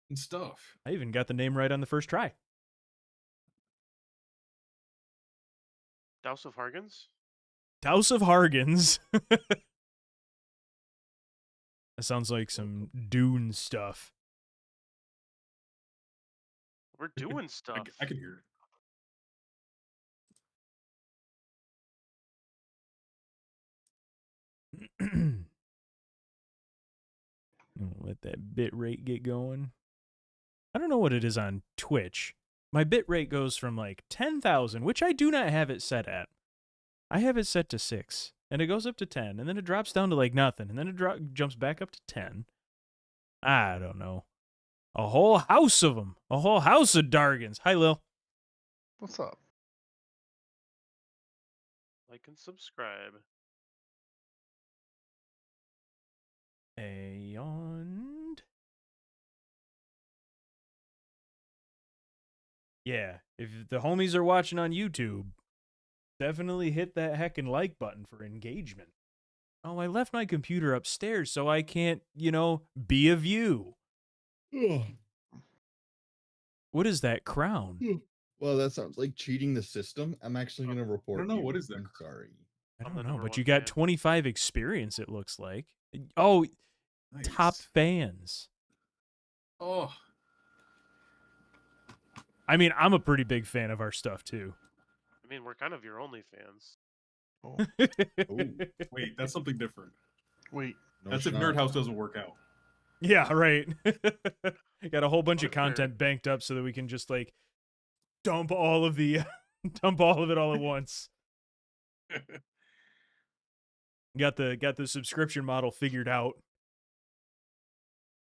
and stuff. I even got the name right on the first try. House of Dargons? House of Dargons. That sounds like some Dune stuff. We're doing stuff. I can hear it. Let that bit rate get going. I don't know what it is on Twitch. My bit rate goes from like 10,000, which I do not have it set at. I have it set to 6, and it goes up to 10, and then it drops down to like nothing, and then it jumps back up to 10. I don't know. A whole house of them. A whole house of Dargons. Hi, Lil. What's up? Like and subscribe. And yeah, if the homies are watching on YouTube, definitely hit that heckin' like button for engagement. Oh, I left my computer upstairs so I can't, be a view. Ugh. What is that crown? Well, that sounds like cheating the system. I'm actually going to report. I don't know. you. What is that? I'm sorry. I I'm don't the know, number but one you got fan. 25 experience, it looks like. Oh, Nice. top fans. Oh, I mean, I'm a pretty big fan of our stuff, too. I mean, we're kind of your only fans. Oh, wait, that's something different. wait. No, That's it's if not. NerdHaus doesn't work out. Yeah, right. Got a whole bunch of Fair. content banked up so that we can just like dump all of the dump all of it all at once. Got the subscription model figured out.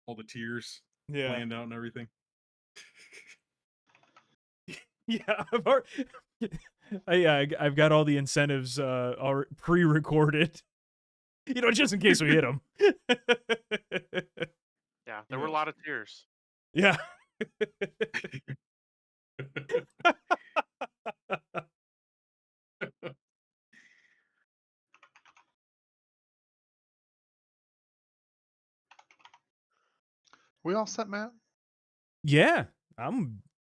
All the tiers Yeah. planned out and everything. Yeah, I've got all the incentives pre-recorded. Just in case we hit them. Yeah, there were a lot of tears. Yeah. We all set, Matt? Yeah.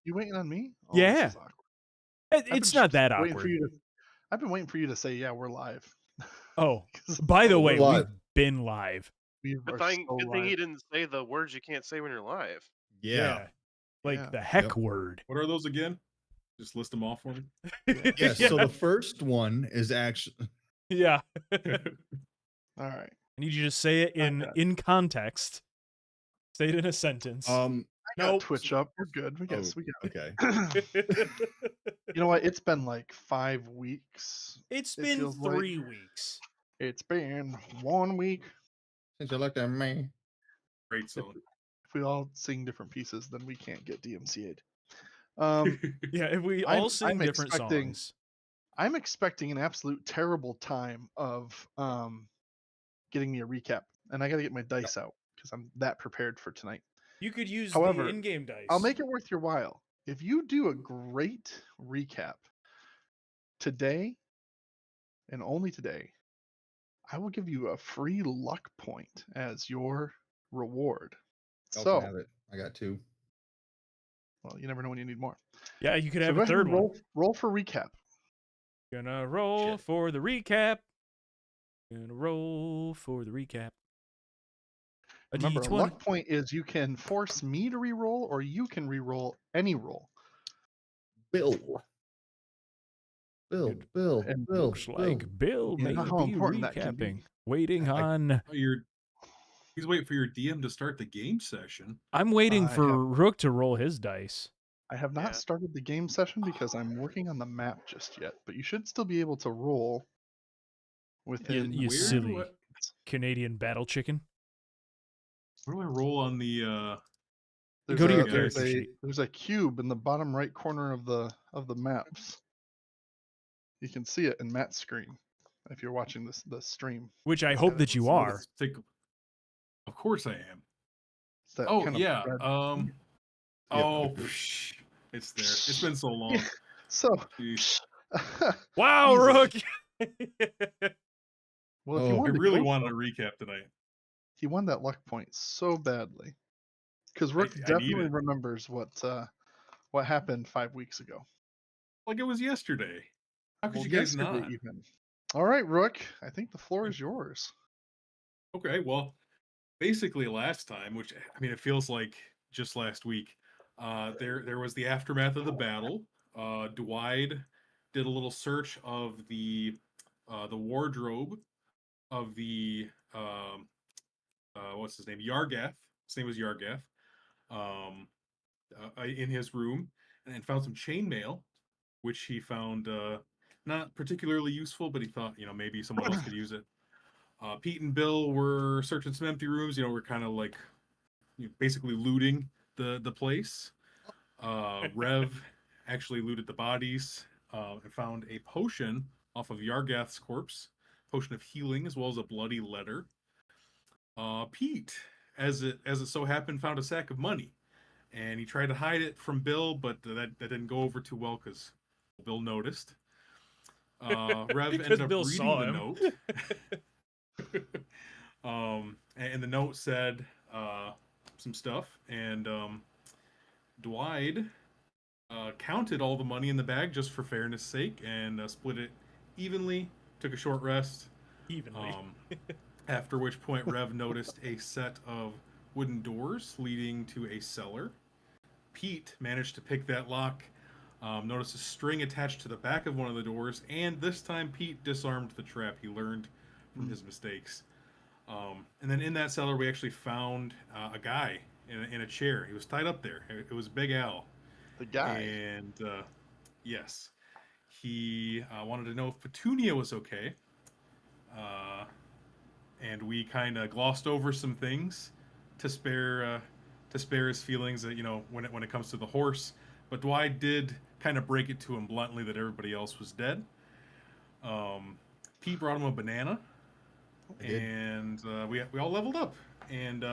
You waiting on me? Oh, Yeah. This is awkward. I've It's been not that waiting for awkward. I've been waiting for you to say, yeah, we're live. Oh, by the way, live. we've been live. We Good are thing, so good thing he live. didn't say the words you can't say when you're live. Yeah. Like Yeah. the heck Yep. word. What are those again? Just list them off for me. Yes. Yeah. So the first one is actually. Yeah. All right. I need you to say it Okay. in context. Say it in a sentence. I got Nope. Twitch up. We're good. We got Okay. You know what? It's been like 5 weeks. It's It been feels like- 3 weeks. It's been 1 week. Since you looked at me. Great song. If we all sing different pieces, then we can't get DMCA'd. Yeah, if we I'm- all sing I'm different expecting- songs. I'm expecting an absolute terrible time of getting me a recap, and I got to get my dice out because I'm that prepared for tonight. You could use However, the in-game dice. I'll make it worth your while. If you do a great recap today, and only today, I will give you a free luck point as your reward. Y'all So, can have it. I got 2. well, you never know when you need more. Yeah, you could So have go a ahead third and one. roll for recap. Gonna roll Shit. for the recap. Gonna roll for the recap. A Remember, a D20. luck point is you can force me to re-roll, or you can re-roll any roll. Bill. And Looks like Bill Yeah, may how be important that can be. recapping. Waiting on. Oh, he's waiting for your DM to start the game session. I'm waiting I for have- Rook to roll his dice. I have not Yeah. started the game session because I'm working on the map just yet, but you should still be able to roll within. you Where silly- do I- Canadian battle chicken. Where do I roll on the? Go to your there's character sheet. There's a cube in the bottom right corner of the maps. You can see it in Matt's screen if you're watching the stream. Which I It's hope got that you let's are. take a- Of course I am. It's that Oh kind of yeah. red- Oh, it's there. It's been so long. So, Jeez. Wow, Jesus. Rook! well, if you Oh, I wanted to really go wanted for a it, recap tonight. he won that luck point so badly. Because Rook I need definitely it. remembers what happened 5 weeks ago. Like it was yesterday. How could Well, you guys yesterday not? even. All right, Rook. I think the floor is yours. Okay, well, basically last time, which I mean, it feels like just last week. There was the aftermath of the battle. Dwight did a little search of the wardrobe of the what's his name, Yargath. His name was Yargath. Um, in his room, and found some chainmail, which he found not particularly useful, but he thought maybe someone else could use it. Pete and Bill were searching some empty rooms. We're kind of like basically looting the place. Rev actually looted the bodies and found a potion off of Yargath's corpse, potion of healing, as well as a bloody letter. Pete, as it so happened, found a sack of money, and he tried to hide it from Bill, but that didn't go over too well because Bill noticed. Rev Because ended up Bill reading saw the him. note. And the note said some stuff, and Dwight counted all the money in the bag just for fairness' sake and split it evenly. Took a short rest. Evenly. After which point, Rev noticed a set of wooden doors leading to a cellar. Pete managed to pick that lock. Noticed a string attached to the back of one of the doors, and this time Pete disarmed the trap. He learned from his mistakes. And then in that cellar, we actually found a guy in a chair. He was tied up there. It was Big Al. The guy. And yes, he wanted to know if Petunia was okay. And we kind of glossed over some things to spare his feelings that when it comes to the horse. But Dwight did kind of break it to him bluntly that everybody else was dead. Pete brought him a banana, and we all leveled up. And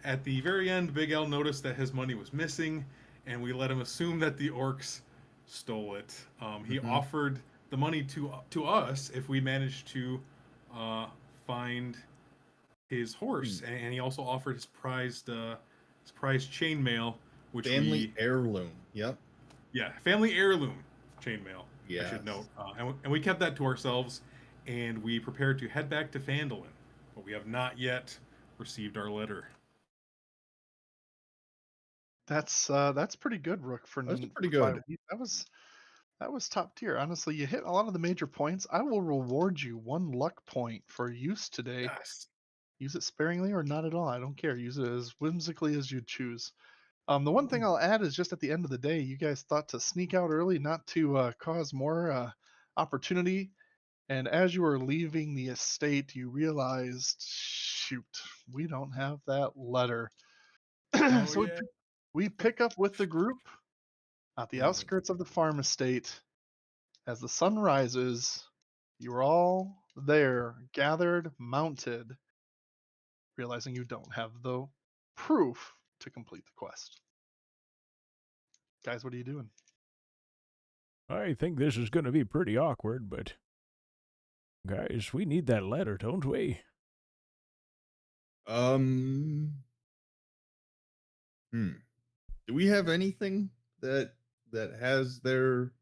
at the very end, Big L noticed that his money was missing, and we let him assume that the orcs stole it. He offered the money to us if we managed to find his horse, and he also offered his prized chainmail, which family heirloom. Yep. Yeah, family heirloom chainmail. Yes. I should note, and we kept that to ourselves, and we prepared to head back to Phandalin, but we have not yet received our letter. That's pretty good, Rook. That's pretty for 5 good. weeks. That was top tier. Honestly, you hit a lot of the major points. I will reward you 1 luck point for use today. Yes. Use it sparingly or not at all. I don't care. Use it as whimsically as you choose. The one thing I'll add is just at the end of the day, you guys thought to sneak out early, not to cause more opportunity. And as you were leaving the estate, you realized, shoot, we don't have that letter. Oh, So yeah. we pick up with the group at the outskirts of the farm estate. As the sun rises, you're all there, gathered, mounted, realizing you don't have the proof to complete the quest. Guys, what are you doing? I think this is going to be pretty awkward, but guys, we need that letter, don't we? Do we have anything that has their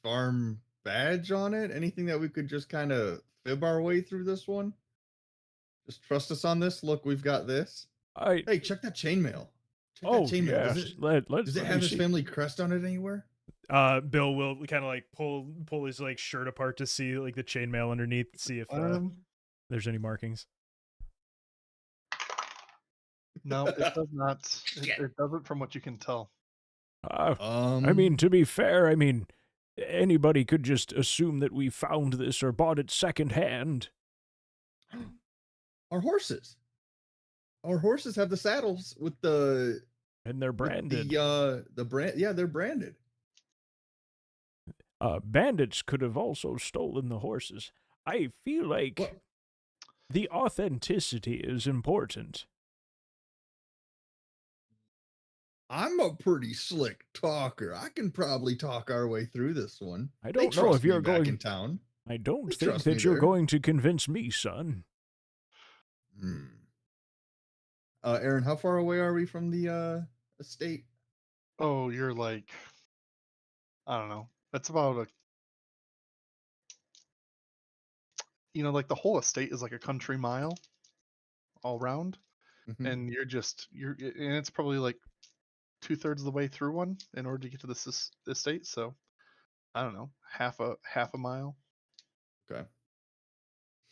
farm badge on it? Anything that we could just kind of fib our way through this one? Just trust us on this. Look, we've got this. Hey, check that chainmail. Check that chainmail. Yes. Does it have his family crest on it anywhere? Bill will kind of like pull his like shirt apart to see like the chainmail underneath, see if there's any markings. No, it does not. It doesn't, from what you can tell. I mean, to be fair, anybody could just assume that we found this or bought it secondhand. Our horses have the saddles with the, and they're branded. The brand, yeah, they're branded. Bandits could have also stolen the horses. I feel like the authenticity is important. I'm a pretty slick talker. I can probably talk our way through this one. I don't know if you're going in town. I don't think that you're going to convince me, son. Aaron, how far away are we from the estate? Oh, you're like, I don't know. That's about like the whole estate is like a country mile all round, Mhm. and and it's probably like 2/3 of the way through one in order to get to this estate. So I don't know, half a mile. Okay.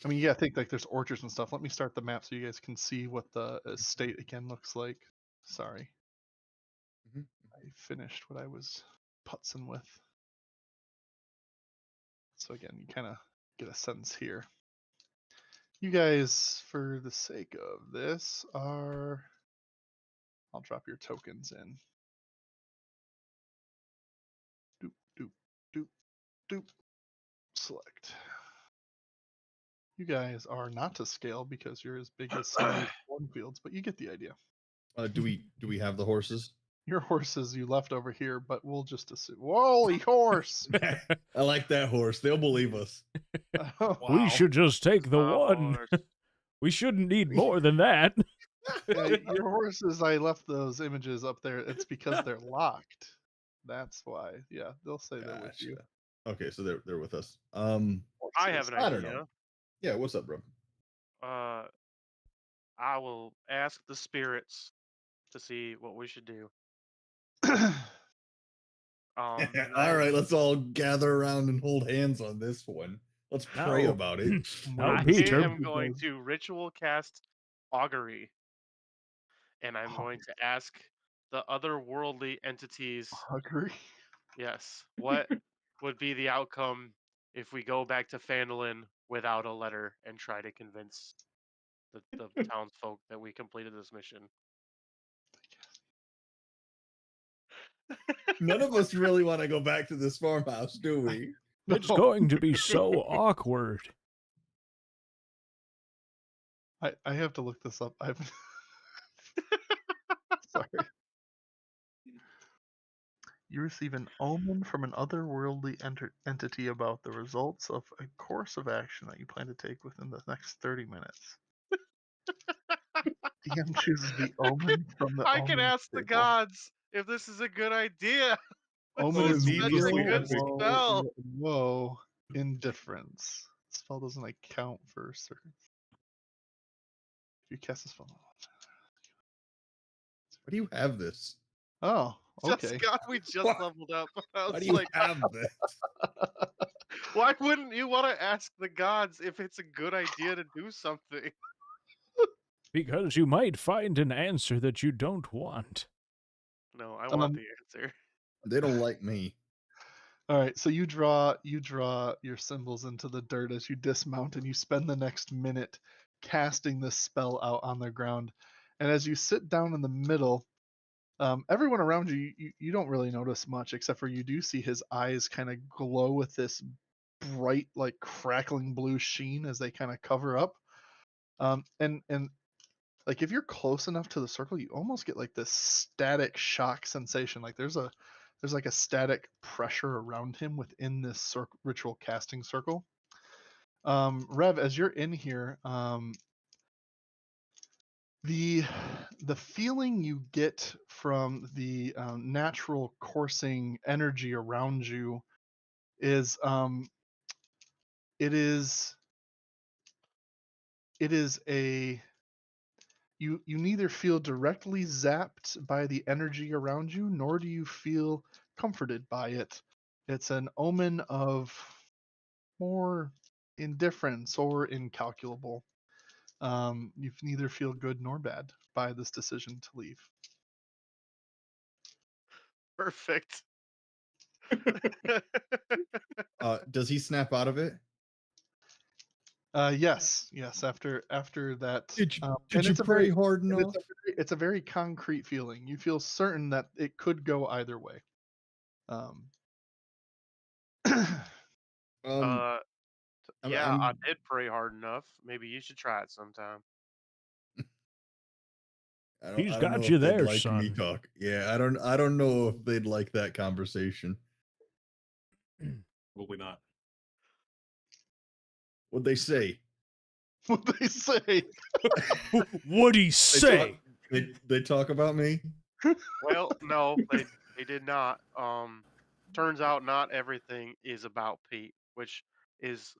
I mean, yeah, I think like there's orchards and stuff. Let me start the map so you guys can see what the estate again looks like. Sorry, Mhm. I finished what I was putzing with. So again, you kind of get a sense here. You guys, for the sake of this, I'll drop your tokens in. Doop, doop, doop, doop. Select. You guys are not to scale because you're as big as some of these cornfields, but you get the idea. Do we have the horses? Your horses you left over here, but we'll just assume. Holy horse! I like that horse. They'll believe us. We should just take the My one. horse. We shouldn't need more than that. Yeah, your horses, I left those images up there. It's because they're locked. That's why. Yeah, they'll say they're with you. Gotcha. Okay, so they're with us. I have an I don't idea. know. Yeah, what's up, bro? I will ask the spirits to see what we should do. and All right, let's all gather around and hold hands on this one. Let's pray Now- about it. Now, I Peter. am going to ritual cast augury, and I'm going to ask the otherworldly entities, Augury. yes, what would be the outcome if we go back to Phandalin without a letter and try to convince the townsfolk that we completed this mission. None of us really want to go back to this farmhouse, do we? It's going to be so awkward. I have to look this up. Sorry. You receive an omen from an otherworldly entity about the results of a course of action that you plan to take within the next 30 minutes. DM chooses the omen from the I can omen ask the table. gods if this is a good idea. Omen Oh, is needlessly real, epic. spell. whoa, indifference. Spell doesn't count for certain. If you cast a spell. Why do you have this? Oh, Just okay. God, we just What? leveled up. I Why was do you like, have this? why wouldn't you want to ask the gods if it's a good idea to do something? Because you might find an answer that you don't want. No, I want the answer. They don't like me. All right, so you draw your symbols into the dirt as you dismount, and you spend the next minute casting this spell out on the ground. And as you sit down in the middle, everyone around you don't really notice much, except for you do see his eyes kind of glow with this bright, like crackling blue sheen as they kind of cover up. And like if you're close enough to the circle, you almost get like this static shock sensation. Like there's like a static pressure around him within this ritual casting circle. Rev, as you're in here, the feeling you get from the natural coursing energy around you is it is a you neither feel directly zapped by the energy around you, nor do you feel comforted by it. It's an omen of more indifference or incalculable. You neither feel good nor bad by this decision to leave. Perfect. Does he snap out of it? Yes. After that, Did you and it's a pray very, hard and enough? it's a very concrete feeling. You feel certain that it could go either way. Yeah, I did pray hard enough. Maybe you should try it sometime. He's I don't got know you if they'd there, like me son. talk. Yeah, I don't know if they'd like that conversation. Probably not. What'd they say? What they say? What'd he say? They talk about me. Well, no, they did not. Turns out not everything is about Pete, which is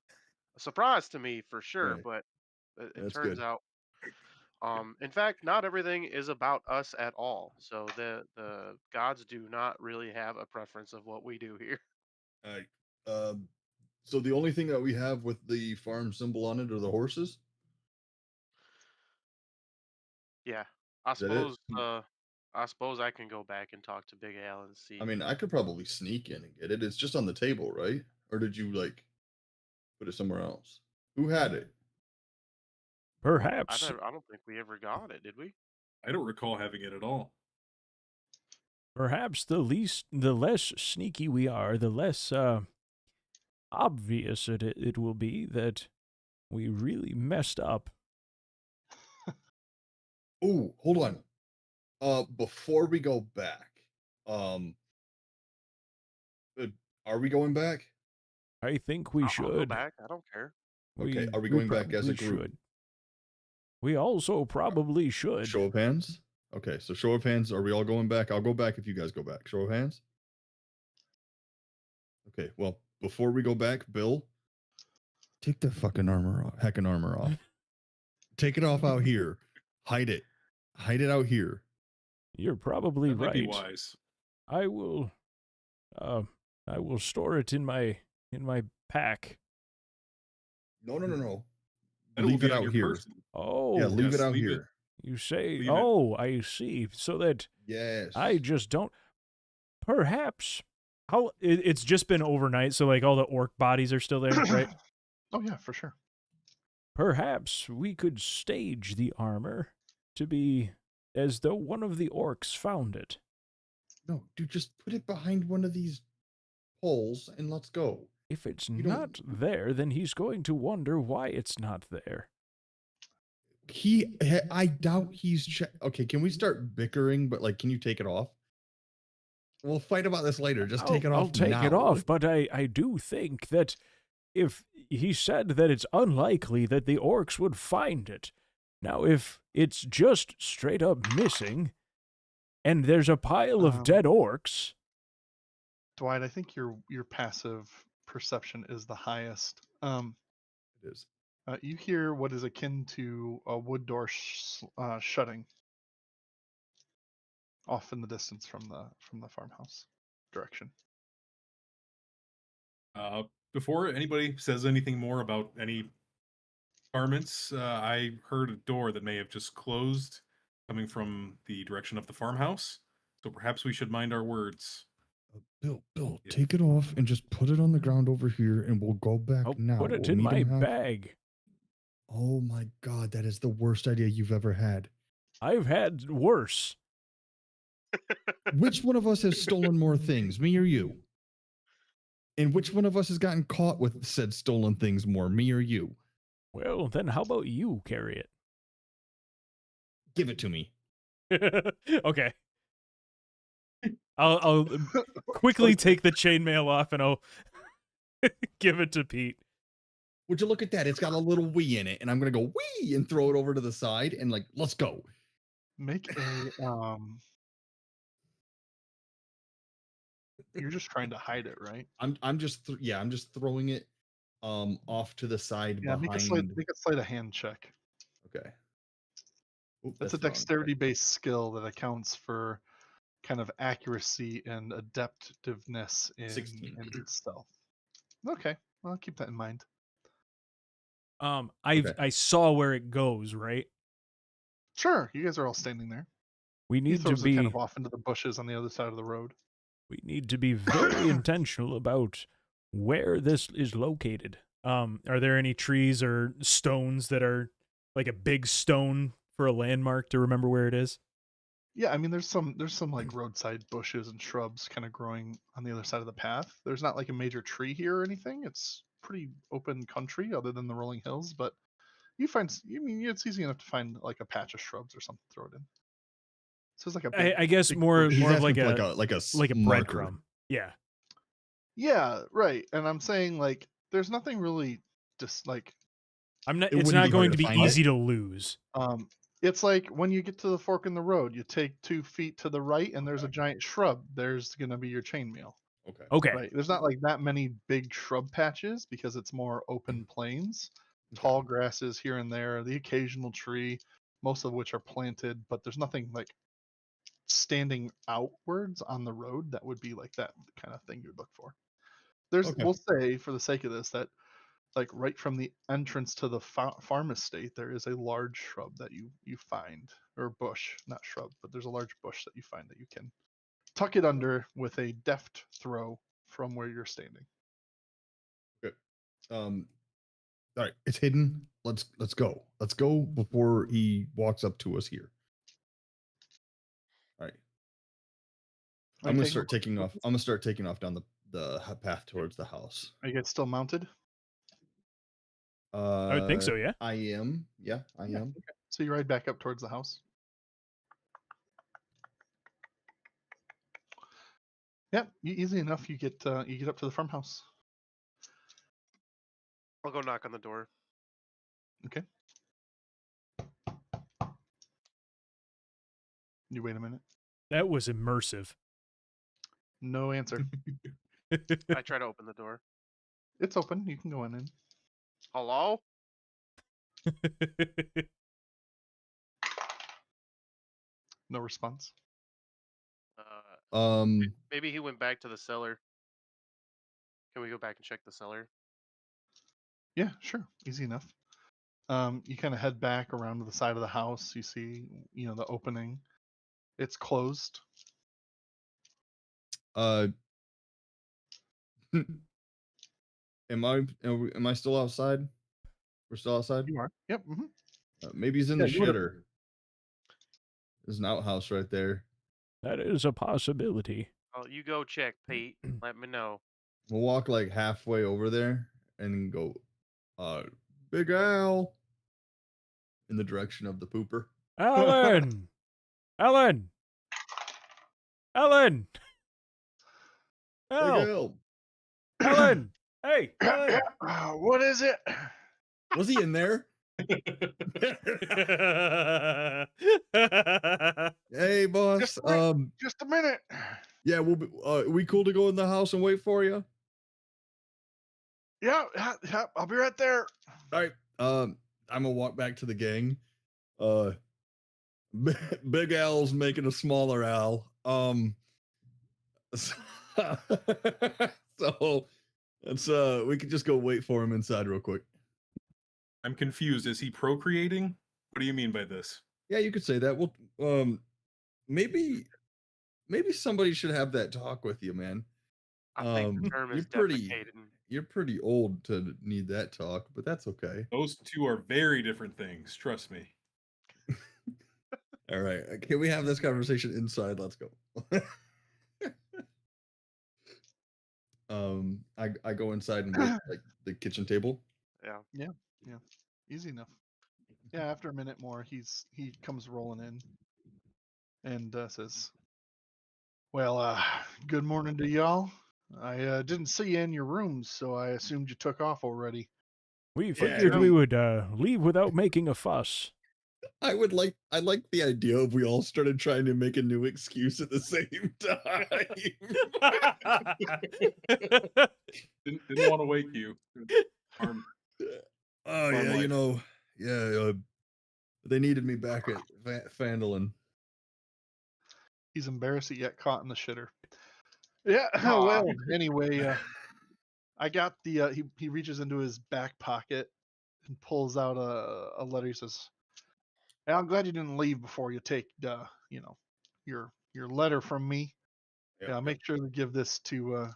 a surprise to me for sure. Right. But it That's turns good. out, in fact, not everything is about us at all. So the gods do not really have a preference of what we do here. All right. So the only thing that we have with the farm symbol on it are the horses. Yeah, I Is that it? suppose. I suppose I can go back and talk to Big Al and I see. mean, I could probably sneak in and get it. It's just on the table, right? Or did you like put it somewhere else? Who had it? Perhaps, I don't think we ever got it, did we? I don't recall having it at all. perhaps the less sneaky we are, the less obvious it will be that we really messed up. Oh, hold on. Before we go back, um, uh, are we going back? I think we I'll go should. back. I don't care. Okay, are we going back as a probably group? should. We also probably should. Show of hands. Okay, so show of hands. Are we all going back? I'll go back if you guys go back. Show of hands. Okay, well, before we go back, Bill, take the fucking heckin' armor off. Take it off out here. Hide it. Hide it out here. You're probably That might be right. wise. I will store it in my pack. No. Then Leave will it be on out your here. person. Oh, Yeah, leave yes, it out leave it. here. you say, leave it. oh, I see. So that Yes. I just don't. Perhaps it's just been overnight, so like all the orc bodies are still there, right? Oh yeah, for sure. Perhaps we could stage the armor to be as though one of the orcs found it. No, dude, just put it behind one of these poles and let's go. If it's You don't- not there, then he's going to wonder why it's not there. I doubt he's okay. Can we start bickering? But like, can you take it off? We'll fight about this later. Just take it off. I'll take it now. off, but I do think that if he said that it's unlikely that the orcs would find it. Now, if it's just straight up missing, and there's a pile of dead orcs, Dwight, I think your passive perception is the highest. It is. You hear what is akin to a wood door shutting off in the distance from the farmhouse direction. Before anybody says anything more about any garments, I heard a door that may have just closed coming from the direction of the farmhouse. So perhaps we should mind our words. Bill, Yeah. take it off and just put it on the ground over here, and we'll go back I'll now. put it We'll in meet my him half- bag. Oh my god, that is the worst idea you've ever had. I've had worse. Which one of us has stolen more things, me or you? And which one of us has gotten caught with said stolen things more, me or you? Well, then how about you carry Give it to me. it? Okay. I'll quickly take the chainmail off and I'll give it to Pete. Would you look at that? It's got a little wee in it, and I'm gonna go wee and throw it over to the side and like, let's go. Make a You're just trying to hide it, right? I'm just throwing it off to the side Yeah, behind. make a sleight of hand check. Okay. Oop, That's a the wrong check. dexterity-based skill that accounts for kind of accuracy and adaptiveness in 16. its stealth. Okay, well, I'll keep that in mind. I saw where it goes, right? Sure, you guys are all standing there. We He need to throws it be kind of off into the bushes on the other side of the road. we need to be very intentional about where this is located. Are there any trees or stones that are like a big stone for a landmark to remember where it is? Yeah, I mean, there's some like roadside bushes and shrubs kind of growing on the other side of the path. There's not like a major tree here or anything. It's pretty open country other than the rolling hills, but it's easy enough to find like a patch of shrubs or something to throw it in. So it's like a big, I guess big more bush. He's of asking like for like a marker. breadcrumb. Yeah. Yeah, right. And I'm saying like there's nothing really just like It's wouldn't not be going hard to to be find it. easy to lose. It's like when you get to the fork in the road, you take 2 feet to the right, and there's a giant shrub. There's going to be your chainmail. Okay. Okay. Right. There's not like that many big shrub patches because it's more open plains. Okay. Tall grasses here and there, the occasional tree, most of which are planted, but there's nothing like standing outwards on the road that would be like that kind of thing you'd look for. Okay. We'll say for the sake of this that like right from the entrance to the farm estate, there is a large shrub that you find, or bush, not shrub, but there's a large bush that you find that you can tuck it under with a deft throw from where you're standing. Good. All right, it's hidden. Let's go. Let's go before he walks up to us here. All right. I'm gonna start taking off. I'm gonna start taking off down the path towards the house. Are you guys still mounted? I would think so, yeah. I am. Yeah, I am. Okay. So you ride back up towards the house. Yep, easy enough. You get up to the farmhouse. I'll go knock on the door. Okay. You wait a minute. That was immersive. No answer. I try to open the door. It's open. You can go in. Hello? No response. Maybe he went back to the cellar. Can we go back and check the cellar? Yeah, sure. Easy enough. You kind of head back around to the side of the house. You see, the opening. It's closed. Am I still outside? We're still outside? You are. Yep. Mm-hmm. Maybe he's in the shitter. There's an outhouse right there. That is a possibility. Oh, you go check, Pete. Let me know. We'll walk like halfway over there and go, Big Al, in the direction of the pooper. Alan! Alan! Alan! Big Al! Al. Alan! Hey, Alan! What is it? Was he in there? Hey, boss. Just a minute. Yeah, we'll be. We cool to go in the house and wait for you? Yeah, I'll be right there. All right. I'm gonna walk back to the gang. Big Al's making a smaller Al. So let's we could just go wait for him inside real quick. I'm confused. Is he procreating? What do you mean by this? Yeah, you could say that. Well, maybe somebody should have that talk with you, man. I think the term is You're pretty old to need that talk, but that's okay. Those two are very different things. Trust me. All right. Can we have this conversation inside? Let's go. I go inside and wait like the kitchen table. Yeah. Easy enough. Yeah, after a minute more, he comes rolling in and says, "Well, good morning to y'all. I didn't see you in your rooms, so I assumed you took off already." We figured we would leave without making a fuss. I like the idea of we all started trying to make a new excuse at the same time. didn't want to wake you. Oh yeah, they needed me back at Fandolin. He's embarrassed yet caught in the shitter. Yeah. Well, anyway, I got the. He reaches into his back pocket and pulls out a letter. He says, "Hey, I'm glad you didn't leave before you take your letter from me. Yeah, make sure to give this to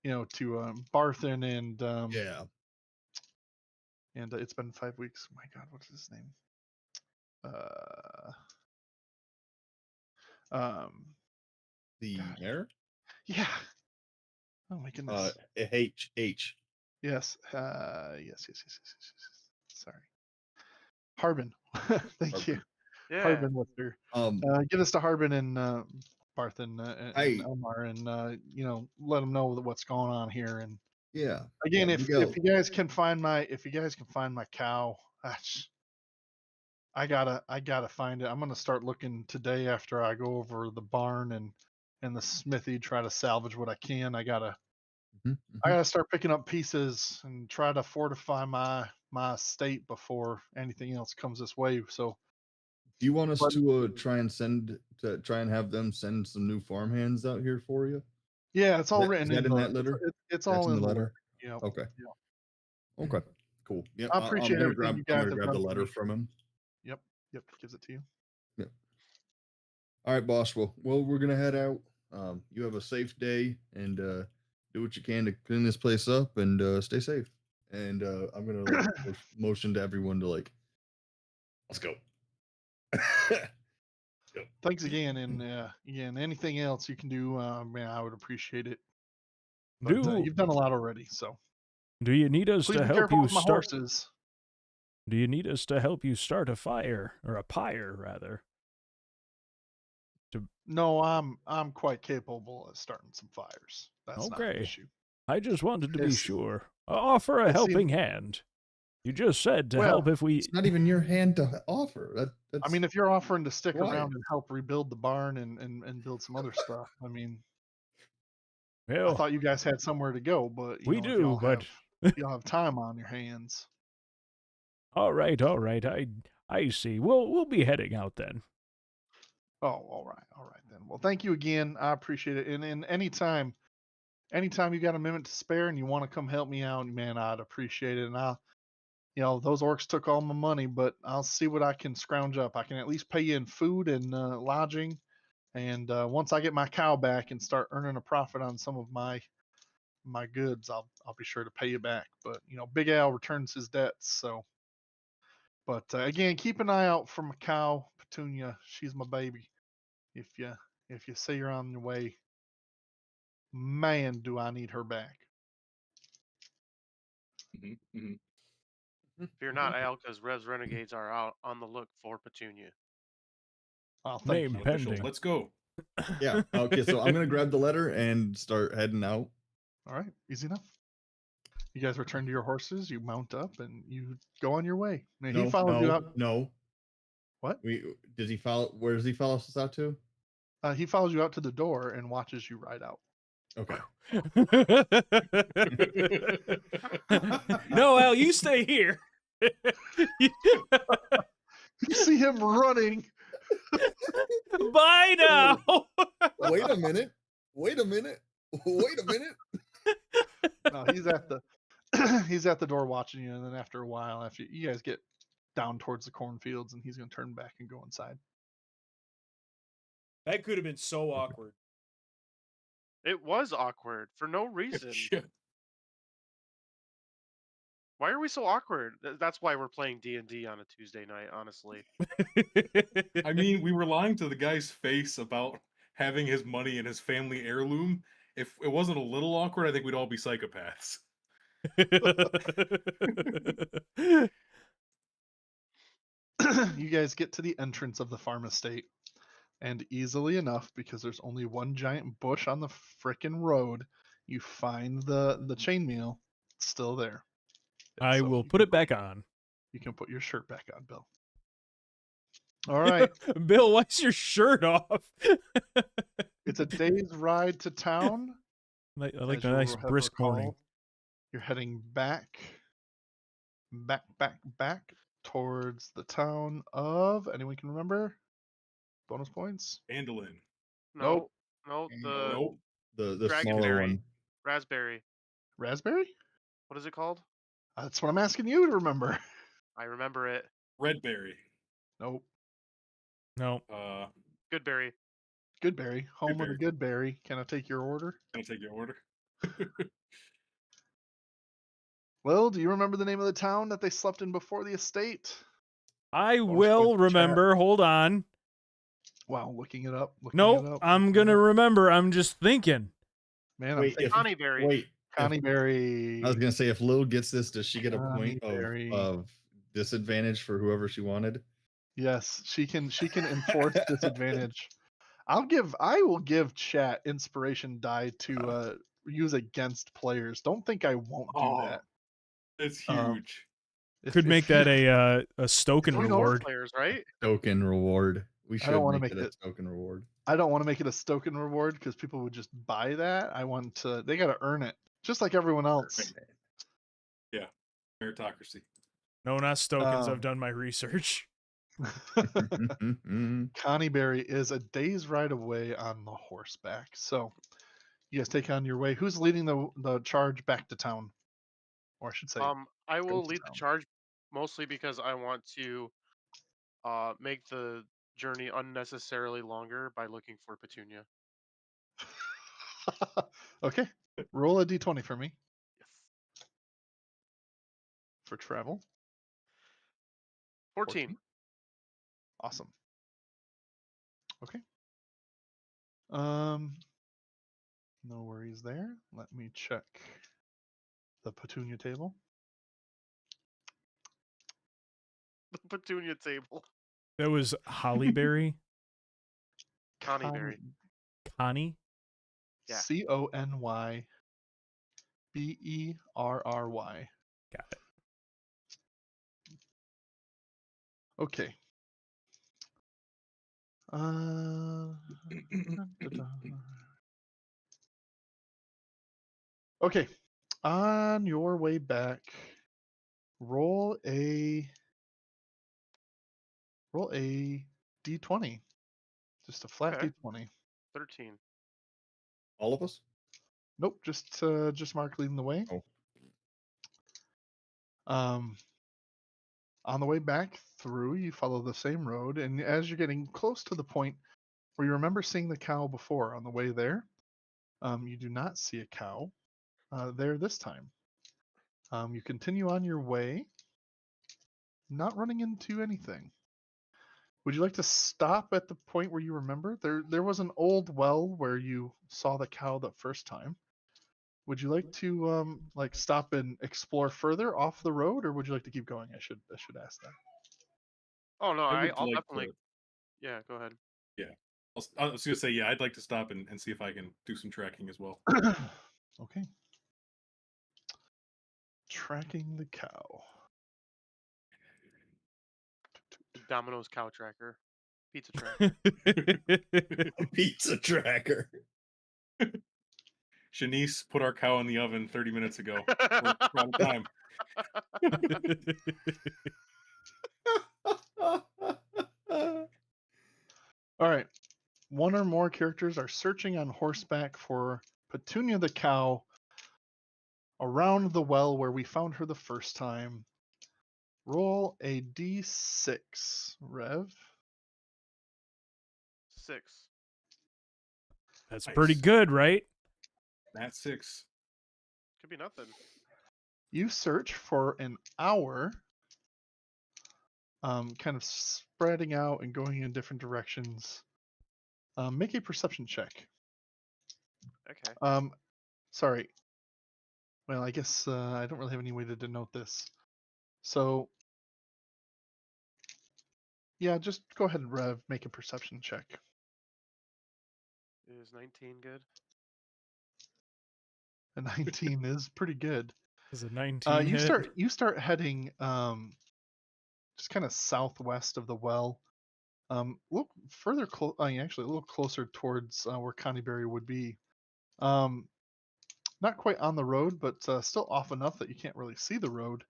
Barthen and yeah. And it's been 5 weeks. My God, what is his name? The mayor? Yeah. Oh my goodness. H. Yes. Yes. Sorry. Harbin. Thank you. Yeah. Harbin with her. Give this to Harbin and Barthen and Elmar, and let them know what's going on here. And yeah. Again, if you guys can find my cow, I gotta find it. I'm gonna start looking today after I go over the barn and the smithy, try to salvage what I can. I gotta start picking up pieces and try to fortify my estate before anything else comes this way. So Do you want us But- to try and have them send some new farmhands out here for you? yeah, it's all Is written that in in the that letter? it's That's all in in the the letter? letter. Yeah. Okay. Yeah. Okay. Cool. Yeah, I I'm appreciate gonna everything grab you I'm guys gonna have grab the done for letter me. from him. Yep. Gives it to you. Yep. All right, boss. Well, we're gonna head out. You have a safe day and do what you can to clean this place up and stay safe. And I'm gonna like motion to everyone to like, let's go. Thanks again, and again, anything else you can do, man, I would appreciate it. But you've done a lot already, so Do you need us please to be help careful you with my start? horses. Do you need us to help you start a fire or a pyre rather? No, I'm quite capable of starting some fires. That's not an Okay. issue. I just wanted to be It's- sure. Offer a it seems- helping hand. You just said to Well, help if we. It's not even your hand to offer. That's I mean, if you're offering to stick Why? around and help rebuild the barn and build some other stuff, I mean, I Well, thought you guys had somewhere to go, but we if do, y'all but y'all have time on your hands. all right. I see. We'll be heading out then. Oh, all right then. Well, thank you again. I appreciate it. And anytime you got a minute to spare and you want to come help me out, man, I'd appreciate it. And those orcs took all my money, but I'll see what I can scrounge up. I can at least pay you in food and lodging. And once I get my cow back and start earning a profit on some of my goods, I'll be sure to pay you back. But Big Al returns his debts. So, but again, keep an eye out for my cow, Petunia. She's my baby. If you say you're on your way, man, do I need her back. Fear not, Al, because Res Renegades are out on the look for Petunia. Oh, thank Name you. Official. pending. Let's go. yeah. Okay, so I'm gonna grab the letter and start heading out. All right, easy enough. You guys return to your horses, you mount up, and you go on your way. Now, he followed you out. No. What? Does he follow? Where does he follow us out to? He follows you out to the door and watches you ride out. Okay. No, Al, you stay here. You see him running. Bye now. Wait a minute. No, he's at the he's at the door watching you, and then after a while, after you guys get down towards the cornfields, and he's gonna turn back and go inside. That could have been so awkward. It was awkward for no reason. Why are we so awkward? That's why we're playing D&D on a Tuesday night, honestly. I mean, we were lying to the guy's face about having his money in his family heirloom. If it wasn't a little awkward, I think we'd all be psychopaths. You guys get to the entrance of the farm estate, and easily enough, because there's only one giant bush on the frickin' road, you find the chainmail still there. I So will you put can- it back on. You can put your shirt back on, Bill. All right. Bill, why's your shirt off? It's a day's ride to town. I like As the you nice will have brisk morning. recalled. You're heading back towards the town of, anyone can remember? Bonus points? Andolin. No, no, the Nope. The Dragonberry. smaller one. raspberry. Raspberry? What is it called? That's what I'm asking you to remember. I remember it. Redberry. Nope. No. Goodberry. Goodberry. Home of the Goodberry. Can I take your order? Can I take your order? Well, do you remember the name of the town that they slept in before the estate? I Bonus will points in chat. remember. Hold on. Wow, looking it up. Nope, I'm going to remember. I'm just thinking. Man, Wait, I'm if- thinking Connieberry. Wait. Connieberry. I was gonna say, if Lil gets this, does she get a point Connieberry. of disadvantage for whoever she wanted? Yes, she can enforce disadvantage. I will give chat inspiration die to use against players. Don't think I won't do that. It's Um, huge. Could make that you- a It's Stoken only know- four reward. players, right? Token reward. We I don't should wanna make make it a it- token reward. I don't want to make it a token reward because people would just buy that. I want to. They got to earn it, just like everyone else. Meritocracy. No, not Stokens. I've Um, done my research. Connie Berry is a day's ride away on the horseback. So you guys take on your way. Who's leading the charge back to town? Or I should say, I will to lead the town. charge mostly because I want to make the journey unnecessarily longer by looking for Petunia. Okay. Roll a d20 for me Yes. for travel. 14. Awesome. Okay. No worries there. Let me check the Petunia table. The Petunia table. That was Hollyberry. Connie Berry. Connie. Yeah. CONYBERRY. Got it. Okay. Okay. On your way back, roll a d20. Just a flat Okay. d20. 13. All of us? Nope, just Mark leading the way. Oh. On the way back through, you follow the same road, and as you're getting close to the point where you remember seeing the cow before on the way there, you do not see a cow there this time. You continue on your way, not running into anything. Would you like to stop at the point where you remember? There was an old well where you saw the cow the first time. Would you like to stop and explore further off the road, or would you like to keep going? I should ask that. Oh no, I would I'll like definitely. to- Yeah, go ahead. I was gonna say, yeah, I'd like to stop and see if I can do some tracking as well. Okay. Tracking the cow. Domino's cow tracker. Pizza tracker. Pizza tracker. Shanice put our cow in the oven 30 minutes ago. We're on time. All right. One or more characters are searching on horseback for Petunia the cow around the well where we found her the first time. Roll a d6, Rev. 6. That's Nice. pretty good, right? That's 6. Could be nothing. You search for an hour, kind of spreading out and going in different directions. Make a perception check. Okay. Sorry. Well, I guess I don't really have any way to denote this. So, yeah, just go ahead and Rev, make a perception check. Is 19 good? A 19 is pretty good. Is a 19 You hit? start heading just kind of southwest of the well. A little further actually a little closer towards where Connieberry would be. Not quite on the road, but still off enough that you can't really see the road.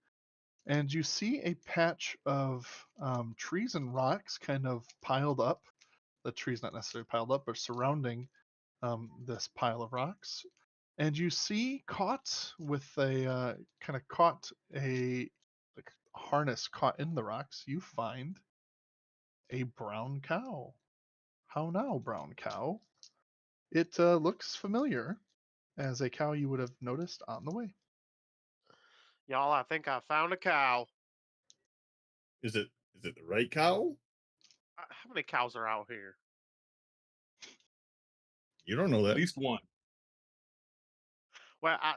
And you see a patch of trees and rocks kind of piled up. The trees not necessarily piled up, but surrounding this pile of rocks. And you see caught with a harness caught in the rocks, you find a brown cow. How now, brown cow? It looks familiar as a cow you would have noticed on the way. Y'all, I think I found a cow. Is it the right cow? How many cows are out here? You don't know that. At least one. Well, I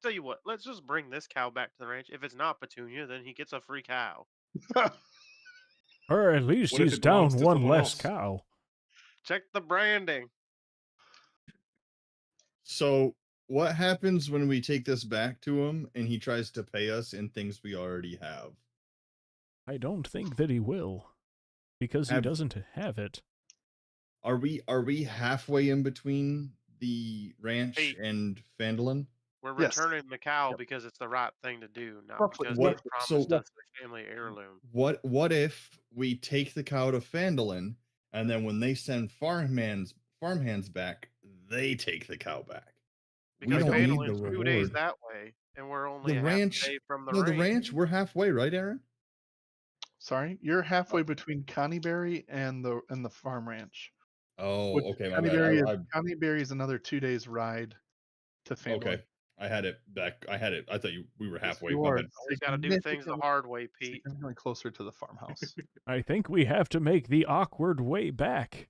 tell you what. Let's just bring this cow back to the ranch. If it's not Petunia, then he gets a free cow. Or at least What if he's it belongs down to one someone less else? cow. Check the branding. So what happens when we take this back to him and he tries to pay us in things we already have? I don't think that he will, because he doesn't have it. Are we halfway in between the ranch Hey. and Fandolin? We're Yes. returning the cow Yep. because it's the right thing to do, not Roughly. because What- they promised so- us a family heirloom. What if we take the cow to Fandolin, and then when they send farmhands back, they take the cow back? Because we don't need the Fandolin's 2 days reward. that way, and we're only The a half ranch, a day from the no, ranch. the ranch. We're halfway, right, Aaron? Sorry, you're halfway between Connieberry and the farm ranch. Oh, Which okay, my bad. Connieberry is another 2 days ride to Fandolin. Okay, I had it back. I thought we were halfway. You My are bad. Always got to do things the hard way, Pete. significantly closer to the farmhouse. I think we have to make the awkward way back.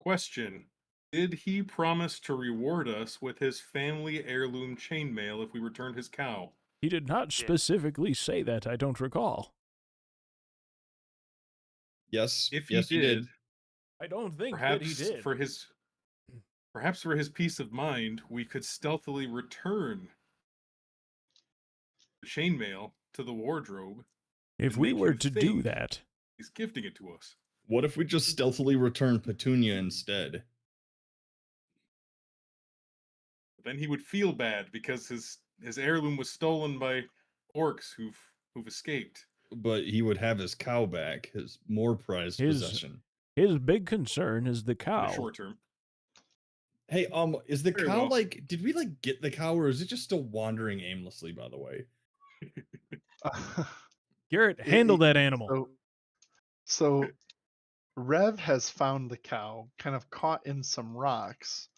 Question: did he promise to reward us with his family heirloom chainmail if we returned his cow? He did not specifically say that, I don't recall. Yes, If yes, he did, I don't think perhaps that he did. perhaps for his peace of mind, we could stealthily return the chainmail to the wardrobe. If and we make were him to do think that, he's gifting it to us. What if we just stealthily return Petunia instead? Then he would feel bad because his heirloom was stolen by orcs who've escaped. But he would have his cow back, his more prized possession. his big concern is the In cow. the short term. Hey, is the Very cow well. did we get the cow, or is it just still wandering aimlessly, by the way? Garrett, handle that animal. So Rev has found the cow, kind of caught in some rocks.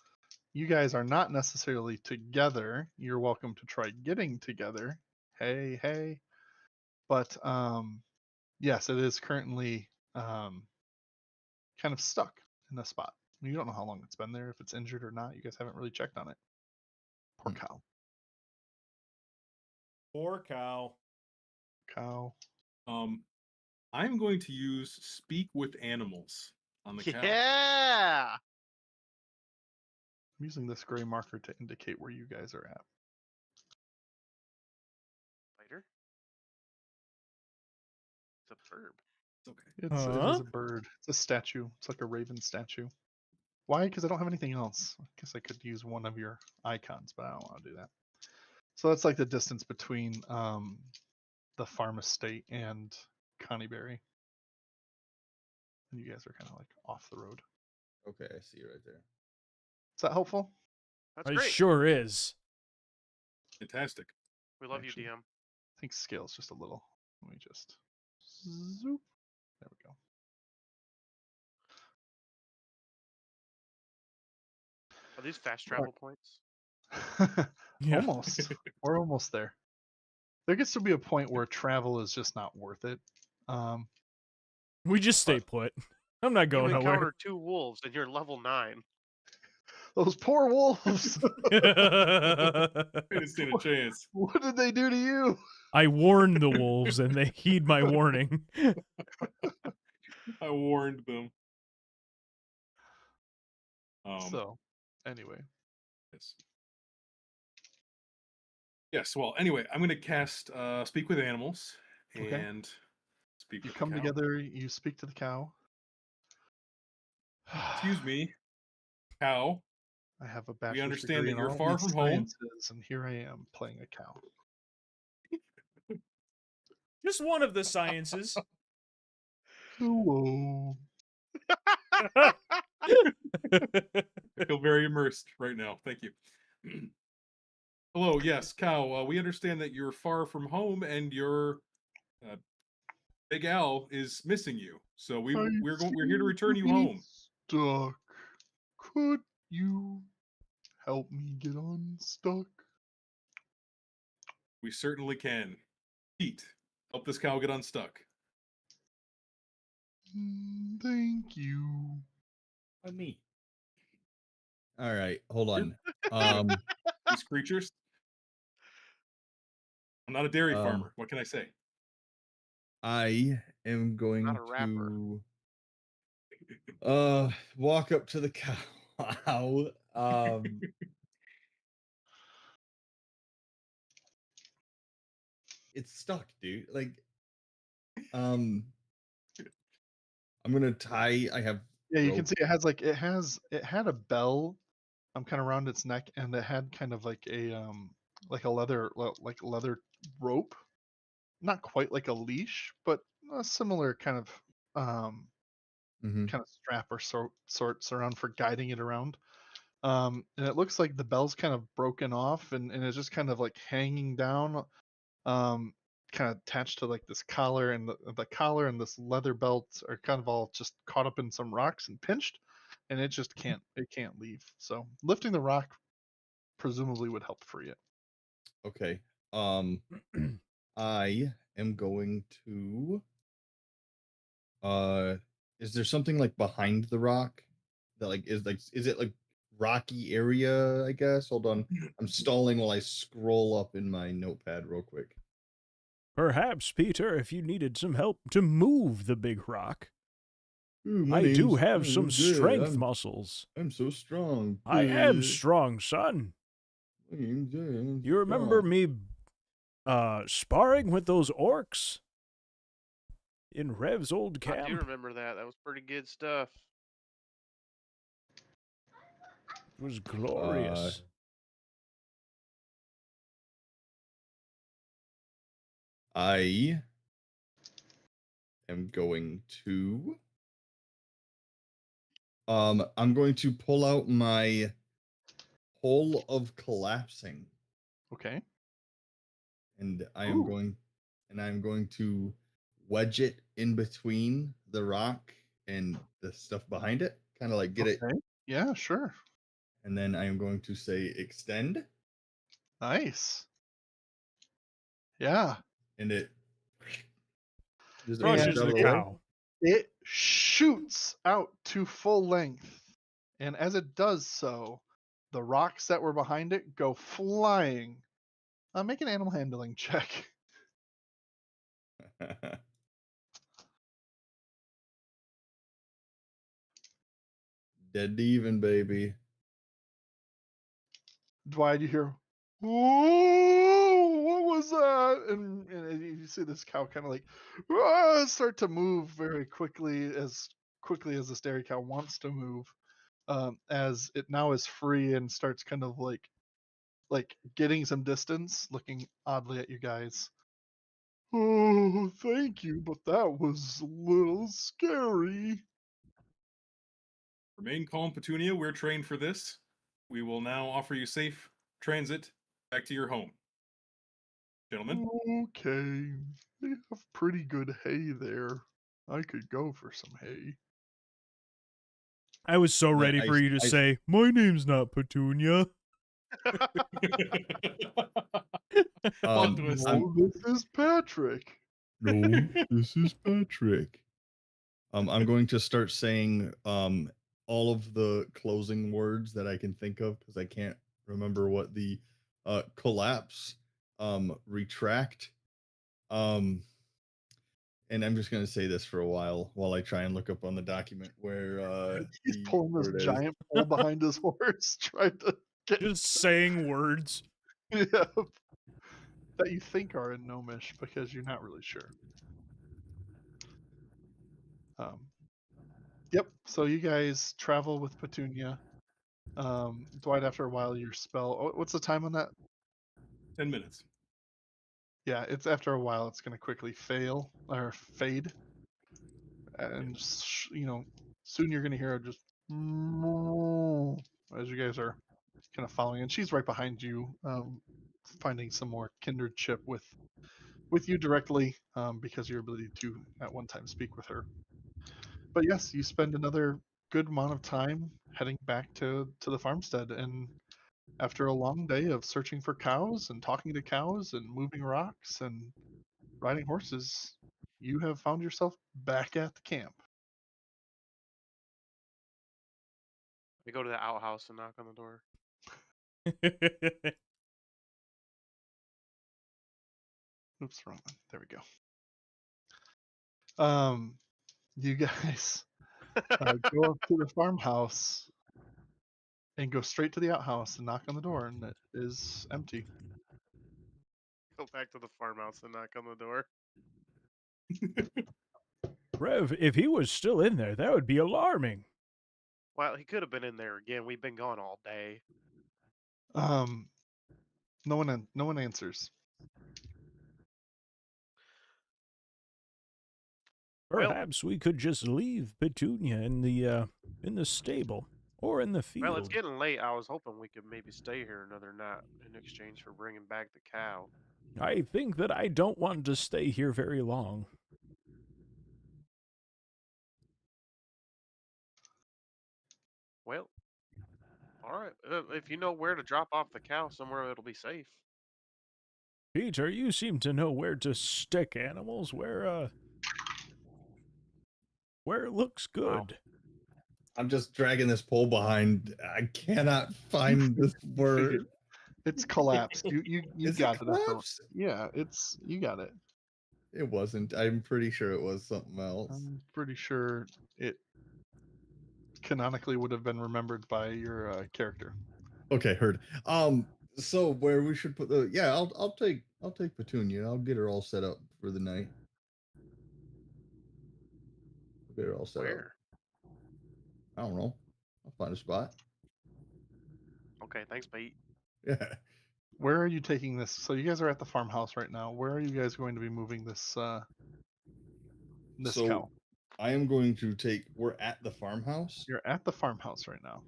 You guys are not necessarily together. You're welcome to try getting together. Hey. But yes, it is currently kind of stuck in a spot. You don't know how long it's been there, if it's injured or not. You guys haven't really checked on it. Poor cow. Poor cow. Cow. I'm going to use speak with animals on the cow. Yeah. I'm using this gray marker to indicate where you guys are at. Later. It's a verb. It's okay. It is a bird. It's a statue. It's like a raven statue. Why? Because I don't have anything else. I guess I could use one of your icons, but I don't want to do that. So that's like the distance between the farm estate and Connieberry. And you guys are kind of like off the road. Okay, I see it right there. Is that helpful? That's It great. sure is. Fantastic. We love Actually, you, DM. I think scale's just a little. Let me just zoop. There we go. Are these fast travel points? Yeah. Almost. We're almost there. There gets to be a point where travel is just not worth it. We just stay put. I'm not going You nowhere. encounter 2 wolves and you're level 9. Those poor wolves. I didn't stand a chance. What did they do to you? I warned the wolves and they heed my warning. I warned them. So, anyway. Yes. Well, anyway, I'm going to cast Speak with Animals Okay. and speak You with come the cow. together, you speak to the cow. Excuse me, cow. I have a bachelor's understand degree that in you're all far these from home. sciences, and here I am playing a cow. Just one of the sciences. Hello. I feel very immersed right now. Thank you. Hello, yes, cow. We understand that you're far from home and your Big Al is missing you. So we're here to return you home. Stuck. Could you help me get unstuck? We certainly can. Pete, help this cow get unstuck. Thank you. Me. All right, hold on. These creatures. I'm not a dairy Um, farmer. What can I say? I am going Not a rapper. to walk up to the cow. It's stuck, dude. Like, I'm gonna tie. I have Yeah, you can rope. see it had a bell kind of around its neck, and it had kind of like a leather rope, not quite like a leash, but a similar um Mm-hmm. kind of strap or sorts around for guiding it around. And it looks like the bell's kind of broken off, and it's just kind of like hanging down, um, kind of attached to like this collar, and the collar and this leather belt are kind of all just caught up in some rocks and pinched, and it can't leave. So lifting the rock presumably would help free it. Okay. I am going to. Uh, is there something like behind the rock that is it like rocky area? I guess. Hold on. I'm stalling while I scroll up in my notepad real quick. Perhaps, Peter, if you needed some help to move the big rock, Ooh, I do my have some name's Ed. strength muscles. I'm so strong. I am strong, son. My name's Ed. I'm You remember strong. me sparring with those orcs in Rev's old I do camp? remember that. That was pretty good stuff. It was glorious. I am going to. I'm going to pull out my hole of collapsing, Okay. and Ooh. I'm going to wedge it in between the rock and the stuff behind it, kind of like get it, Okay. Yeah, sure. and then I am going to say extend, Nice. Yeah. and it just And pushes Crushes out of the the way. cow. it shoots out to full length. And as it does so, the rocks that were behind it go flying. Make an animal handling check. Dead to even, baby. Dwight, you hear, "Whoa, what was that?" And you see this cow kind of like start to move very quickly as this dairy cow wants to move, as it now is free and starts kind of like getting some distance, looking oddly at you guys. "Oh, thank you, but that was a little scary." Remain calm, Petunia. We're trained for this. We will now offer you safe transit back to your home. Gentlemen. Okay, they have pretty good hay there. I could go for some hay. I was so And then ready for you to say, "My name's not Petunia." Plot twist. No, this is Patrick. No, this is Patrick. I'm going to start saying all of the closing words that I can think of because I can't remember what the collapse, retract, um, and I'm just going to say this for a while I try and look up on the document where He's the pulling this word is. giant pole behind his horse, trying to get Just saying words. yeah, that you think are in Gnomish because you're not really sure. Yep. So you guys travel with Petunia. Dwight, after a while, your spell. What's the time on that? 10 minutes. Yeah, it's after a while. It's going to quickly fail or fade, and soon you're going to hear it just as you guys are kind of following, and she's right behind you, finding some more kindredship with you directly, because your ability to at one time speak with her. But yes, you spend another good amount of time heading back to the farmstead, and after a long day of searching for cows and talking to cows and moving rocks and riding horses, you have found yourself back at the camp. I go to the outhouse and knock on the door. Oops, wrong one. There we go. You guys go up to the farmhouse and go straight to the outhouse and knock on the door, and it is empty. Go back to the farmhouse and knock on the door. Rev, if he was still in there, that would be alarming. Well, he could have been in there again. We've been gone all day. No one answers. Perhaps we could just leave Petunia in the stable or in the field. Well, it's getting late. I was hoping we could maybe stay here another night in exchange for bringing back the cow. I think that I don't want to stay here very long. Well, all right. If you know where to drop off the cow somewhere, it'll be safe. Peter, you seem to know where to stick animals, where it looks good. Wow. I'm just dragging this pole behind. I cannot find this word. It's collapsed. You Is got it it. collapsed? Yeah, you got it. It wasn't. I'm pretty sure it was something else. I'm pretty sure it canonically would have been remembered by your character. Okay, heard. So where we should put the I'll take Petunia. I'll get her all set up for the night. I'll get her all set up. Where? I don't know. I'll find a spot. Okay, thanks, Pete. Yeah. Where are you taking this? So you guys are at the farmhouse right now. Where are you guys going to be moving this cow? I am going to take. We're at the farmhouse. You're at the farmhouse right now.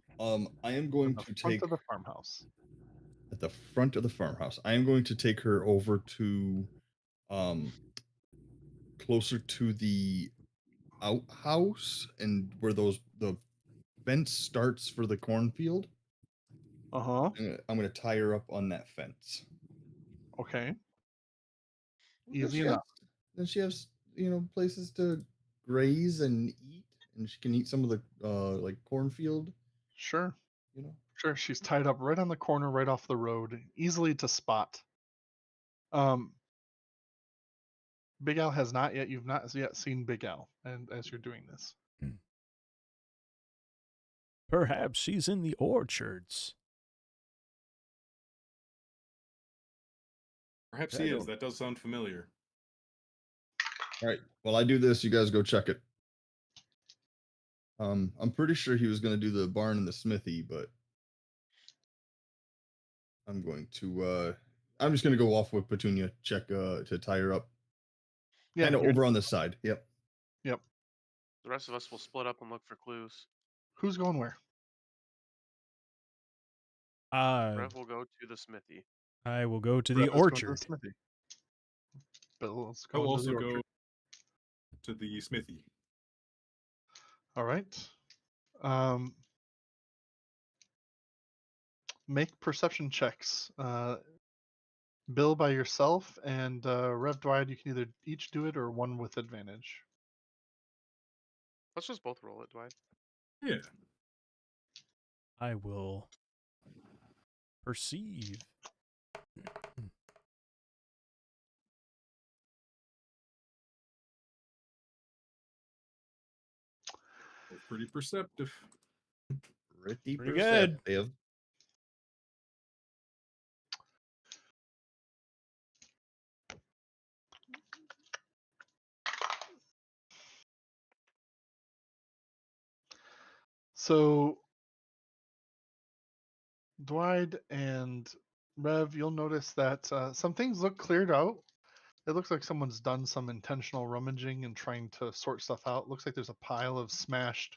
I am going At to the front take of the farmhouse. at the front of the farmhouse. I am going to take her over to, closer to the outhouse and where the fence starts for the cornfield. Uh-huh. I'm gonna tie her up on that fence. Okay. Then Easy she enough. Then she has places to graze and eat, and she can eat some of the like cornfield. Sure. You know. Sure. She's tied up right on the corner, right off the road, easily to spot. Big Al has not yet. You've not yet seen Big Al, and as you're doing this. Perhaps she's in the orchards. Perhaps he is. That does sound familiar. All right. While I do this, you guys go check it. I'm pretty sure he was going to do the barn and the smithy, but I'm just going to go off with Petunia, check to tie her up. Yeah. Kind of over on this side. Yep. Yep. The rest of us will split up and look for clues. Who's going where? Rev will go to the smithy. I will go to Rev the is going to orchard. smithy. Bill's I'll going to the also orchard. go to the smithy. All right. Make perception checks. Bill by yourself and Rev Dwight, you can either each do it or one with advantage. Let's just both roll it, Dwight. Yeah. I will perceive. Pretty perceptive. Pretty good. perceptive. So, Dwight and Rev, you'll notice that some things look cleared out. It looks like someone's done some intentional rummaging and trying to sort stuff out. Looks like there's a pile of smashed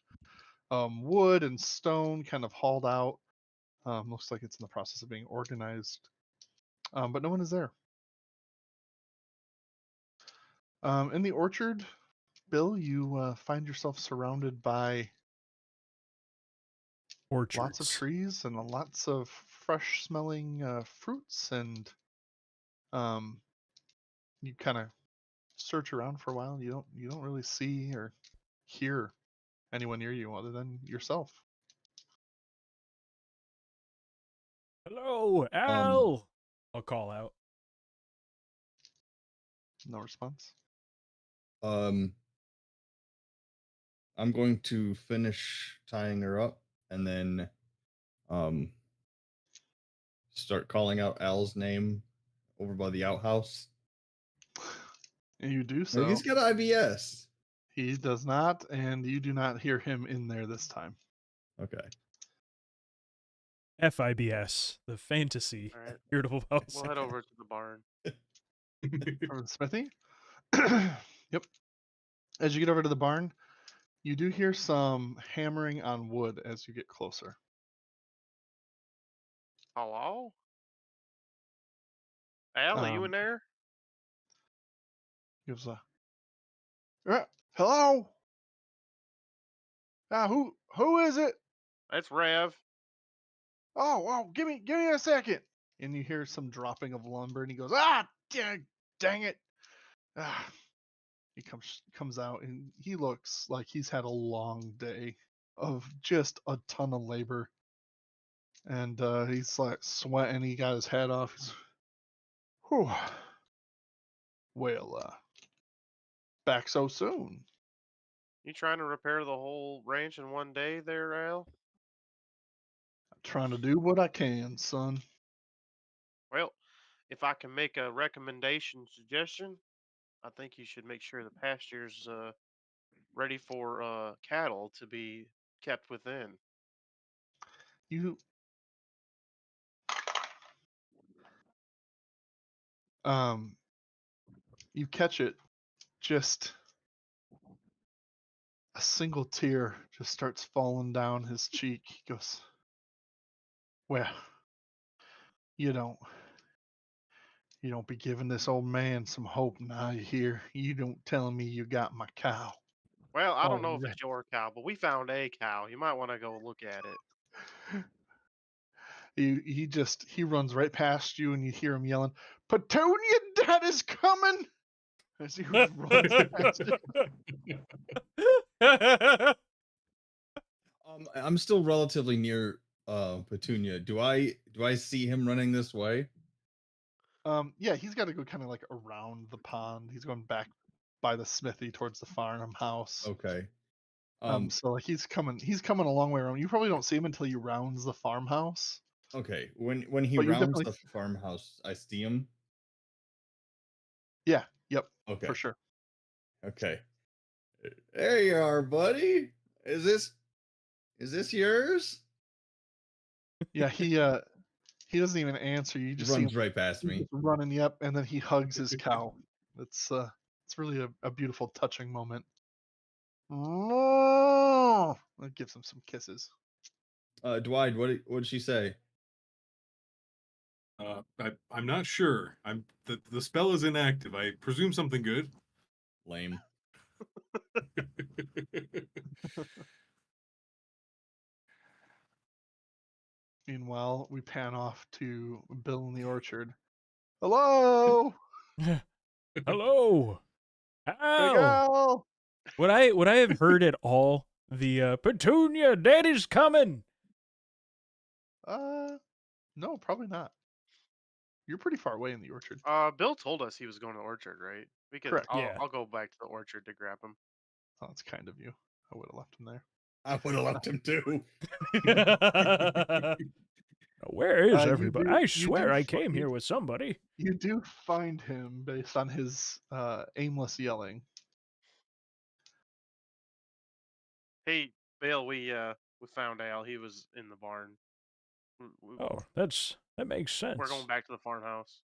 wood and stone kind of hauled out. Looks like it's in the process of being organized. But no one is there. In the orchard, Bill, you find yourself surrounded by Orchards. lots of trees and lots of fresh smelling fruits, and you kind of search around for a while. You don't really see or hear anyone near you other than yourself. Hello, Al. I'll call out. No response. I'm going to finish tying her up and then start calling out Al's name over by the outhouse. And you do Maybe so. he's got IBS. He does not, and you do not hear him in there this time. Okay. FIBS, the fantasy All right. irritable bowel We'll head over to the barn. From the smithy. Yep. As you get over to the barn, you do hear some hammering on wood as you get closer. Hello? Al, are you in there? Gives a hello. Who is it? That's Rev. Oh, give me a second. And you hear some dropping of lumber, and he goes, dang it. He comes out, and he looks like he's had a long day of just a ton of labor. And he's like sweating. He got his hat off. He's, whew. Well, back so soon. You trying to repair the whole ranch in one day there, Al? Trying to do what I can, son. Well, if I can make a suggestion, I think you should make sure the pasture's ready for cattle to be kept within. You you catch it, just a single tear just starts falling down his cheek. He goes, well, you don't be giving this old man some hope now. You hear? You don't telling me you got my cow. Well, I don't know if Already. it's your cow, but we found a cow. You might want to go look at it. He runs right past you, and you hear him yelling, "Petunia, Dad is coming!" As he runs past you. I'm still relatively near Petunia. Do I see him running this way? Yeah, he's got to go kind of like around the pond. He's going back by the smithy towards the farmhouse. Okay. So like he's coming a long way around. You probably don't see him until he rounds the farmhouse. Okay. When he But you rounds definitely the farmhouse, I see him. Yeah, yep, Okay. for sure. Okay. There you are, buddy. Is this yours? Yeah, he doesn't even answer. You just see Runs him right past me. just running, yep, and then he hugs his cow. It's really a beautiful, touching moment. Oh, it gives him some kisses. Dwight, what did she say? I'm not sure. The spell is inactive. I presume something good. Lame. Meanwhile, we pan off to Bill in the orchard. Hello, Hello, Big Al. Al. Would I have heard at all the Petunia, Daddy's coming? No, probably not. You're pretty far away in the orchard. Bill told us he was going to the orchard, right? We could. Correct. Yeah. I'll go back to the orchard to grab him. Oh, that's kind of you. I would have left him there. I would have left him too. Where is You everybody? do- I you swear do I fi- came you- here with somebody. You do find him based on his aimless yelling. Hey, Bill, we found Al. He was in the barn. Oh, that makes sense. We're going back to the farmhouse.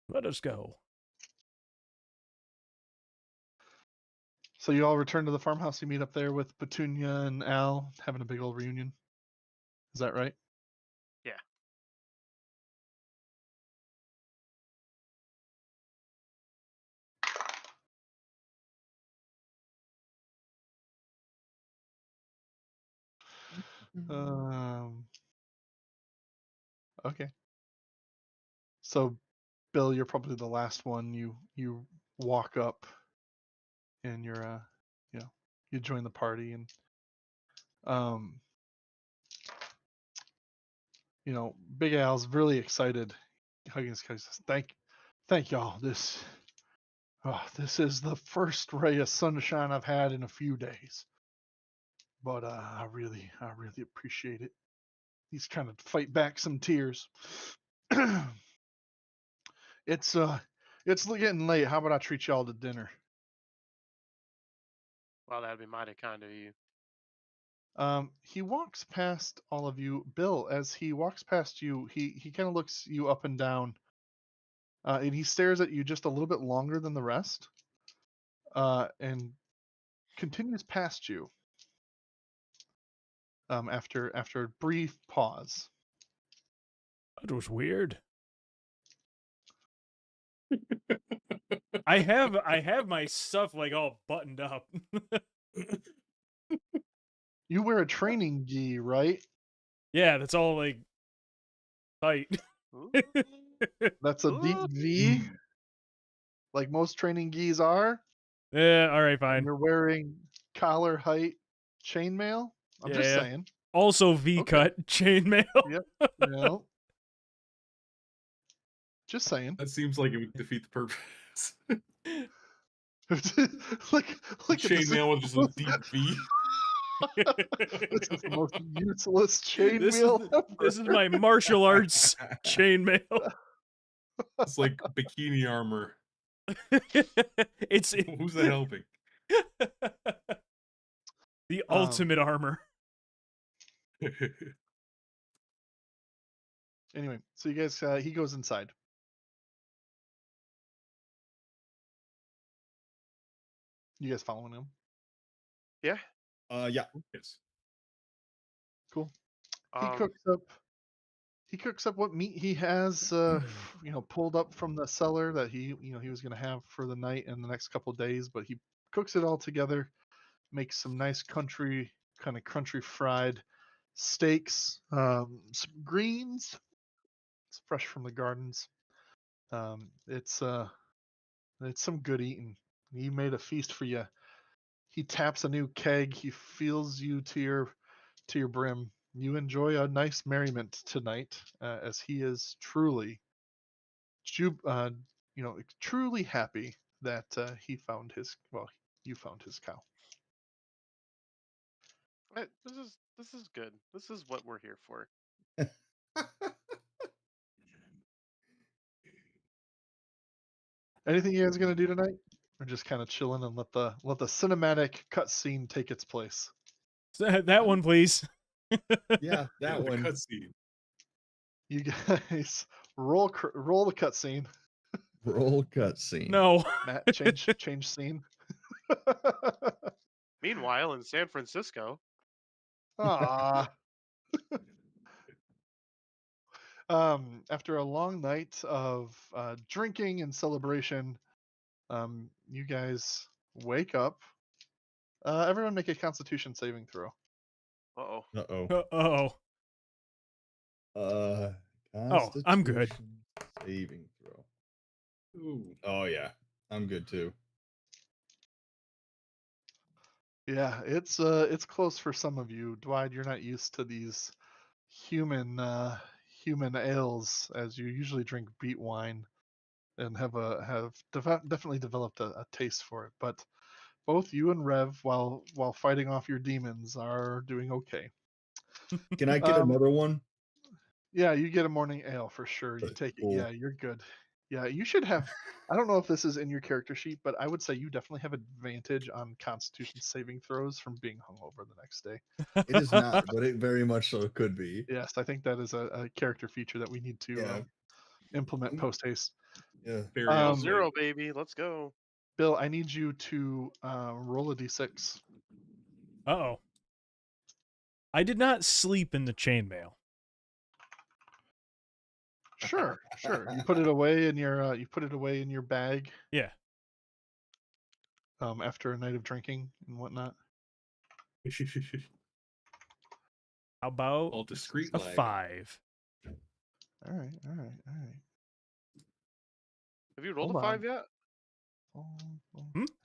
Let us go. So you all return to the farmhouse. You meet up there with Petunia and Al, having a big old reunion. Is that right? Yeah. Okay. So, Bill, you're probably the last one. You walk up, and you're you join the party, and Big Al's really excited. Hugging his cousin, says, Thank y'all. This is the first ray of sunshine I've had in a few days. But I really appreciate it. He's kind of fight back some tears. It's It's getting late. How about I treat y'all to dinner? Well, that'd be mighty kind of you. He walks past all of you. Bill, as he walks past you, he kind of looks you up and down, and he stares at you just a little bit longer than the rest, and continues past you. After a brief pause. That was weird. I have my stuff like all buttoned up. You wear a training gi, right? Yeah, that's all like tight. Ooh. That's a deep V, like most training gis are. Yeah, all right, And fine. you're wearing collar height chainmail. I'm just Yeah. saying. Also V-cut chainmail. Yep. No. Just saying. That seems like it would defeat the purpose. Look at this. Chainmail with just a deep V. This is the most useless chainmail ever. This is my martial arts chainmail. It's like bikini armor. It's Who's that helping? The ultimate armor. Anyway, so you guys, he goes inside. You guys following him? Yeah. Yeah. Yes. Cool. Um, He cooks up what meat he has, pulled up from the cellar that he was going to have for the night and the next couple of days. But he cooks it all together, makes some nice country fried steaks, some greens. It's fresh from the gardens. It's some good eating. He made a feast for you. He taps a new keg. He fills you to your brim. You enjoy a nice merriment tonight, as he is truly happy that you found his cow. this is good. This is what we're here for. Anything you guys gonna do tonight? Or just kind of chilling and let the cinematic cutscene take its place? That one, please. Yeah, that The one. cutscene. You guys roll the cutscene. Roll cutscene. No. Matt, change scene. Meanwhile, in San Francisco. Ah. After a long night of drinking and celebration, you guys wake up. Everyone make a Constitution saving throw. Uh-oh. Uh-oh. Oh, Constitution I'm good. saving throw. Ooh. Oh yeah, I'm good too. Yeah, it's close for some of you. Dwight, you're not used to these human ales, as you usually drink beet wine and have definitely developed a taste for it. But both you and Rev, while fighting off your demons, are doing okay. Can I get another one? Yeah, you get a morning ale for sure. You take it. Cool. Yeah, you're good. Yeah, you should have. I don't know if this is in your character sheet, but I would say you definitely have advantage on Constitution saving throws from being hungover the next day. It is not, but it very much so could be. Yes, I think that is a character feature that we need to implement post haste. Yeah. Level 0, baby. Let's go. Bill, I need you to roll a d6. Uh-oh. I did not sleep in the chainmail. Sure. You put it away in your bag. Yeah. After a night of drinking and whatnot. How about All discreet a lag. 5? All right. Have you rolled Hold a 5 on. yet?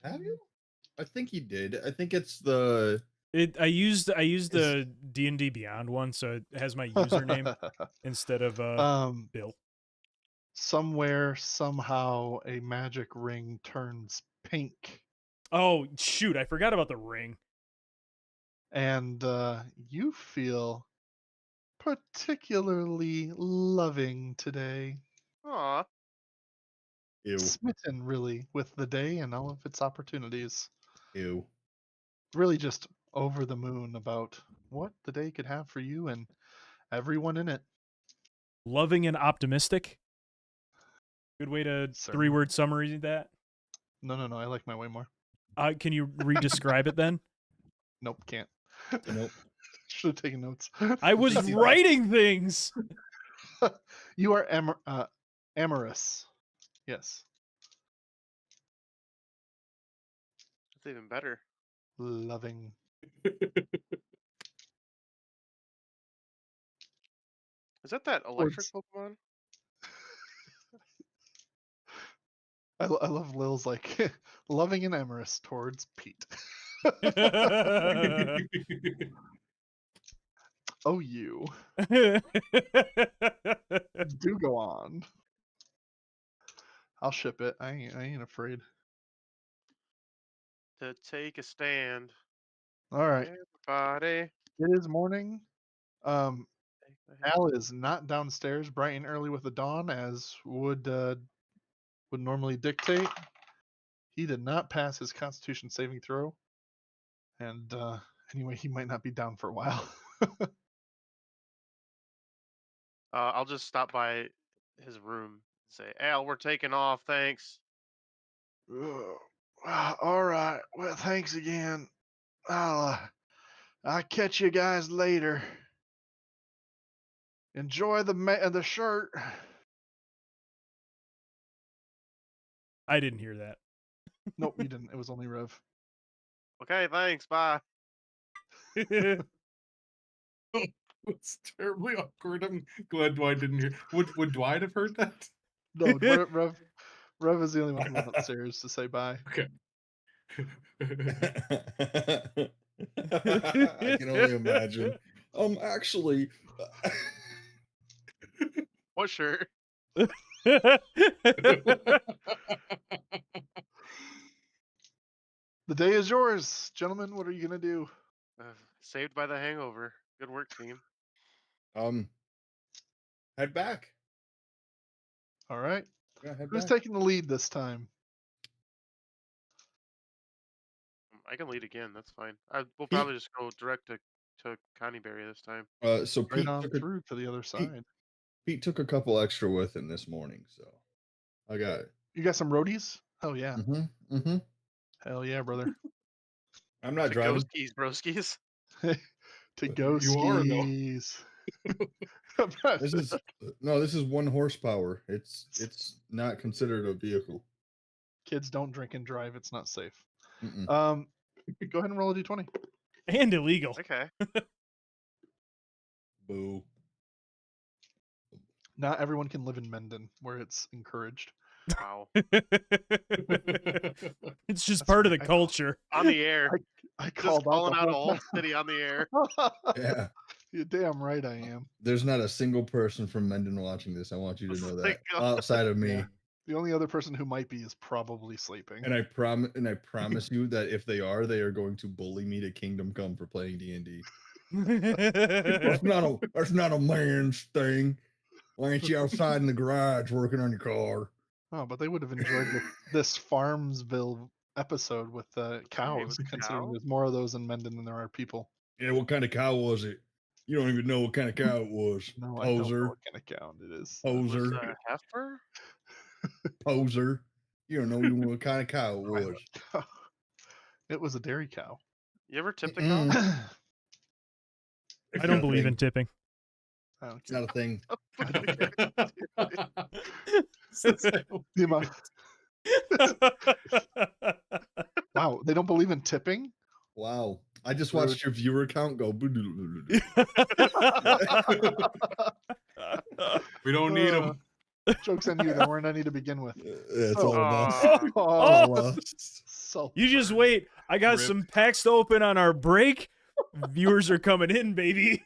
Have you? I think you did. I think it's the. I used the D&D Beyond one, so it has my username instead of Bill. Somewhere, somehow, a magic ring turns pink. Oh, shoot. I forgot about the ring. And you feel particularly loving today. Aw. Ew. smitten really with the day and all of its opportunities. Ew. Really just over the moon about what the day could have for you and everyone in it. Loving and optimistic. Good way to Certainly. 3-word summary that. No, I like my way more. Can you re-describe it then? Nope, can't. Nope. Should have taken notes. I was writing things. You are amorous. Yes. That's even better. Loving. Is that electric Pokemon? I love Lil's like loving and amorous towards Pete. Oh, you. Do go on. I'll ship it. I ain't afraid. To take a stand. All right. Everybody. It is morning. Take the hand. Al is not downstairs bright and early with the dawn as would normally dictate. He did not pass his Constitution saving throw, and anyway, he might not be down for a while. I'll just stop by his room and say, Al, we're taking off, thanks. All right. Well, thanks again. I'll catch you guys later. Enjoy the shirt. I didn't hear that. Nope, you didn't. It was only Rev. Okay, thanks, bye. It's terribly awkward. I'm glad Dwight didn't hear. Would Dwight have heard that? No, Rev is the only one who went upstairs to say bye. Okay. I can only imagine. Actually, What shirt? The day is yours, gentlemen. What are you gonna do? Saved by the hangover. Good work, team. head back. All right. Yeah, head Who's back. taking the lead this time? I can lead again. That's fine. We'll probably just go direct to Connieberry this time. So Right Pete on took, through to the other side. Pete took a couple extra with him this morning, so I got it. You got some roadies? Oh yeah. Mm-hmm. Hell yeah, brother. I'm not To driving. go skis, broskis. To go You are, though. skis. This is 1 horsepower. It's not considered a vehicle. Kids don't drink and drive. It's not safe. Mm-mm. Go ahead and roll a d20. And illegal. Okay. Boo. Not everyone can live in Mendon, where it's encouraged. Wow. It's just That's part of the right, I- culture. On the air. I Just called calling out out a the whole whole city on the air. Yeah. You're damn right I am. There's not a single person from Mendon watching this. I want you to Oh know my that. God. Outside of me. Yeah. The only other person who might be is probably sleeping. And I promise you that if they are going to bully me to Kingdom Come for playing D&D. That's not a man's thing. Why ain't you outside in the garage working on your car? Oh, but they would have enjoyed this Farmsville episode with the cows, with the considering cow? there's more of those in Mendon than there are people. Yeah, what kind of cow was it? You don't even know what kind of cow it was. No, I don't know Poser. what kind of cow it is. Poser. Was heifer? Poser. You don't know even what kind of cow it was. It was a dairy cow. You ever tipped a Mm-mm. cow? I don't believe in tipping. I don't It's not a thing. The amount- Wow, they don't believe in tipping? Wow. I just watched your viewer count go. We don't need them. Joke's on you. There weren't any to begin with. It's Oh. all of us. Oh, All of us. so You just wait. I got Rip. some packs to open on our break. Viewers are coming in, baby.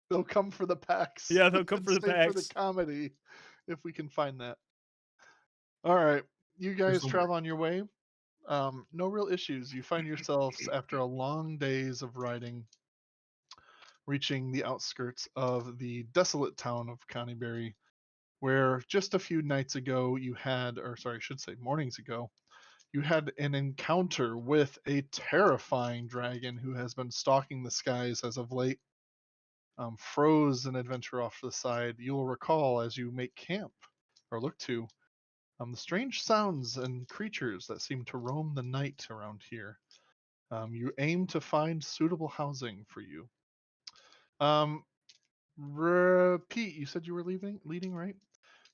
they'll come for the packs. Yeah, they'll come for the Stay packs. For the comedy, if we can find that. All right, you guys some travel on your way. No real issues. You find yourselves after a long days of riding, reaching the outskirts of the desolate town of Connieberry, where just a few nights ago I should say mornings ago, you had an encounter with a terrifying dragon who has been stalking the skies as of late. Froze an adventure off to the side. You'll recall as you make camp or look to the strange sounds and creatures that seem to roam the night around here. You aim to find suitable housing for you. Pete, you said you were leading, right?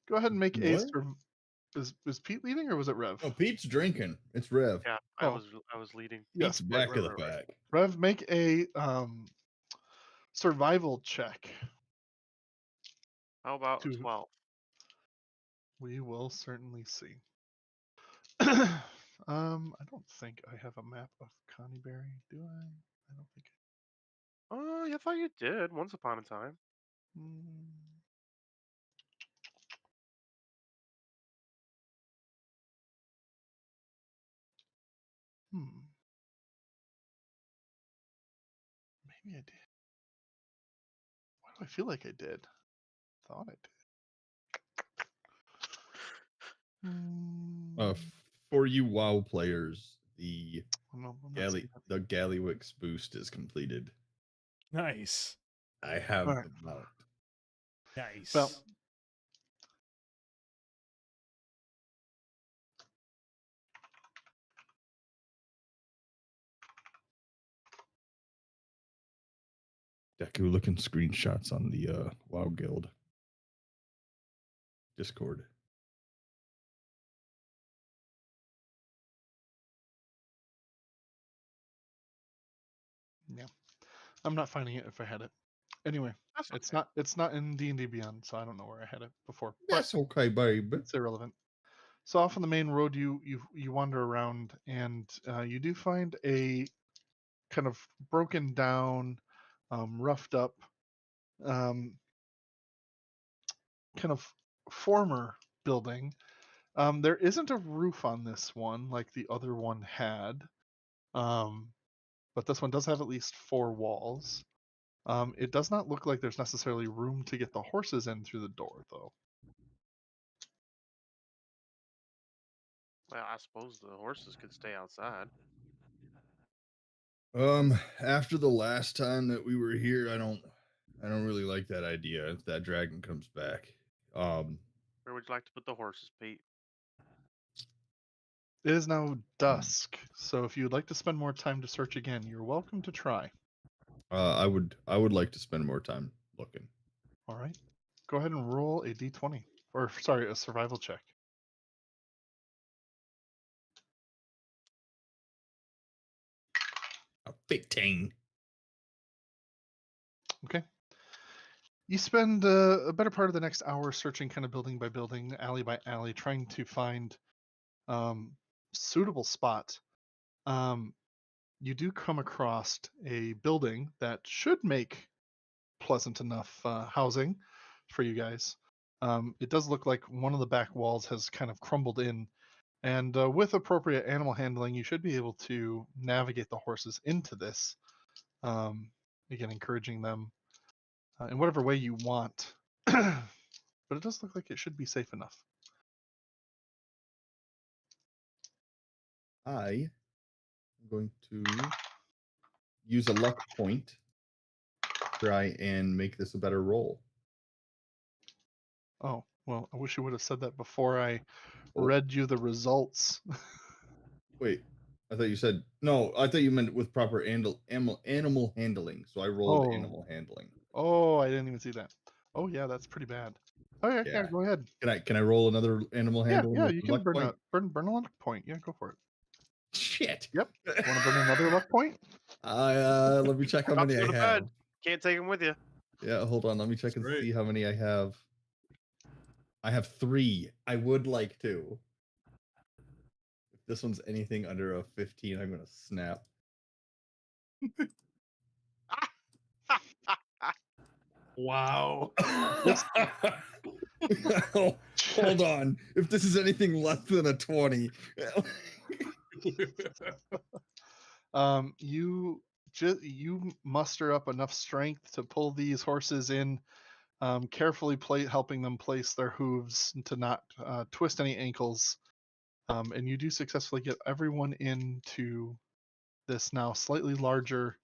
Go ahead and make a. What? Is Pete leading or was it Rev? Oh, Pete's drinking. It's Rev. Yeah, I was leading. Yes, Pete's back to the back. Rev, make a survival check. How about To- 12? We will certainly see. I don't think I have a map of Connieberry, do I? I don't think. Oh, I thought you did once upon a time. Maybe I did. Why do I feel like I did? Thought I did. For you WoW players, the Galley Gallywix boost is completed. Nice. I have the mount. Nice. Well, Deku looking screenshots on the WoW Guild Discord. yeah, I'm not finding it if I had it. Anyway, That's okay. it's not in D&D Beyond, so I don't know where I had it before. That's okay, babe. It's irrelevant. So off on the main road, you wander around, and you do find a kind of broken down, roughed up, kind of former building. There isn't a roof on this one like the other one had, but this one does have at least 4 walls. It does not look like there's necessarily room to get the horses in through the door, though. Well, I suppose the horses could stay outside. After the last time that we were here, I don't really like that idea if that dragon comes back. Where would you like to put the horses, Pete? It is now dusk, so if you'd like to spend more time to search again, you're welcome to try. I would like to spend more time looking. All right. Go ahead and roll a d20. Or, sorry, a survival check. A 15. Okay. You spend a better part of the next hour searching kind of building by building, alley by alley, trying to find suitable spot. You do come across a building that should make pleasant enough housing for you guys. It does look like one of the back walls has kind of crumbled in, and with appropriate animal handling, you should be able to navigate the horses into this. Again, encouraging them in whatever way you want, but it does look like it should be safe enough. I am going to use a luck point to try and make this a better roll. Oh, well, I wish you would have said that before I read you the results. Wait, I thought you said no. I thought you meant with proper animal handling. So I rolled animal handling. Oh, I didn't even see that. Oh yeah, that's pretty bad. Okay, yeah, go ahead. Can I roll another animal handling? Yeah, you can burn a luck point. Yeah, go for it. Shit. Yep. Want to burn another luck point? Let me check how many I have. Bed. Can't take them with you. Yeah, hold on. Let me check and see how many I have. I have 3. I would like to. If this one's anything under a 15, I'm gonna snap. Wow. Hold on. If this is anything less than a 20. You muster up enough strength to pull these horses in carefully helping them place their hooves to not twist any ankles. And you do successfully get everyone into this now slightly larger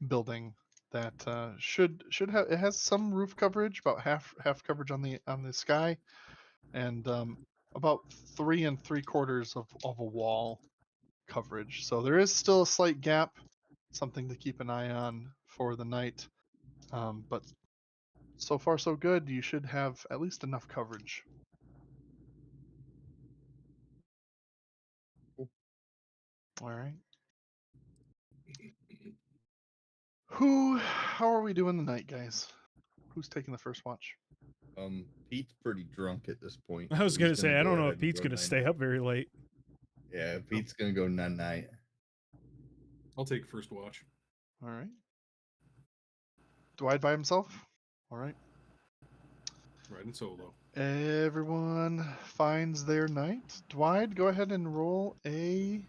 building that should have, it has some roof coverage, about half coverage on the sky, and about 3 3/4 of a wall coverage. So there is still a slight gap, something to keep an eye on for the night. But so far so good. You should have at least enough coverage. Cool. All right. How are we doing tonight, guys? Who's taking the first watch? Pete's pretty drunk at this point. I was so gonna he's say I go don't know ahead if and Pete's go gonna stay night-night. up very late. Yeah, Pete's gonna go night. I'll take first watch. All right. Dwight by himself. All right. Riding solo. Everyone finds their night. Dwight, go ahead and roll a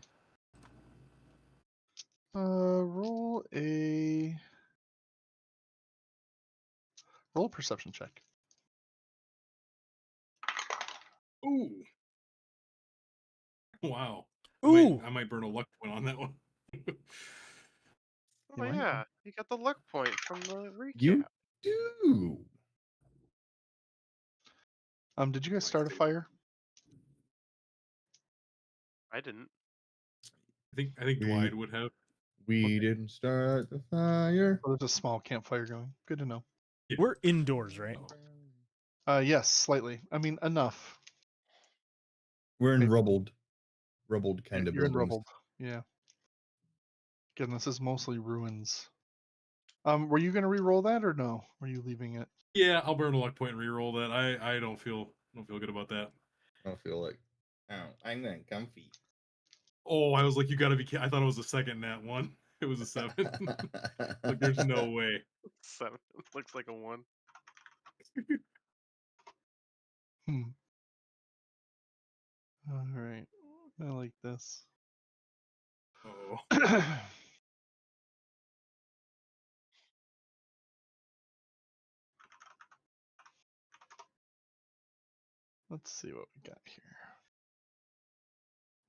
perception check. Ooh. Wow. Ooh. I might burn a luck point on that one. Oh might. yeah, you got the luck point from the recap. You do. Did you guys Might start a stay. fire? I didn't. I think Dwight would have. We Okay. didn't start the fire. Oh, there's a small campfire going. Good to know. Yeah. We're indoors, right? Yes, slightly. I mean, enough. We're in Hey, rubbled kind of You're in buildings. rubbled. Yeah. Again, this is mostly ruins. Were you gonna re-roll that or no? Were you leaving it? Yeah, I'll burn a luck point and re-roll that. I don't feel good about that. I don't feel like. Oh, I'm getting comfy. Oh, I was like, you gotta be kidding. I thought it was the second nat one. It was a 7. Like, there's no way. 7 looks like a 1. All right. I like this. Oh. Let's see what we got here.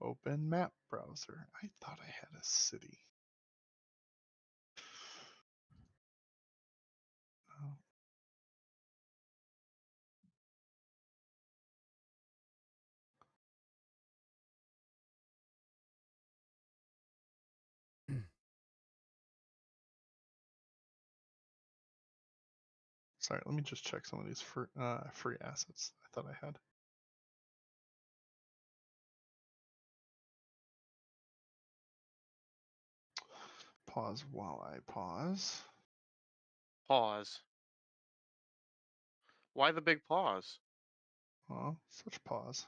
Open map browser. I thought I had a city. Oh. Sorry, let me just check some of these free assets I thought I had. Pause while I pause. Pause. Why the big pause? Oh, such pause.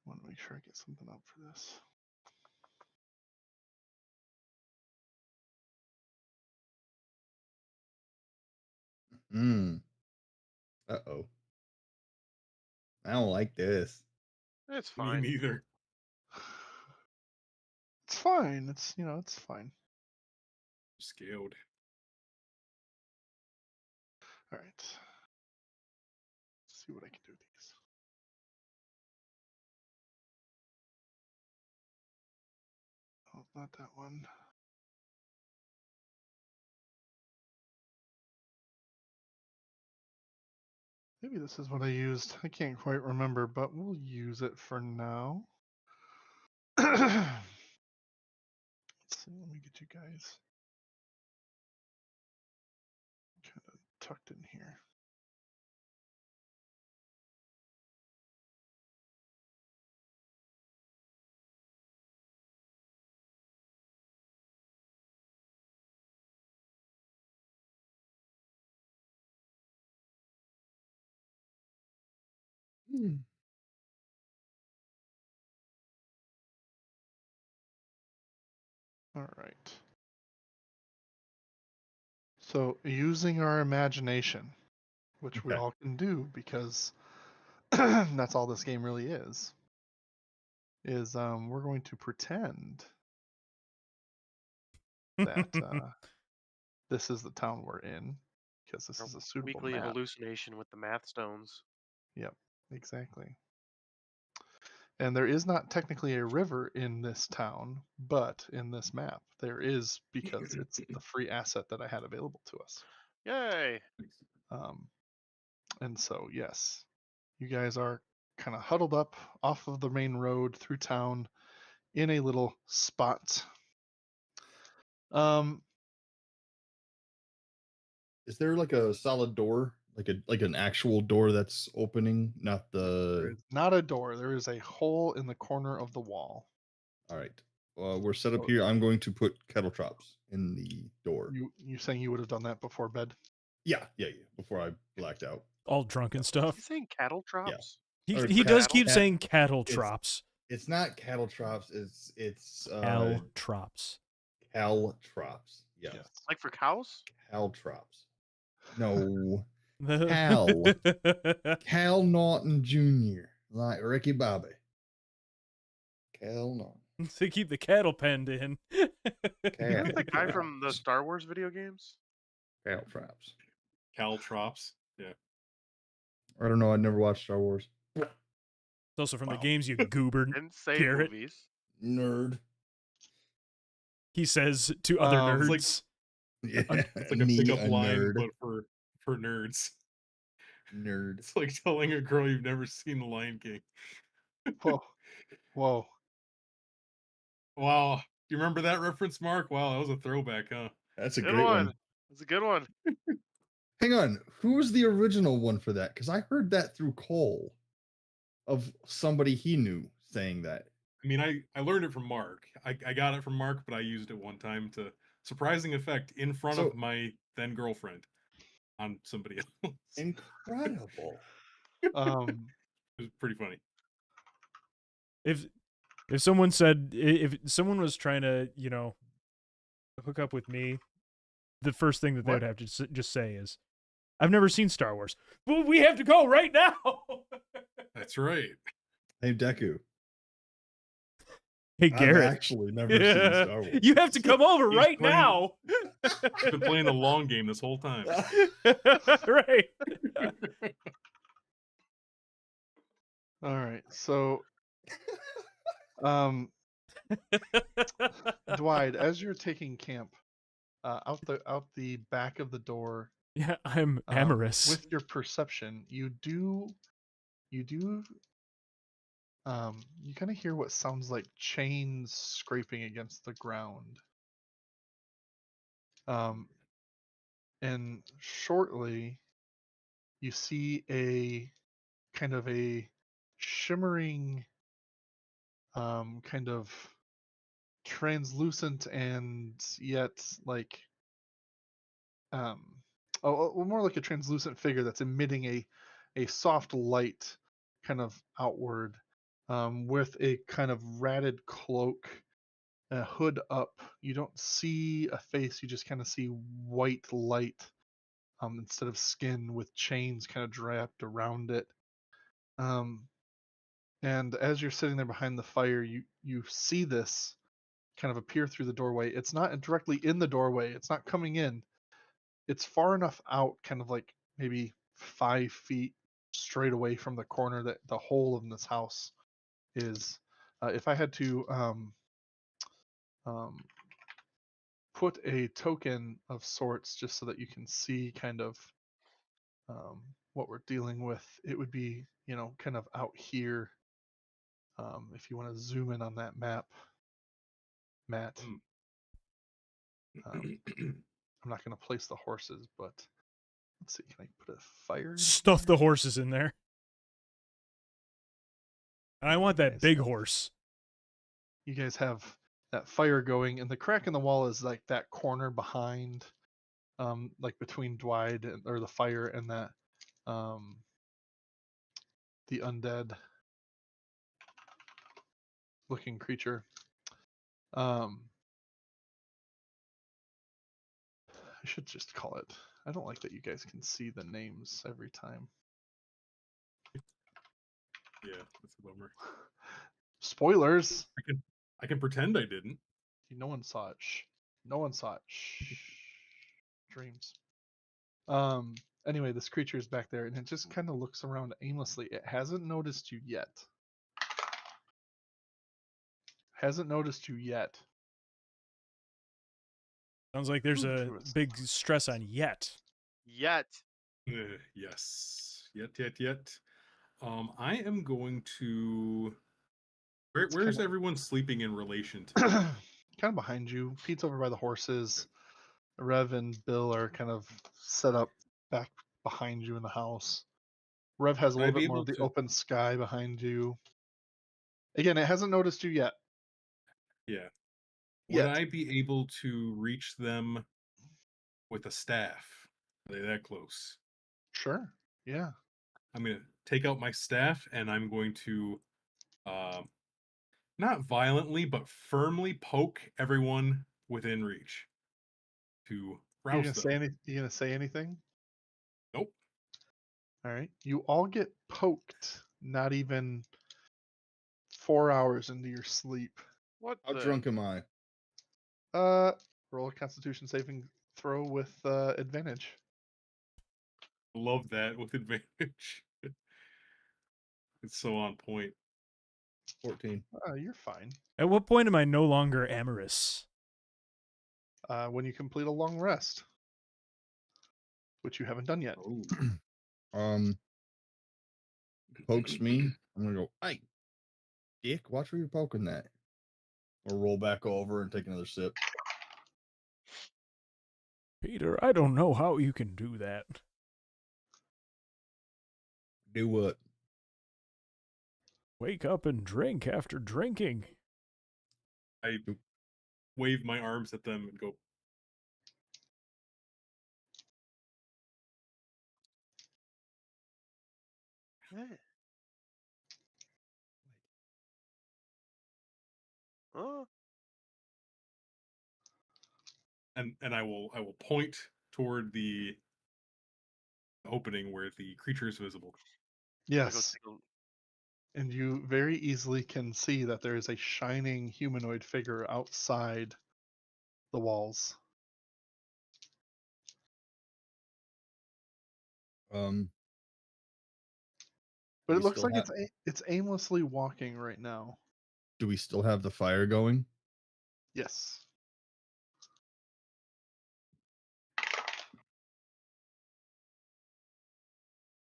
I want to make sure I get something up for this. Uh-oh. I don't like this. It's Me fine. neither. It's fine. It's fine. Scaled. All right. Let's see what I can do with these. Oh, not that one. Maybe this is what I used. I can't quite remember, but we'll use it for now. Let's see. Let me get you guys kind of tucked in here. All right. So using our imagination, which we Okay. all can do because that's all this game really is. We're going to pretend that this is the town we're in because this A is a suitable weekly map. hallucination with the math stones. Yep, exactly. And there is not technically a river in this town, but in this map there is because it's the free asset that I had available to us. Yay! And so, yes, you guys are kind of huddled up off of the main road through town in a little spot. Is there like a solid door, like an actual door that's opening, not There the? is not a door. There is a hole in the corner of the wall. All right. We're set up So here. I'm going to put kettle traps in the door. you saying you would have done that before bed? Yeah. Before I blacked out. All drunk and Is stuff. he saying cattle drops? Or He does cattle? keep saying cattle It's- traps. It's not cattle traps. It's Cattle traps. cal traps. Yes. Like for cows? Cal traps. No. The Cal Norton Jr. Like Ricky Bobby. Cal Norton. to keep the cattle penned in. Isn't that Cal the guy from the traps. Star Wars video games? Cal traps. Caltrops. Yeah. I don't know. I never watched Star Wars. It's also from the Wow. games, you goober. Didn't say Garrett. movies. Nerd. He says to other It's like- nerds. Yeah. It's like a Me, pickup a line, nerd. but for nerds. Nerd. It's like telling a girl you've never seen The Lion King. Whoa. Wow. You remember that reference, Mark? Wow, that was a throwback, huh? That's a Good great one. one. That's a good one. Hang on. Who was the original one for that? Because I heard that through Cole of somebody he knew saying that. I mean, I learned it from Mark. I got it from Mark, but I used it one time to surprising effect in front So- of my then girlfriend on somebody else. Incredible. It was pretty funny. If someone said, if someone was trying to, hook up with me, the first thing that they would have to just say is, I've never seen Star Wars. Well, we have to go right now. That's right. Hey, Deku. Hey, I've Garrett. actually never seen Star Wars. You have to come over He's right playing- now. I've been playing the long game this whole time. Right. All right. So, Dwight, as you're taking camp, out the back of the door, Yeah, I'm amorous. with your perception, you kind of hear what sounds like chains scraping against the ground. And shortly, you see a kind of a shimmering, kind of translucent and yet like, more like a translucent figure that's emitting a soft light kind of outward, with a kind of ratted cloak, a hood up. You don't see a face, you just kind of see white light, instead of skin, with chains kind of draped around it. And as you're sitting there behind the fire, you see this kind of appear through the doorway. It's not directly in the doorway, it's not coming in. It's far enough out, kind of like maybe 5 feet straight away from the corner that the hole in this house is. If I had to put a token of sorts just so that you can see kind of what we're dealing with, it would be, kind of out here. If you want to zoom in on that map, Matt. I'm not going to place the horses, but let's see. Can I put a fire? Stuff the horses in there. And I want that Nice. big horse. You guys have that fire going, and the crack in the wall is like that corner behind, like between Dwight or the fire and that, the undead looking creature. I should just call it. I don't like that you guys can see the names every time. Yeah, that's a bummer. Spoilers. I can pretend I didn't. No one saw it. Shh. No one saw it. Shh. Dreams. Anyway, this creature is back there and it just kind of looks around aimlessly. It hasn't noticed you yet. Hasn't noticed you yet. Sounds like there's a Interesting. big stress on yet. Yet. Yes. Yet. I am going to. Where's kinda- everyone sleeping in relation to? kind of behind you. Pete's over by the horses. Rev and Bill are kind of set up back behind you in the house. Rev has a Would I little be bit more able of the to? open sky behind you. Again, it hasn't noticed you yet. Yeah. Would Yet. I be able to reach them with a staff? Are they that close? Sure. Yeah. I'm gonna take out my staff and I'm going to, not violently but firmly poke everyone within reach to You rouse gonna them. say you gonna say anything? Nope. All right. You all get poked. Not even 4 hours into your sleep. What How the? drunk am I? Roll a Constitution saving throw with advantage. Love that with advantage. It's so on point. 14. You're fine. At what point am I no longer amorous? When you complete a long rest, which you haven't done yet. Oh. Pokes me. I'm gonna go, hey, dick, watch where you're poking that. Or roll back over and take another sip. Peter, I don't know how you can do that. Do what? Wake up and drink after drinking. I wave my arms at them and go, Yeah. Huh? and I will point toward the opening where the creature is visible. I'm gonna go Yes. take a- And you very easily can see that there is a shining humanoid figure outside the walls. Um, But we it looks still like have- it's aimlessly walking right now. do we still have the fire going? Yes.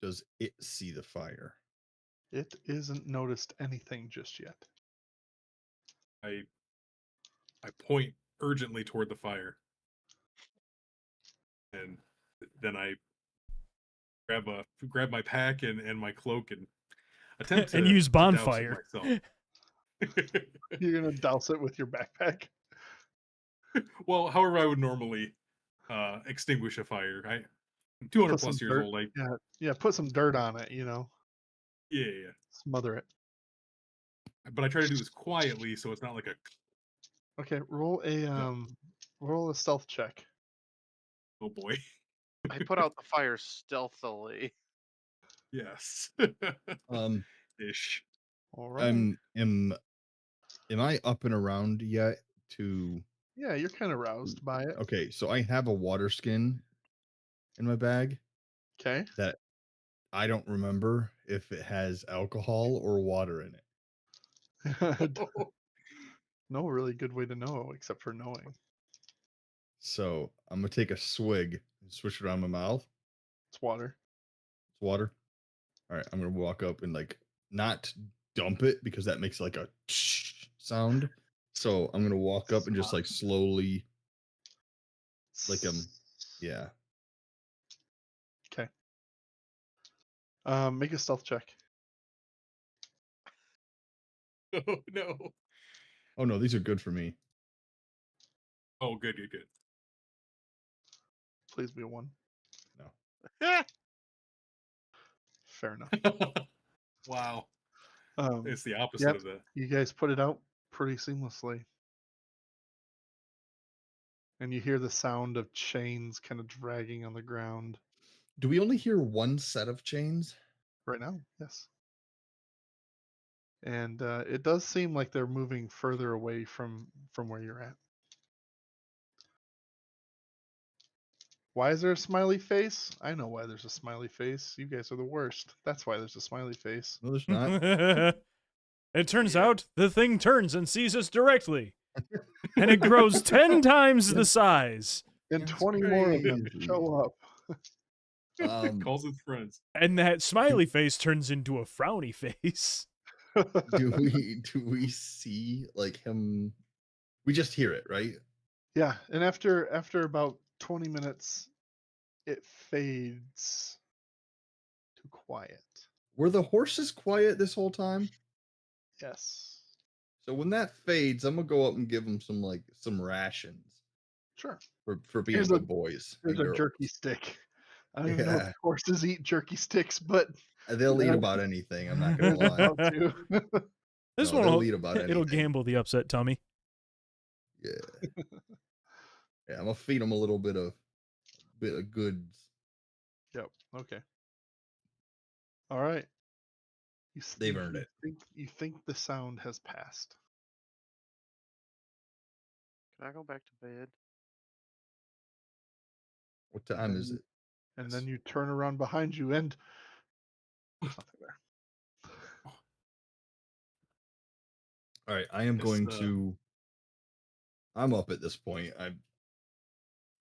Does it see the fire? It isn't noticed anything just yet. I point urgently toward the fire, and then I grab my pack and my cloak and attempt to And use douse it bonfire. myself. You're gonna douse it with your backpack. Well, however I would normally extinguish a fire. I'm 200 Put some plus years dirt. old. Yeah. Put some dirt on it. Yeah. Smother it. But I try to do this quietly, so it's not like a. Okay. Roll a stealth check. Oh boy. I put out the fire stealthily. Yes. Ish. All right. Am I up and around yet to Yeah, you're kind of roused by it. okay, so I have a water skin in my bag Okay. that I don't remember if it has alcohol or water in it. No really good way to know except for knowing. So I'm gonna take a swig and switch it around my mouth. It's water. It's water. All right, I'm gonna walk up and like not dump it because that makes like a sound. So I'm gonna walk up and just like slowly, like yeah. Okay. Make a stealth check. Oh no. Oh no, these are good for me. Oh, good. Please be a 1. No. Fair enough. Wow. Um, It's the opposite yep. of that. You guys put it out pretty seamlessly. and you hear the sound of chains kind of dragging on the ground. Do we only hear one set of chains? Right now, yes. And it does seem like they're moving further away from where you're at. Why is there a smiley face? I know why there's a smiley face. You guys are the worst. That's why there's a smiley face. No, there's not. It turns Yeah. out the thing turns and sees us directly. And it grows 10 times the size. And That's 20 more of them crazy. show up. Calls his friends. And that smiley face turns into a frowny face. do we see like him? We just hear it, right? Yeah, and after about 20 minutes, it fades to quiet. Were the horses quiet this whole time? Yes. So when that fades, I'm gonna go up and give them some rations Sure. for being Here's good boys. There's and a girls. jerky stick. I don't even know Yeah. if horses eat jerky sticks, but They'll eat Yeah. about anything. I'm not gonna they're lie. allowed to. This No, one they'll will, eat about it'll anything. gamble the upset tummy. Yeah. Yeah, I'm gonna feed them a little bit of goods. Yep. Okay. All right. They've earned it. You think the sound has passed? Can I go back to bed? What time is And- it? And then you turn around behind you, and there's nothing there. All right, I am This, going to. I'm up at this point.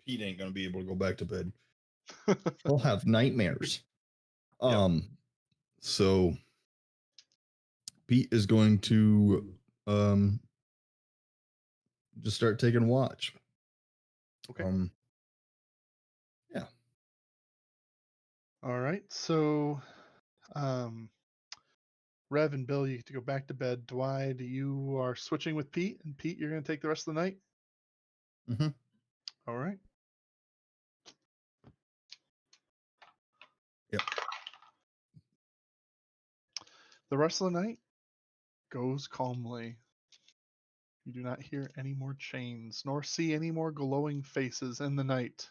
Pete ain't gonna be able to go back to bed. He'll have nightmares. So Pete is going to just start taking watch. Okay. Yeah. All right. So, Rev and Bill, you get to go back to bed. Dwight, you are switching with Pete, and Pete, you're going to take the rest of the night. Mm-hmm. All right. Yep. The rest of the night goes calmly. You do not hear any more chains, nor see any more glowing faces in the night.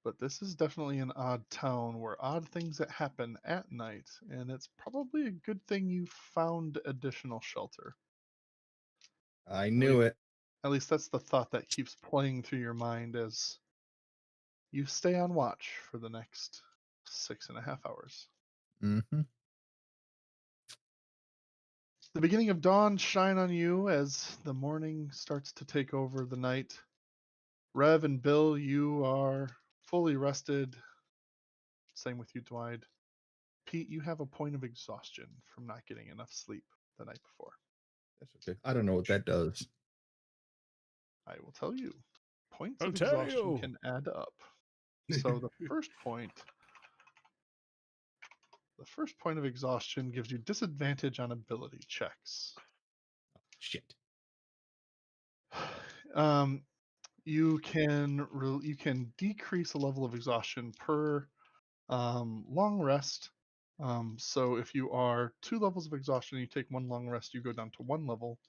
But this is definitely an odd town where odd things that happen at night, and it's probably a good thing you found additional shelter. I knew it. At least that's the thought that keeps playing through your mind as you stay on watch for the next 6.5 hours. Mm-hmm. The beginning of dawn shine on you as the morning starts to take over the night. Rev and Bill, you are fully rested. Same with you, Dwight. Pete, you have a point of exhaustion from not getting enough sleep the night before. That's okay. I don't know what that does. I will tell you. Points I'll of tell exhaustion you. can add up. So the first point of exhaustion gives you disadvantage on ability checks. Shit. You can decrease the level of exhaustion per long rest. So if you are 2 levels of exhaustion and you take 1 long rest, you go down to 1 level.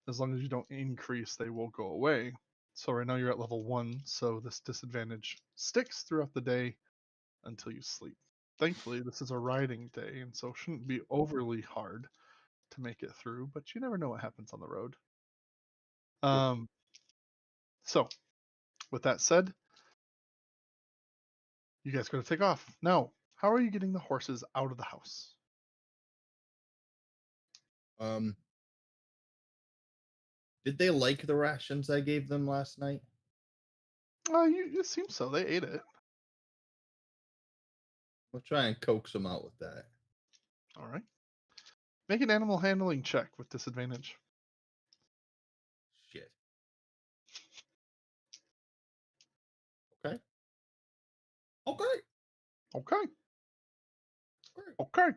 As long as you don't increase, they will go away. So right now you're at level 1, so this disadvantage sticks throughout the day until you sleep. Thankfully, this is a riding day, and so it shouldn't be overly hard to make it through, but you never know what happens on the road. So, with that said, you guys going to take off. Now, how are you getting the horses out of the house? Did they like the rations I gave them last night? It seems so. They ate it. We'll try and coax them out with that. All right. Make an animal handling check with disadvantage. Shit. Okay. Okay. Okay. Okay.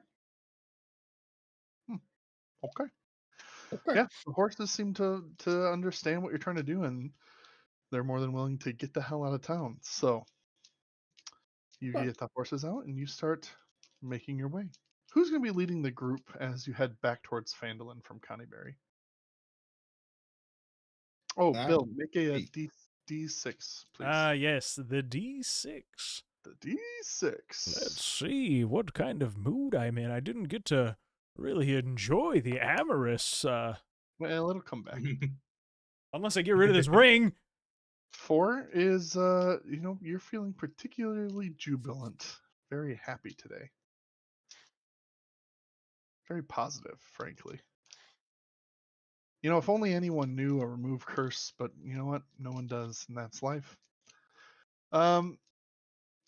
Okay. Okay. Yeah, the horses seem to understand what you're trying to do, and they're more than willing to get the hell out of town. So you Okay. get the horses out, and you start making your way. Who's going to be leading the group as you head back towards Phandalin from Coneybury? Oh, Nah, Bill, make a hey. D6, please. Yes, the D6. The D6. Let's see what kind of mood I'm in. I didn't get to really enjoy the amorous, Well, it'll come back. unless I get rid of this ring. 4 is, you're feeling particularly jubilant. Very happy today. Very positive, frankly. If only anyone knew a remove curse, but you know what? No one does, and that's life. All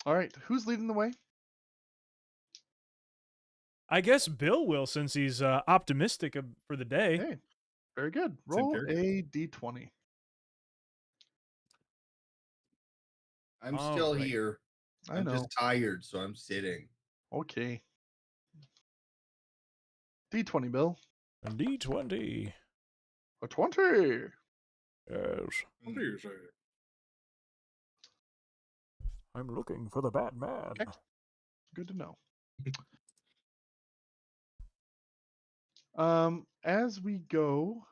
right, who's leading the way? I guess Bill will, since he's optimistic for the day. Hey, very good. It's in Roll character. a D20. I'm All still right. here. I I'm know. just tired, so I'm sitting. Okay. D20, Bill. A D20. A 20. Yes. What do you say? I'm looking for the bad man. Okay. Good to know. As we go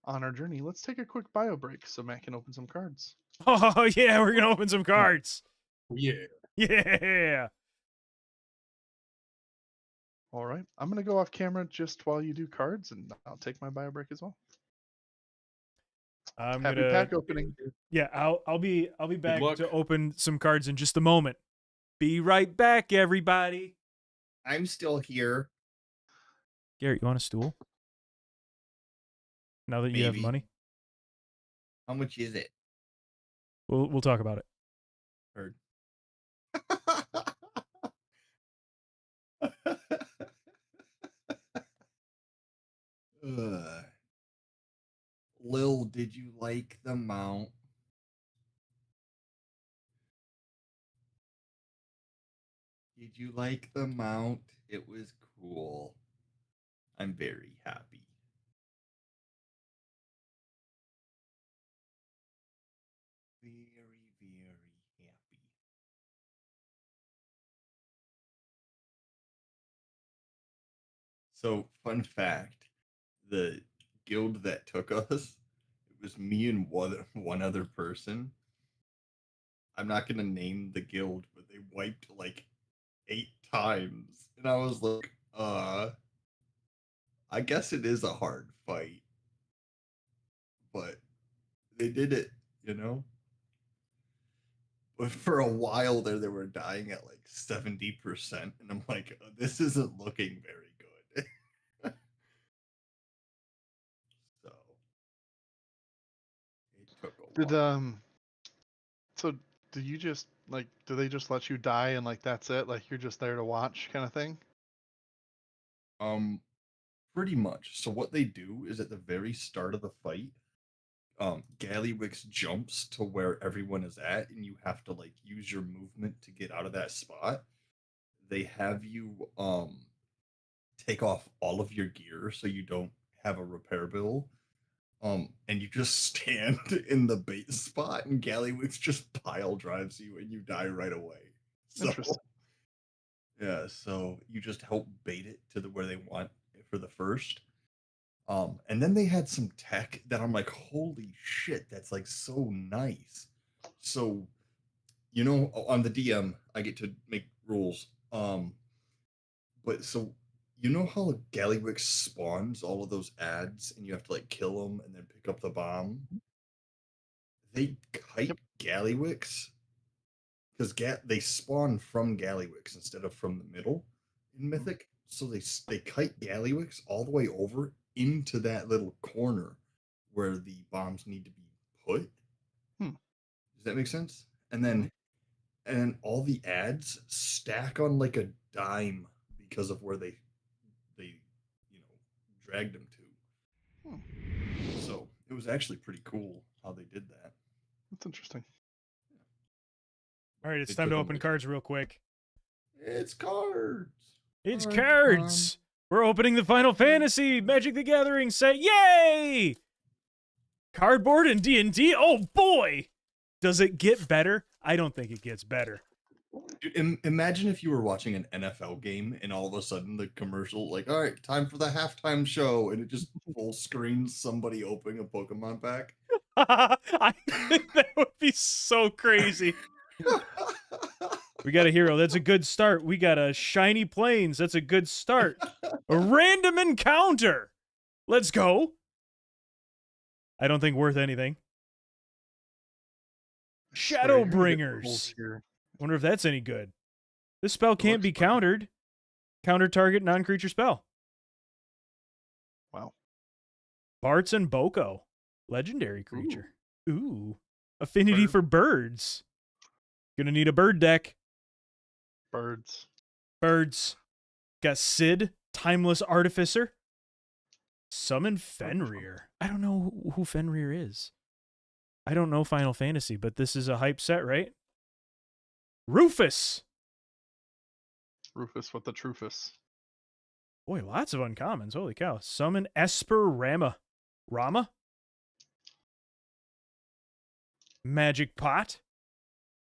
on our journey, let's take a quick bio break so Matt can open some cards. Oh, yeah, we're going to open some cards. Yeah. Yeah. All right. I'm going to go off camera just while you do cards, and I'll take my bio break as well. I'm Happy gonna pack opening. Yeah, I'll be back luck. to open some cards in just a moment. Be right back, everybody. I'm still here. Garrett, you want a stool? Now that you have Maybe. money, How much is it? we'll talk about it. Heard. Lil, did you like the mount? Did you like the mount? It was cool. I'm very happy. Very, very happy. So, fun fact, the guild that took us, it was me and one other person. I'm not gonna name the guild, but they wiped like 8 times. And I was like, I guess it is a hard fight. But they did it, you know? But for a while there, they were dying at like 70%. And I'm like, this isn't looking very good. So it took a while. So do you just do they just let you die and that's it? Like you're just there to watch kind of thing? Pretty much. So what they do is at the very start of the fight, Gallywix jumps to where everyone is at, and you have to use your movement to get out of that spot. They have you take off all of your gear so you don't have a repair bill. And you just stand in the bait spot, and Gallywix just pile drives you, and you die right away. So, Interesting. yeah, so you just help bait it to where they want for the first. And then they had some tech that I'm like, holy shit, that's so nice. So, on the DM, I get to make rules. But so how Gallywix spawns all of those ads and you have to kill them and then pick up the bomb? They kite Gallywix because they spawn from Gallywix instead of from the middle in Mythic. So they kite Gallywix all the way over into that little corner where the bombs need to be put. Does that make sense? And then all the ads stack on like a dime because of where they dragged them to. So it was actually pretty cool how they did that. That's interesting. All right, it's time to open cards real quick. It's cards. It's cards. We're opening the Final Fantasy Magic the Gathering set. Yay! Cardboard and D&D. Oh boy, does it get better? I don't think it gets better. Dude, imagine if you were watching an NFL game and all of a sudden the commercial, all right, time for the halftime show, and it just full screens somebody opening a Pokemon pack. I think that would be so crazy. We got a hero. That's a good start. We got a shiny plains. That's a good start. A random encounter. Let's go. I don't think worth anything. Swear, you're gonna get rolls Shadowbringers. here. Wonder if that's any good. This spell can't looks be fun. countered. Counter target non-creature spell. Wow. Bart's and Boko. Legendary creature. Ooh. Affinity Bird. for birds. Gonna need a bird deck. Birds. Birds. Got Sid, Timeless Artificer. Summon Fenrir. I don't know who Fenrir is. I don't know Final Fantasy, but this is a hype set, right? Rufus. Rufus with the Trufus. Boy, lots of uncommons. Holy cow. Summon Esper Rama. Rama? Magic Pot.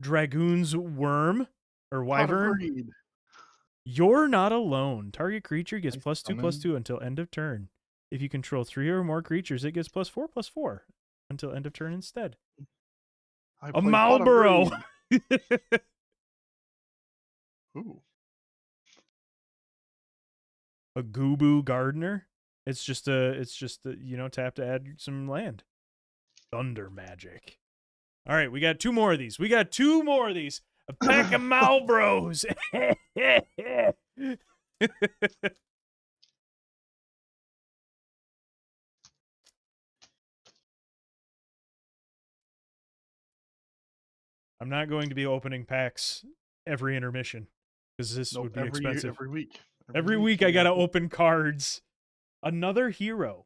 Dragoon's Worm. Or Pot of Wyvern. Greed. You're not alone. Target creature gets Nice +2/+2 until end of turn. If you control 3 or more creatures, it gets +4/+4 until end of turn instead. I A play Pot of Marlboro. Greed. Ooh. A Goobu Gardener. It's just a tap to add some land. Thunder Magic. All right, we got 2 more of these. A pack of Marlboros. I'm not going to be opening packs every intermission because this would be expensive. Every week. Every week I gotta open cards. Another hero.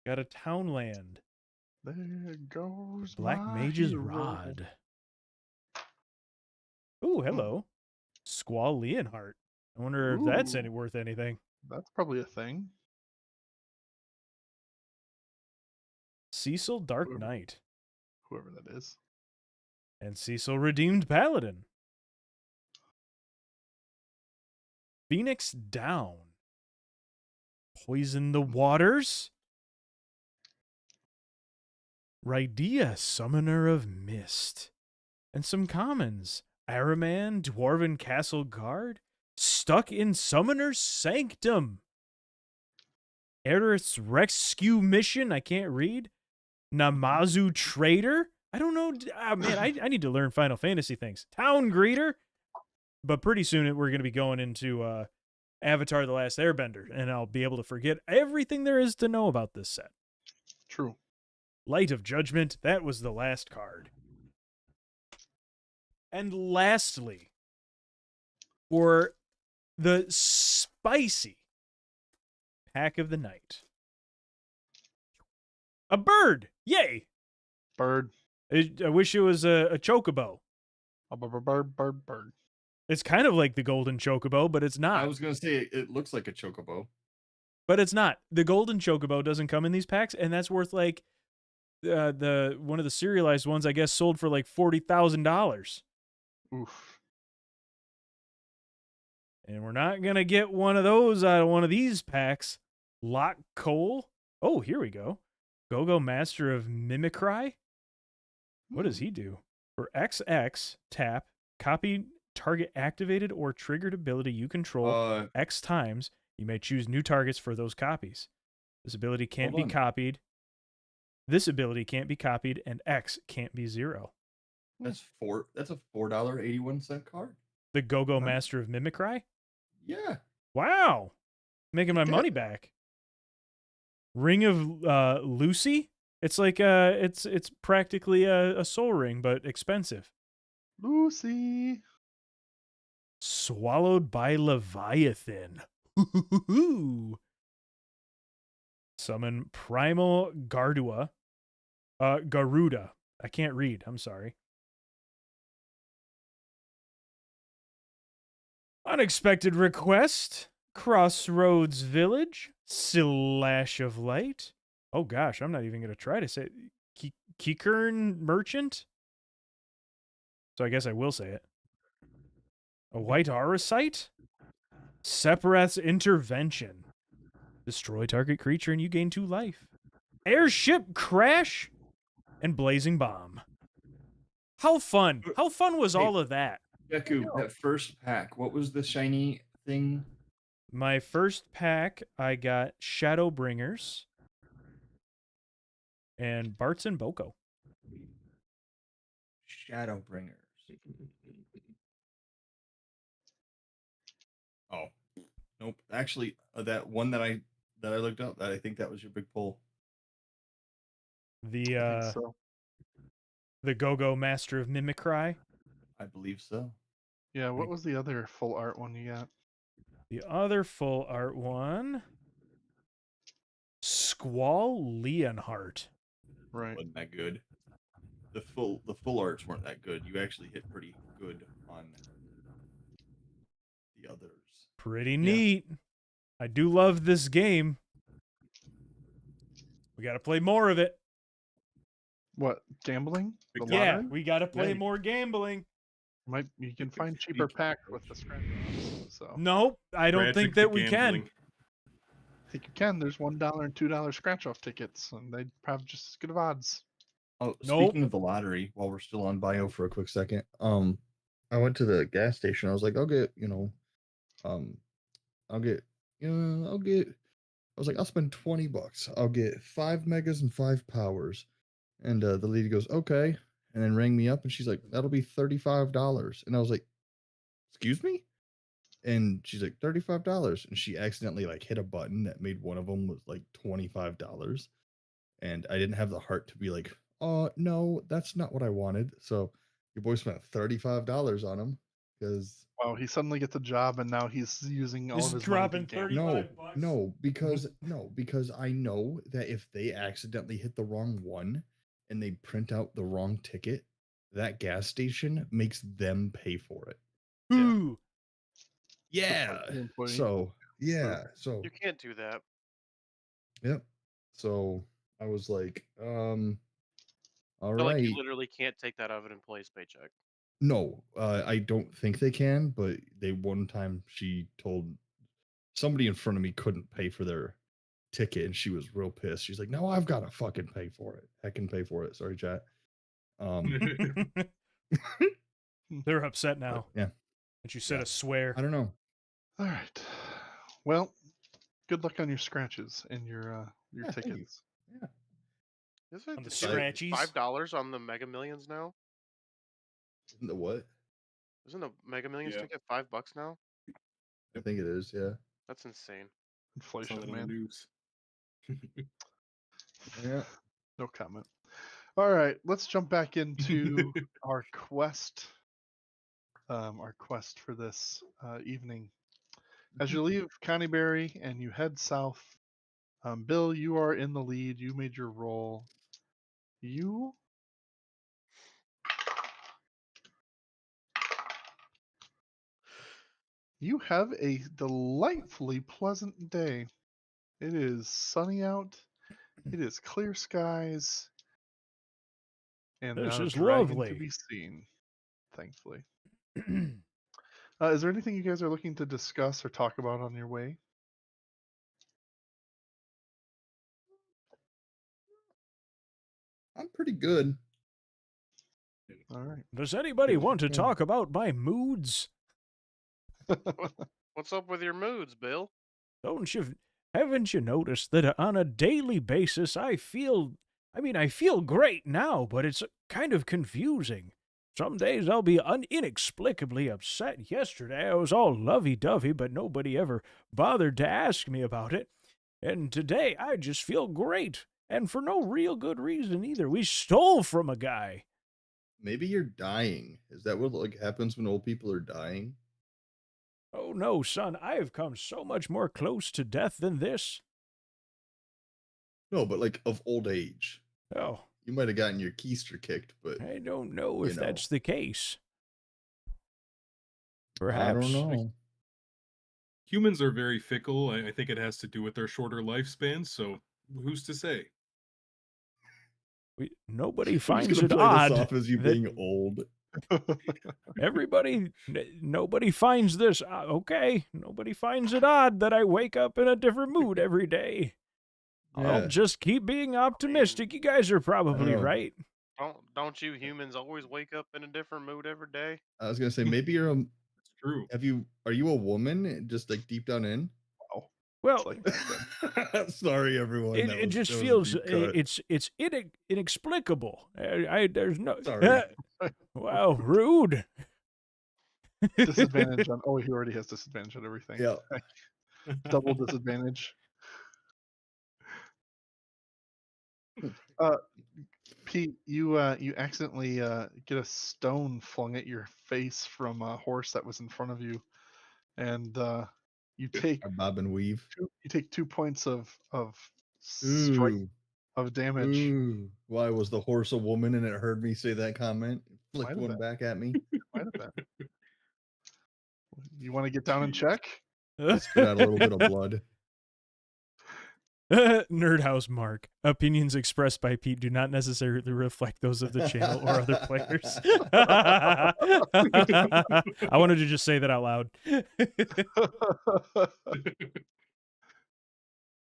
Got a Townland. There goes Black my Mage's hero. Rod. Ooh, hello. Squall Leonhart. I wonder if that's Ooh. worth anything. That's probably a thing. Cecil Dark Whoever- Knight. Whoever that is. And Cecil Redeemed Paladin. Phoenix Down. Poison the Waters. Rydea, Summoner of Mist. And some commons. Araman, Dwarven Castle Guard. Stuck in Summoner's Sanctum. Eris Rescue Mission, I can't read. Namazu Trader. I don't know. Man, I need to learn Final Fantasy things. Town Greeter. But pretty soon we're going to be going into Avatar The Last Airbender, and I'll be able to forget everything there is to know about this set. True. Light of Judgment, that was the last card. And lastly, for the spicy pack of the night, a bird. Yay! Bird. I wish it was a chocobo. Bird. It's kind of like the golden chocobo, but it's not. I was gonna say it looks like a chocobo. But it's not. The golden chocobo doesn't come in these packs, and that's worth like the one of the serialized ones, I guess, sold for like $40,000. Oof. And we're not gonna get one of those out of one of these packs. Lock Cole. Oh, here we go. Go-Go Master of Mimicry. What does he do? For XX, tap, copy target activated or triggered ability you control X times. You may choose new targets for those copies. This ability can't be copied. This ability can't be copied, and X can't be 0. That's a $4.81 card. The Go-Go Master of Mimicry? Yeah. Wow. Making my money back. Ring of Lucy? It's like it's practically a soul ring, but expensive. Lucy. Swallowed by Leviathan. Summon Primal Garuda. I can't read. I'm sorry. Unexpected Request. Crossroads Village. Slash of Light. Oh gosh, I'm not even going to try to say it. Kikern Merchant? So I guess I will say it. A White Auracite? Sephiroth's Intervention. Destroy target creature and you gain 2 life. airship crash, and blazing bomb. How fun! How fun was Hey, all of that? Deku, that first pack, what was the shiny thing? My first pack, I got Shadowbringers and Bart's and Boko. Shadowbringers. Oh, nope. Actually, that one that I looked up, I think that was your big pull. I The think so. the Go-Go Master of Mimicry. I believe so. Yeah, what was the other full art one you got? The other full art one, Squall Leonhardt. Right. Wasn't that good? The full arts weren't that good. You actually hit pretty good on the others. Pretty neat. I do love this game. We got to play more of it. What, gambling? The Yeah, lottery? we got to play Yeah. more gambling. You can find cheaper packs with the scratch offs, so Nope, I don't think Tragic the that we can. gambling. I think you can. There's $1 and $2 scratch off tickets, and they'd probably just as good of odds. Oh, Nope. speaking of the lottery, while we're still on bio for a quick second, I went to the gas station. I was like, I'll get, I was like, I'll spend $20. I'll get 5 megas and 5 powers. And the lady goes, okay. And then rang me up and she's like, that'll be $35. And I was like, excuse me? And she's like, $35. And she accidentally like hit a button that made one of them was like $25. And I didn't have the heart to be like, oh, no, that's not what I wanted. So your boy spent $35 on him because Wow, he suddenly gets a job, and now he's using all He's of his dropping money to gamble. 35 no, bucks. because I know that if they accidentally hit the wrong one and they print out the wrong ticket, that gas station makes them pay for it. Ooh. Yeah. the employee. So You can't do that. yep. So I was like, all I feel right. like you literally can't take that out of an employee's paycheck. No, I don't think they can, but one time she told somebody in front of me couldn't pay for their ticket and she was real pissed. She's like, no, I've got to fucking pay for it. I can pay for it. Sorry, chat. They're upset now. Yeah. And you said Yeah. a swear. I don't know. All right. Well, good luck on your scratches and your Yeah, thank you. tickets. Yeah. Isn't On the it scratchies? $5 on the Mega Millions now? Isn't the what? Isn't a Mega Millions Yeah. ticket $5 now? I think it is, yeah. That's insane. Saw Inflation, that on the man. news. Yeah. No comment. All right, let's jump back into our quest. Our quest for this evening. As you leave Connieberry and you head south, Bill, you are in the lead. You made your roll. You have a delightfully pleasant day. It is sunny out. It is clear skies. And This not a is dragon to lovely. be seen, thankfully. Is there anything you guys are looking to discuss or talk about on your way? I'm pretty good. All right. Does anybody want to talk about my moods? What's up with your moods, Bill? Haven't you noticed that on a daily basis I feel great now, but it's kind of confusing. Some days I'll be inexplicably upset. Yesterday I was all lovey-dovey, but nobody ever bothered to ask me about it. And today I just feel great, and for no real good reason either. We stole from a guy. Maybe you're dying. Is that what like happens when old people are dying? Oh no, son, I have come so much more close to death than this. No, but like of old age. Oh, You might have gotten your keister kicked, but I don't know if you know. that's the case. I Perhaps. don't know. Humans are very fickle. I think it has to do with their shorter lifespans. So who's to say? Nobody I'm just finds gonna it play odd. this off as you that being old. Nobody finds this. Okay, nobody finds it odd that I wake up in a different mood every day. I'll Yeah. just keep being optimistic. You guys are probably know. right. Don't you humans always wake up in a different mood every day? I was gonna say maybe you're a. It's true. Are you a woman? Just like deep down in. Oh, Well, it's like that then. Sorry, everyone. it just feels it's inexplicable. There's no. Sorry. Wow, rude. Disadvantage on. Oh, he already has disadvantage on everything. Yeah. Double disadvantage. Pete, you accidentally get a stone flung at your face from a horse that was in front of you, and you take I bob and weave. 2 points of strike Ooh. of damage. Ooh. Why was the horse a woman and it heard me say that comment? Flicked Might have one been. back at me. Might have been. You want to get down and check? Spit out a little bit of blood. NerdHaus Mark. Opinions expressed by Pete do not necessarily reflect those of the channel or other players. I wanted to just say that out loud.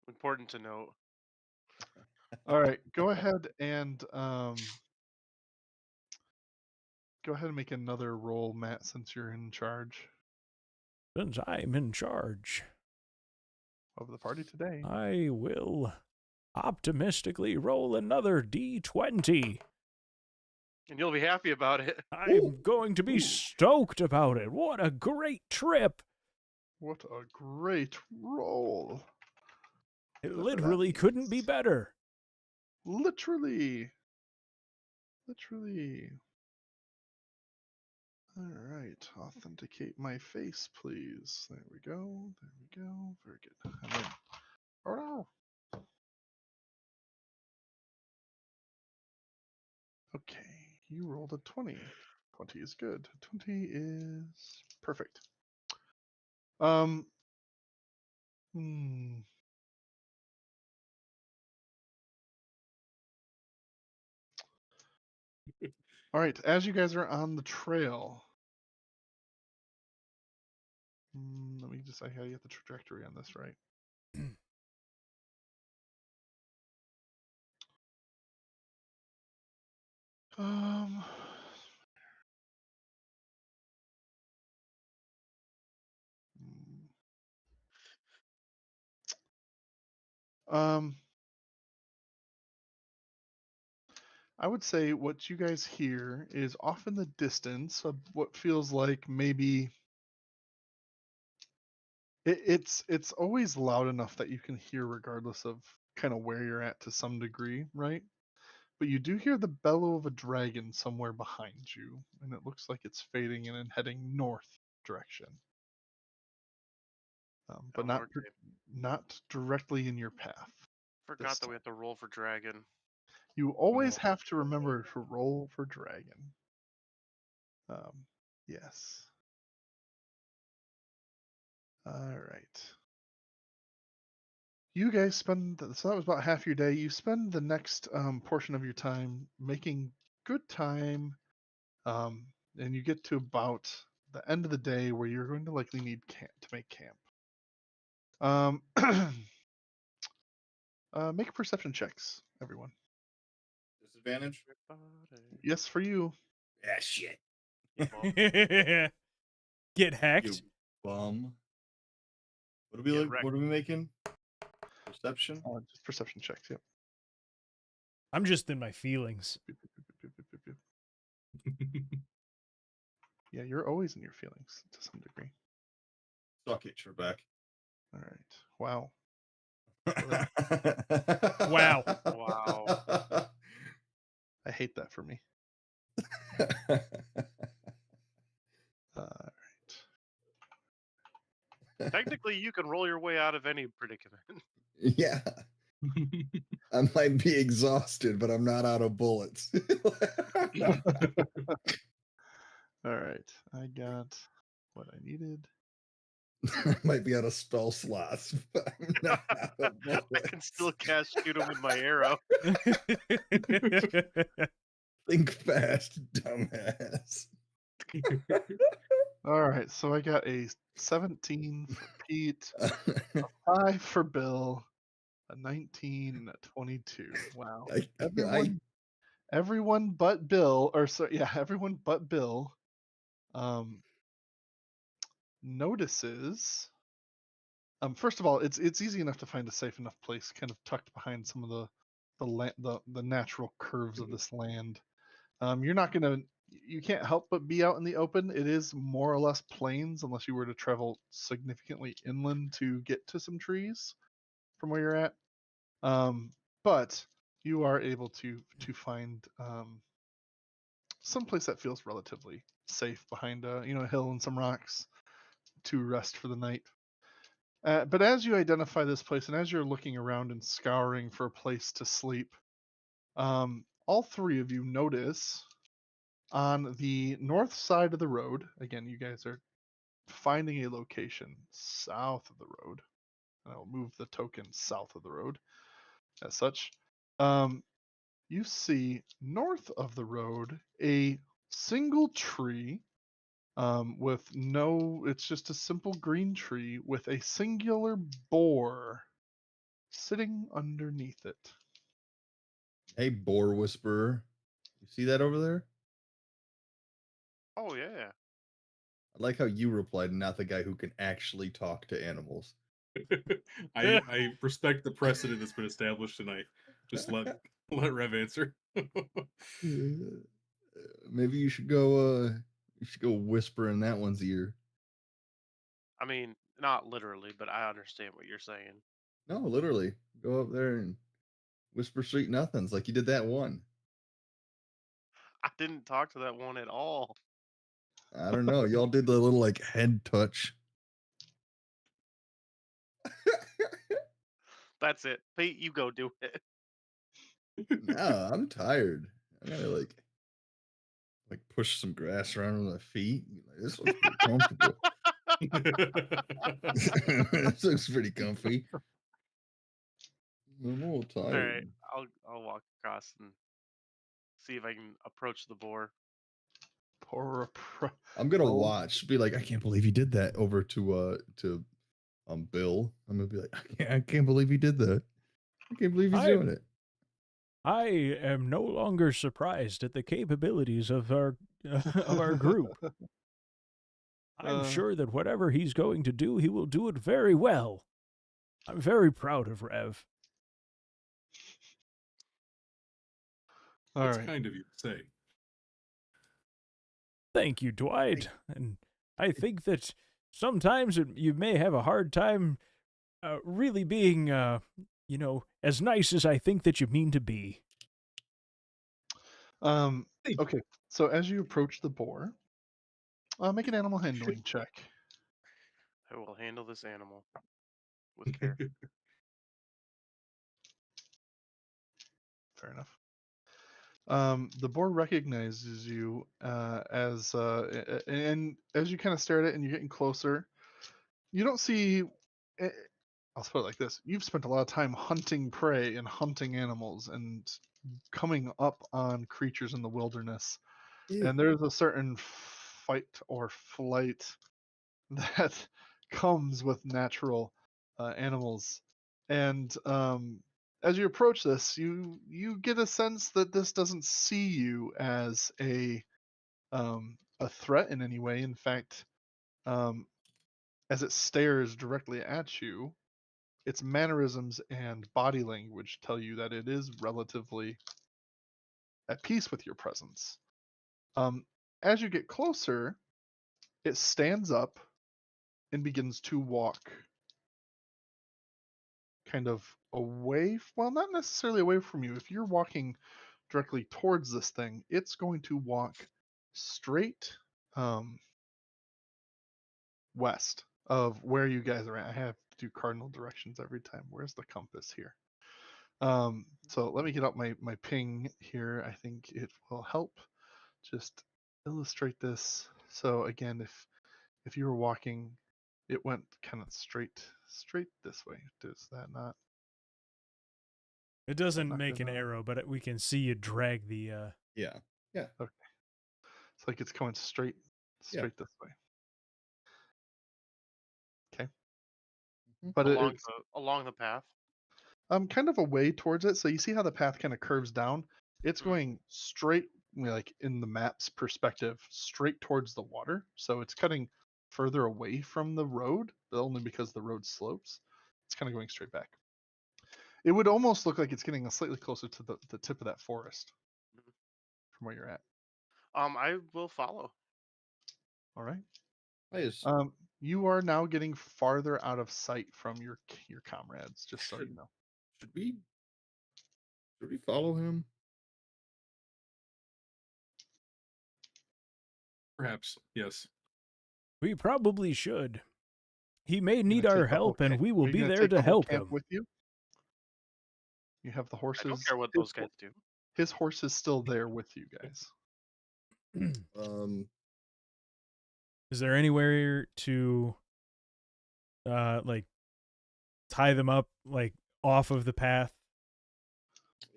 Important to note. All right, go ahead and make another roll, Matt, since you're in charge Since I'm in charge, of the party today. I will optimistically roll another D20. And you'll be happy about it. I'm going to be stoked about it. What a great trip. What a great roll. It Whatever that literally couldn't be means. better. Literally. All right, authenticate my face, please. There we go. Very good. And then, oh no. Okay, you rolled a 20. 20 is good. 20 is perfect. All right, as you guys are on the trail, let me just, I gotta get the trajectory on this right. I would say what you guys hear is off in the distance of what feels like maybe it's always loud enough that you can hear regardless of kind of where you're at to some degree, right? But you do hear the bellow of a dragon somewhere behind you, and it looks like it's fading in and heading north direction. But not directly in your path. Forgot that we have to roll for dragon. You always have to remember to roll for dragon. Yes. All right. You guys spend, so that was about half your day. You spend the next portion of your time making good time, and you get to about the end of the day where you're going to likely need to make camp. Make perception checks, everyone. Disadvantage? Yes, for you. Yeah, shit. Get hacked. You bum. What are we making? Perception? Just perception checks, yep. I'm just in my feelings. Yeah, you're always in your feelings to some degree. Suck it, Trebek. All right. Wow. Wow. Wow. I hate that for me. All right. Technically, you can roll your way out of any predicament. Yeah. I might be exhausted, but I'm not out of bullets. All right. I got what I needed. I might be out of spell slots, but I'm not out of bullets. I can still cast shoot him with my arrow. Think fast, dumbass. All right. So I got a 17 for Pete, a 5 for Bill, A 19 and a 22. Wow. I Everyone but Bill, or so yeah, everyone but Bill notices. First of all, it's easy enough to find a safe enough place, kind of tucked behind some of the natural curves of this land. You're not gonna, you can't help but be out in the open. It is more or less plains, unless you were to travel significantly inland to get to some trees from where you're at. But you are able to find some place that feels relatively safe behind a hill and some rocks to rest for the night. But as you identify this place and as you're looking around and scouring for a place to sleep, all three of you notice on the north side of the road, again, you guys are finding a location south of the road, and I'll move the token south of the road as such. You see north of the road a single tree with it's just a simple green tree with a singular boar sitting underneath it. Hey, boar whisperer. You see that over there? Oh yeah. I like how you replied, not the guy who can actually talk to animals. I respect the precedent that's been established tonight. Just let Rev answer. Maybe you should go whisper in that one's ear. I mean, not literally, but I understand what you're saying. No, literally. Go up there and whisper sweet nothings like you did that one. I didn't talk to that one at all. I don't know. Y'all did the little like head touch. That's it. Pete, you go do it. No, I'm tired. I gotta like push some grass around with my feet. Like, this looks pretty comfortable. This looks pretty comfy. I'm a little All tired. right, I'll walk across and see if I can approach the boar. I'm gonna roll. watch. Be like, I can't believe he did that. Over to Bill. I'm gonna be like, I can't believe he did that. I can't believe he's doing it. I am no longer surprised at the capabilities of our group. I'm sure that whatever he's going to do, he will do it very well. I'm very proud of Rev. That's kind of you to say. Thank you, Dwight. And I think that sometimes you may have a hard time really being, as nice as I think that you mean to be. Okay, so as you approach the boar, make an animal handling check. I will handle this animal with care. Fair enough. The boar recognizes you and as you kind of stare at it and you're getting closer, you don't see. I'll put it like this: you've spent a lot of time hunting prey and hunting animals and coming up on creatures in the wilderness, and there's a certain fight or flight that comes with natural animals, and as you approach this, you get a sense that this doesn't see you as a threat in any way. In fact, as it stares directly at you, its mannerisms and body language tell you that it is relatively at peace with your presence. As you get closer, it stands up and begins to walk kind of away, well, not necessarily away from you. If you're walking directly towards this thing, it's going to walk straight west of where you guys are at. I have to do cardinal directions every time. Where's the compass here? So let me get up my ping here. I think it will help just illustrate this. So again, if you were walking, it went kind of straight this way. Does that not? It doesn't make an arrow, but we can see you drag the. Yeah. Okay. It's like it's going straight this way. Okay. But along the path. kind of away towards it. So you see how the path kind of curves down? It's going straight, like in the map's perspective, straight towards the water. So it's cutting further away from the road, but only because the road slopes. It's kind of going straight back. It would almost look like it's getting slightly closer to the tip of that forest from where you're at. I will follow. All right. Yes. You are now getting farther out of sight from your comrades, just so you know. Should we follow him? Perhaps, yes. We probably should. He may You gonna need our take the whole help, and camp- we will are you be gonna there take to the whole help camp him. with you. You have the I horses. don't care what his those guys do. His horse is still there with you guys. Is there anywhere to like tie them up, like off of the path?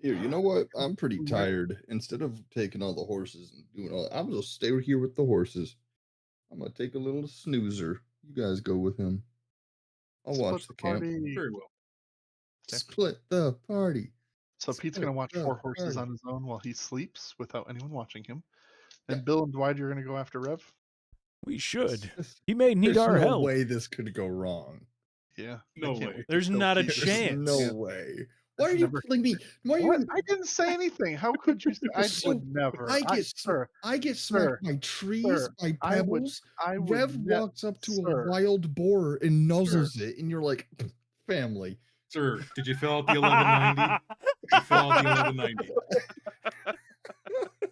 Here, you know what? I'm pretty tired. Instead of taking all the horses and doing all that, I'm gonna stay here with the horses. I'm gonna take a little snoozer. You guys go with him. I'll watch the camp. Party. Very well. Okay. Split the party. So Pete's Split gonna watch the 4 horses party. on his own while he sleeps without anyone watching him. And Yeah. Bill and Dwight, you're gonna go after Rev. We should. This- He may need There's our no help. way this could go wrong. Yeah. No I can't way. wait to There's kill not a Pete. There's chance. no Yeah. way. Why I've are you never- killing me? Why are you? What? I didn't say anything. How could you? I So, would never. I get sir, smacked by trees, sir, by I would. pebbles. I would. Rev walks up to sir, a wild boar and nuzzles it, and you're like, family. Sir, did you fill out the 1190? You fill out the 1190.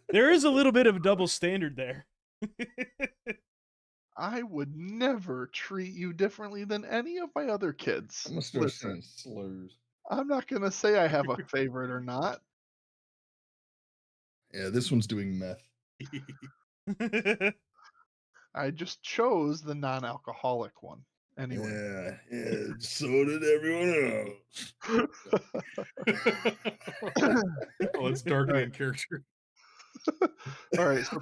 There is a little bit of a double standard there. I would never treat you differently than any of my other kids. I'm gonna start Listen, saying slurs. I'm not gonna say I have a favorite or not. Yeah, this one's doing meth. I just chose the non-alcoholic one. Anyway. Yeah. So did everyone else. Well, it's dark in character. All right, so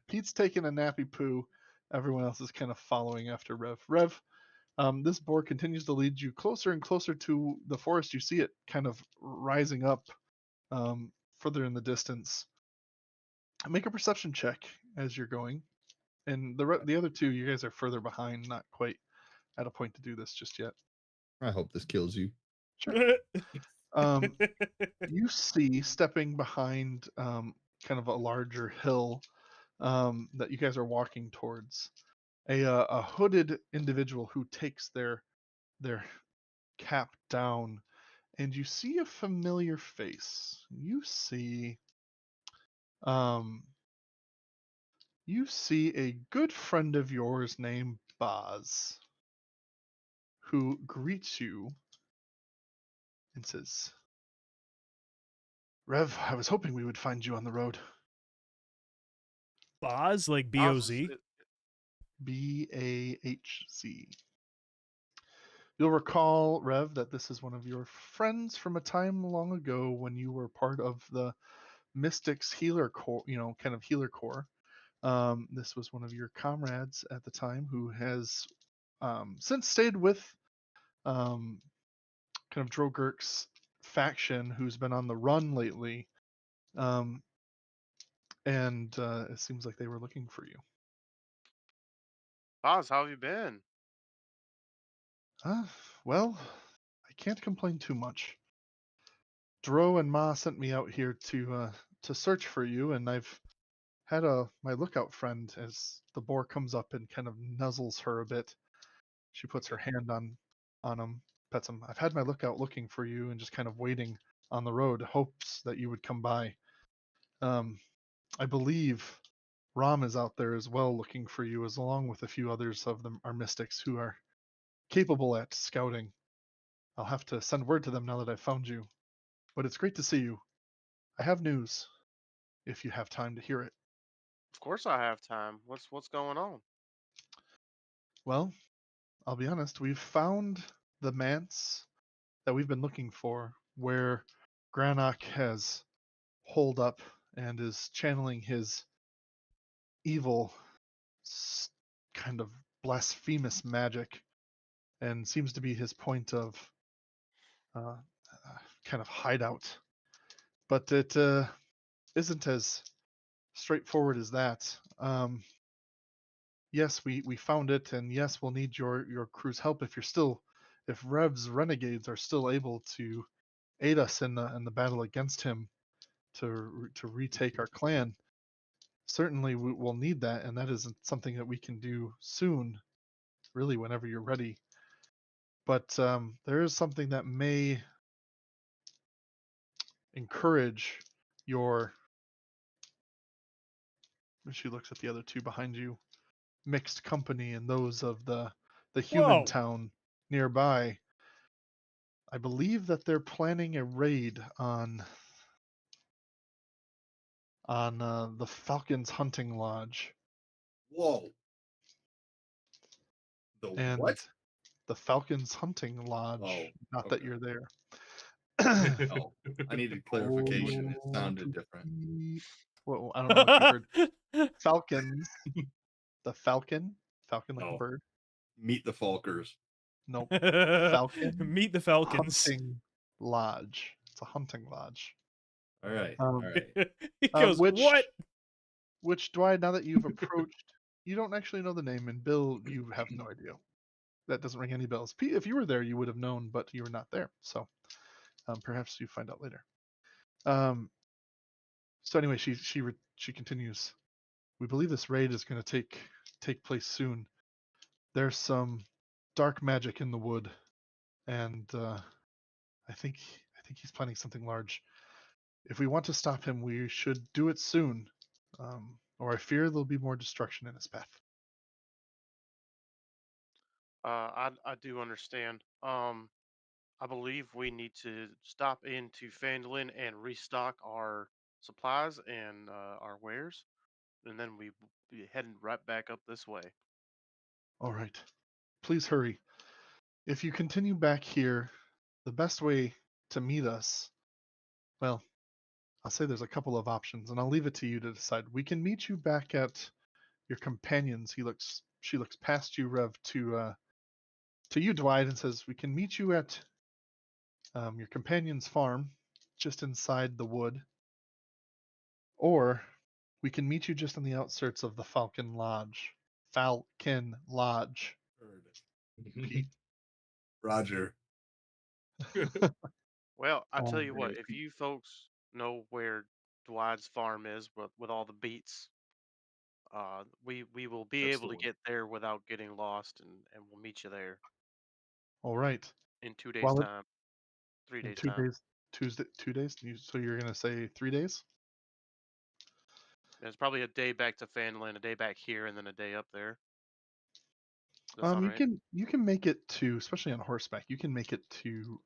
Pete's taking a nappy poo. Everyone else is kind of following after Rev. Rev, this boar continues to lead you closer and closer to the forest. You see it kind of rising up further in the distance. Make a perception check as you're going. And the other two, you guys are further behind, not quite at a point to do this just yet. I hope this kills you. Sure. You see stepping behind kind of a larger hill that you guys are walking towards, a hooded individual who takes their cap down, and you see a familiar face. You see a good friend of yours named Boz, who greets you and says, "Rev, I was hoping we would find you on the road." Boz, like B-O-Z? B-A-H-Z. You'll recall, Rev, that this is one of your friends from a time long ago when you were part of the Mystics Healer Corps, kind of Healer Corps. This was one of your comrades at the time who has since stayed with kind of Drogurk's faction, who's been on the run lately. And it seems like they were looking for you. Oz, how have you been? Well, I can't complain too much. Dro and Ma sent me out here to search for you, and I've had my lookout friend as the boar comes up and kind of nuzzles her a bit. She puts her hand on him, pets him. I've had my lookout looking for you and just kind of waiting on the road, hopes that you would come by. I believe Ram is out there as well looking for you, as along with a few others of them are mystics who are capable at scouting. I'll have to send word to them now that I've found you. But it's great to see you. I have news, if you have time to hear it. Of course I have time. What's going on? Well, I'll be honest, we've found the manse that we've been looking for, where Granok has holed up and is channeling his evil, kind of blasphemous magic, and seems to be his point of kind of hideout, but it isn't as straightforward as that. Yes, we found it, and yes, we'll need your crew's help if Rev's renegades are still able to aid us in the battle against him to retake our clan. Certainly, we'll need that, and that isn't something that we can do soon. Really, whenever you're ready. But there is something that may encourage your. She looks at the other two behind you, mixed company, and those of the human Whoa. town nearby. I believe that they're planning a raid on the Falcons Hunting Lodge. Whoa. The And what? the Falcons Hunting Lodge. Oh, Not that okay. you're there. Oh, I needed clarification. It sounded different. Well, I don't know what you heard. Falcons. The Falcon. Falcon like a Oh. bird. Meet the Falkers. Nope. Falcon Meet the Falcons. Hunting Lodge. It's a hunting lodge. All right. Um, All right. He goes, what? Which, Dwight, now that you've approached, you don't actually know the name, and Bill, you have no idea. That doesn't ring any bells. If you were there, you would have known, but you were not there. So perhaps you find out later. So anyway, she continues. We believe this raid is going to take place soon. There's some dark magic in the wood, and I think he's planning something large. If we want to stop him, we should do it soon, or I fear there'll be more destruction in his path. I do understand. I believe we need to stop into Phandalin and restock our supplies and our wares, and then we be heading right back up this way. All right, please hurry. If you continue back here, the best way to meet us, well, I'll say there's a couple of options, and I'll leave it to you to decide. We can meet you back at your companions. She looks past you, Rev, to you, Dwight, and says, "We can meet you at your companion's farm, just inside the wood, or we can meet you just on the outskirts of the Falcon Lodge." Falcon Lodge. Pete. Roger. Well, I tell you what, Alright. if you folks know where Dwight's farm is with all the beets, we will be That's able the to one. get there without getting lost, and we'll meet you there All right. in 2 days' Well, time, 3 in days' 2 time. days, Tuesday, 2 days. So you're gonna say 3 days? It's probably a day back to Phandalin, a day back here, and then a day up there. Does that sound right? You can make it to, especially on horseback. You can make it to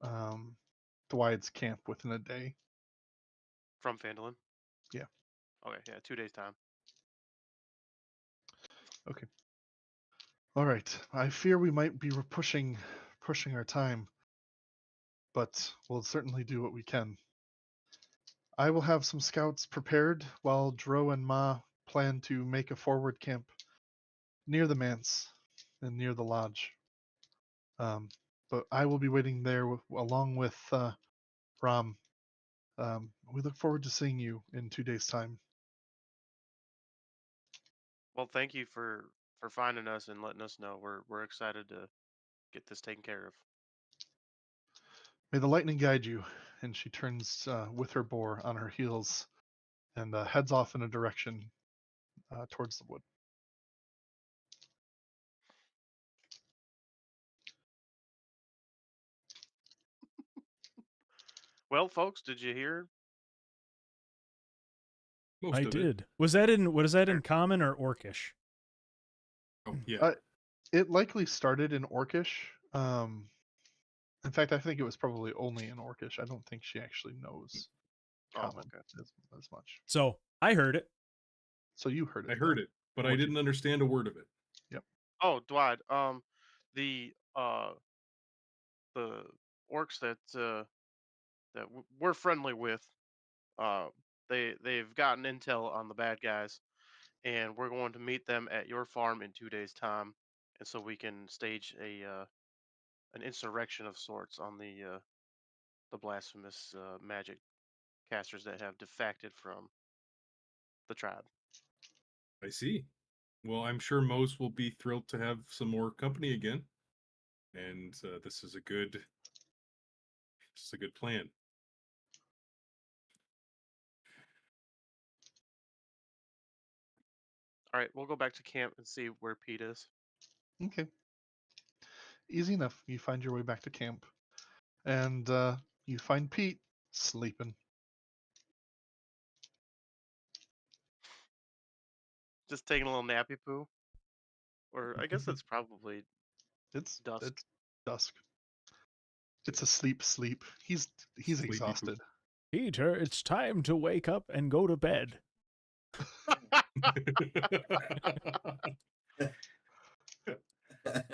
Dwight's camp within a day. From Phandalin? Yeah. Okay, yeah, 2 days' time. Okay. All right. I fear we might be pushing our time, but we'll certainly do what we can. I will have some scouts prepared while Dro and Ma plan to make a forward camp near the manse and near the lodge. But I will be waiting there along with Ram. We look forward to seeing you in 2 days' time. Well, thank you for finding us and letting us know. We're excited to get this taken care of. May the lightning guide you. And she turns with her boar on her heels and heads off in a direction towards the wood. Well, folks, did you hear? Most I of it. did. Was that in common or orcish? Oh, yeah. It likely started in Orcish. In fact, I think it was probably only in Orcish. I don't think she actually knows common as much. So I heard it. So you heard it. I heard it, but I What'd you- didn't understand a word of it. Oh, Dwight. The orcs that we're friendly with, they've gotten intel on the bad guys, and we're going to meet them at your farm in 2 days' time, and so we can stage an insurrection of sorts on the the blasphemous magic casters that have defected from the tribe. I see. Well, I'm sure Mose will be thrilled to have some more company again, and this is a good plan. All right, we'll go back to camp and see where Pete is. Okay. Easy enough. You find your way back to camp, and you find Pete sleeping. Just taking a little nappy poo. Or I guess it's probably It's dusk. dusk. It's a sleep. He's Sleepy exhausted. Peter, it's time to wake up and go to bed.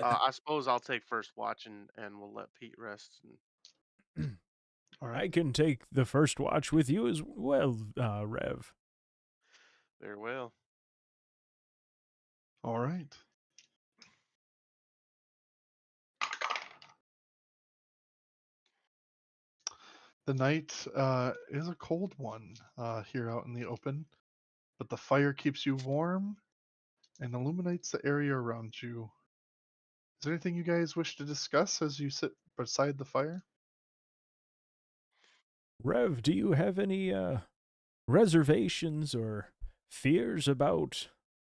I suppose I'll take first watch and we'll let Pete rest. All right. I can take the first watch with you as well, Rev. Very well. All right. The night is a cold one here out in the open, but the fire keeps you warm and illuminates the area around you. Is there anything you guys wish to discuss as you sit beside the fire? Rev, do you have any reservations or fears about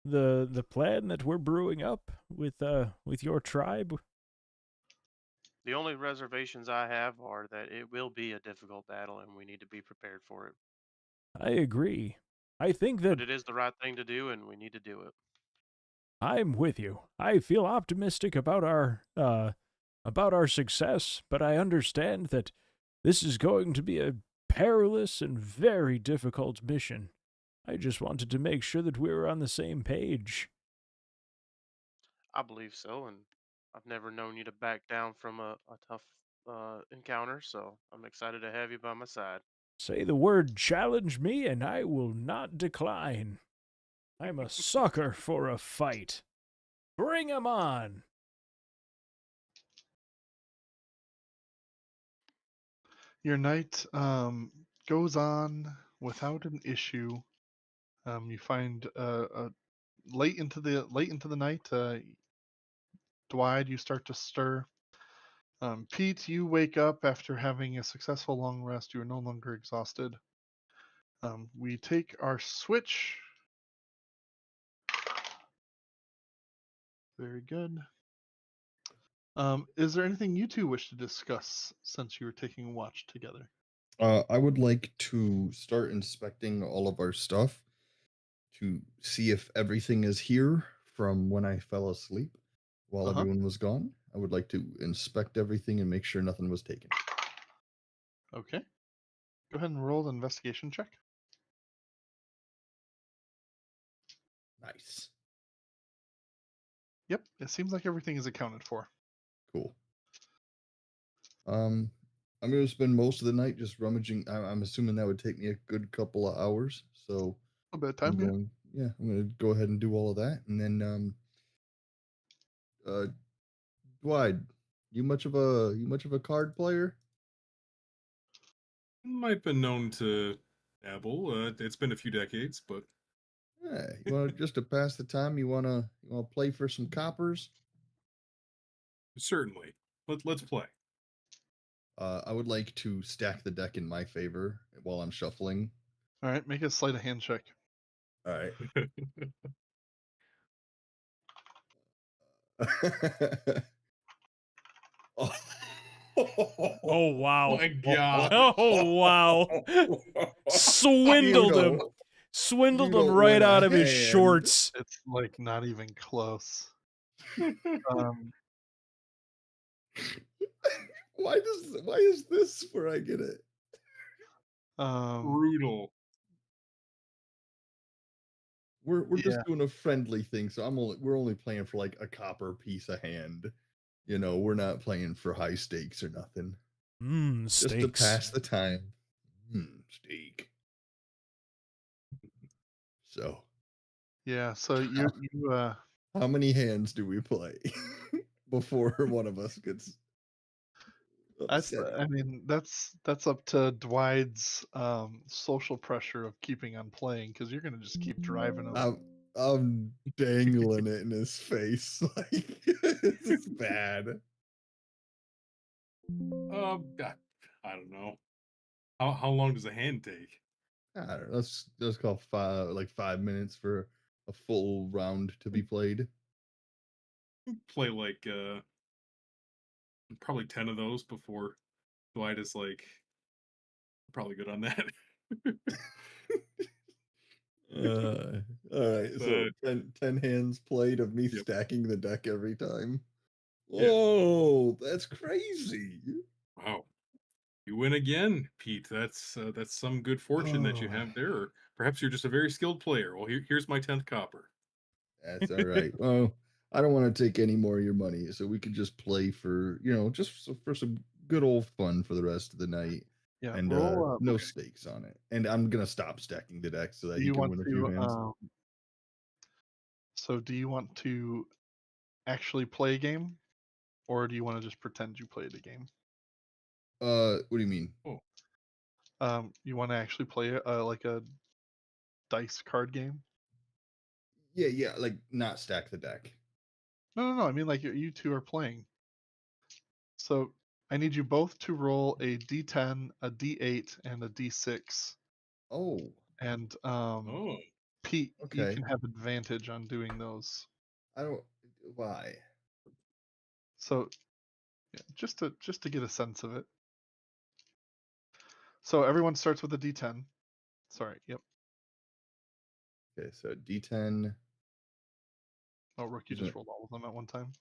the plan that we're brewing up with your tribe? The only reservations I have are that it will be a difficult battle and we need to be prepared for it. I agree. I think that But it is the right thing to do and we need to do it. I'm with you. I feel optimistic about our success, but I understand that this is going to be a perilous and very difficult mission. I just wanted to make sure that we were on the same page. I believe so, and I've never known you to back down from a tough encounter, so I'm excited to have you by my side. Say the word challenge me and I will not decline. I'm a sucker for a fight. Bring 'em on! Your night goes on without an issue. You find late into the night, Dwight, you start to stir. Pete, you wake up after having a successful long rest. You are no longer exhausted. We take our switch. Very good. Is there anything you two wish to discuss since you were taking a watch together? I would like to start inspecting all of our stuff to see if everything is here from when I fell asleep while everyone was gone. I would like to inspect everything and make sure nothing was taken. Okay. Go ahead and roll the investigation check. Nice. Yep, it seems like everything is accounted for. Cool. I'm going to spend most of the night just rummaging. I'm assuming that would take me a good couple of hours. So A bit of time, yeah. I'm going to go ahead and do all of that. And then, Dwight, you much of a card player? Might been known to dabble. It's been a few decades, but Yeah, you want just to pass the time? You want to play for some coppers? certainly. Let's play. I would like to stack the deck in my favor while I'm shuffling. All right, make a sleight of hand check. All right. Oh, wow. My God. Oh, wow. Swindled him. Swindled him don't right win a out of his hand. shorts. It's like not even close. Why is this where I get it? Brutal. We're just doing a friendly thing, so we're only playing for like a copper piece of hand. You know, we're not playing for high stakes or nothing. Steaks. Just to pass the time. Steak. So. Yeah, so you How many hands do we play before one of us gets I mean, that's up to Dwight's social pressure of keeping on playing because you're gonna just keep driving him. I'm dangling it in his face. Like this is bad. I don't know. How long does a hand take? I don't know, let's call 5 minutes for a full round to be played. Play like probably 10 of those before Dwight is like probably good on that. All right, so But 10 hands played of me yep. stacking the deck every time. Yeah. Whoa, that's crazy. Wow. You win again, Pete. That's some good fortune that you Oh, have there. Or perhaps you're just a very skilled player. Well, here's my 10th copper. that's all right. Well, I don't want to take any more of your money, so we can just play for, just for some good old fun for the rest of the night. Yeah, And roll up. no stakes on it. And I'm gonna stop stacking the deck so that Do he you can want win a few to? hands. So do you want to actually play a game, or do you want to just pretend you played a game? What do you mean? Oh, You want to actually play like a dice card game? Yeah, like not stack the deck. No. I mean, like you two are playing. So I need you both to roll a d10, a d8, and a d6. Oh, And oh, Pete, you okay. can have advantage on doing those. I don't. Why? So yeah, just to get a sense of it. So everyone starts with a d10. Sorry. Yep. Okay, so D10. Oh, Rook, you Isn't just it? rolled all of them at one time.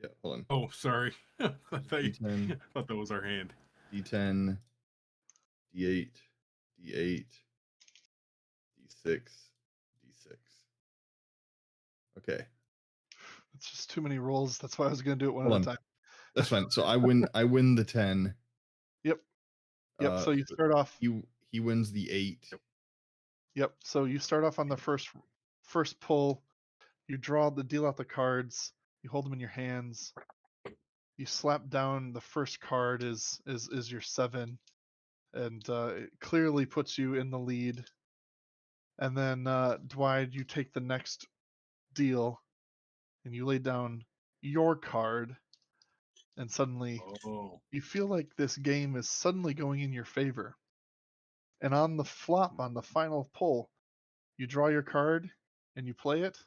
Yeah, hold on. oh, sorry. I thought, D10, I thought that was our hand. D10, D8, D8, D6, D6. Okay, It's just too many rolls. That's why I was going to do it one hold at a on. time. That's fine. So I win. I win the 10. Yep. Yep. So you start off. He wins the 8. Yep. So you start off on the first pull. You deal out the cards. You hold them in your hands. You slap down the first card is your 7, and it clearly puts you in the lead. And then Dwight, you take the next deal, and you lay down your card, and suddenly Oh, you feel like this game is suddenly going in your favor. And on the flop, on the final pull, you draw your card and you play it,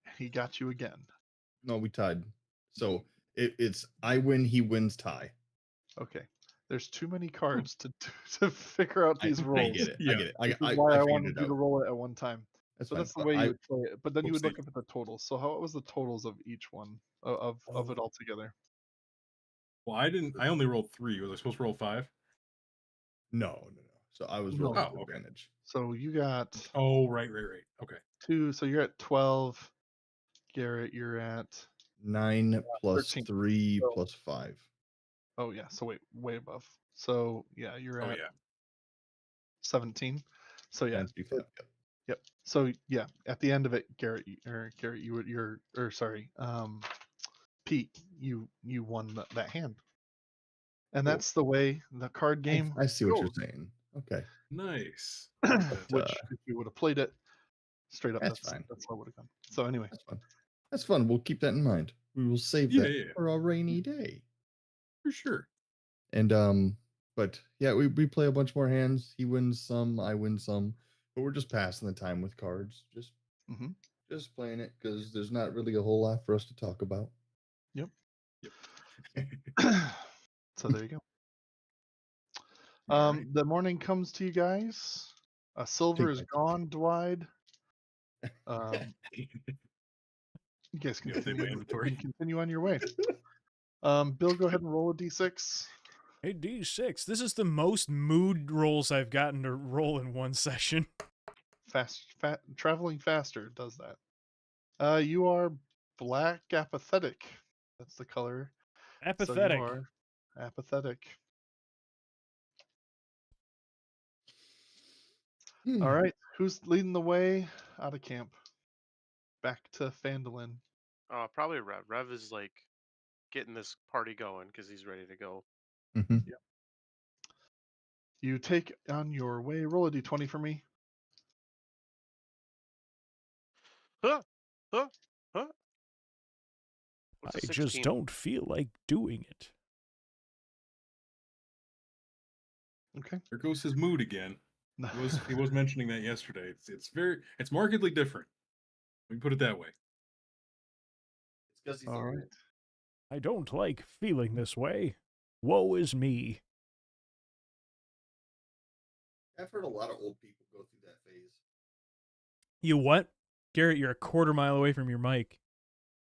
and he got you again. No, we tied. So it's I win, he wins, tie. Okay. There's too many cards to figure out these I rolls. get it. I yeah. get it. Which is I why I figured wanted it you to out. roll it at one time. That's So fine. that's the way you would play it. But then you would Oopsie. look up at the totals. So how was the totals of each one of it all together? Well, I only rolled 3. Was I supposed to roll 5? No. So I was No. rolling Oh, with okay. advantage. So you got Oh, right. Okay. 2. So you're at 12. Garrett, you're at 9 plus 13. 3 So, plus 5. oh yeah, so wait, way above. So yeah, you're Oh, at yeah. 17. So yeah, 9, 3, 5. Yep. yep. So yeah, at the end of it, Garrett, you would Pete, you won that hand, and Cool. that's the way the card game I see what you're goes. saying. Okay. Nice. But, Which, if we would have played it straight up, that's fine. that's how it would have gone. So anyway, That's fun. That's fun. We'll keep that in mind. We will save Yeah, that yeah, for a rainy day. for sure. And but yeah, we play a bunch more hands. He wins some, I win some, but we're just passing the time with cards. hmm Just playing it because there's not really a whole lot for us to talk about. yep. Yep. So there you go. All right. The morning comes to you guys. Silver Take is my gone, Dwight. Um, you guys You update my inventory. can continue on your way. Bill, go ahead and roll a d6. Hey, D6. This is the most mood rolls I've gotten to roll in one session. Traveling faster does that. You are black apathetic. That's the color. Apathetic. So you are apathetic. All right. Who's leading the way out of camp? Back to Fandolin. Probably Rev. Rev is like getting this party going because he's ready to go. Mm-hmm. You take on your way. Roll a d20 for me. Huh? Huh? Huh? What's a I just 16? don't feel like doing it. Okay. There goes his mood again. He was mentioning that yesterday. It's markedly different. We can put it that way. It's because he's All right. I don't like feeling this way. Woe is me. I've heard a lot of old people go through that phase. You what? Garrett, you're a quarter mile away from your mic.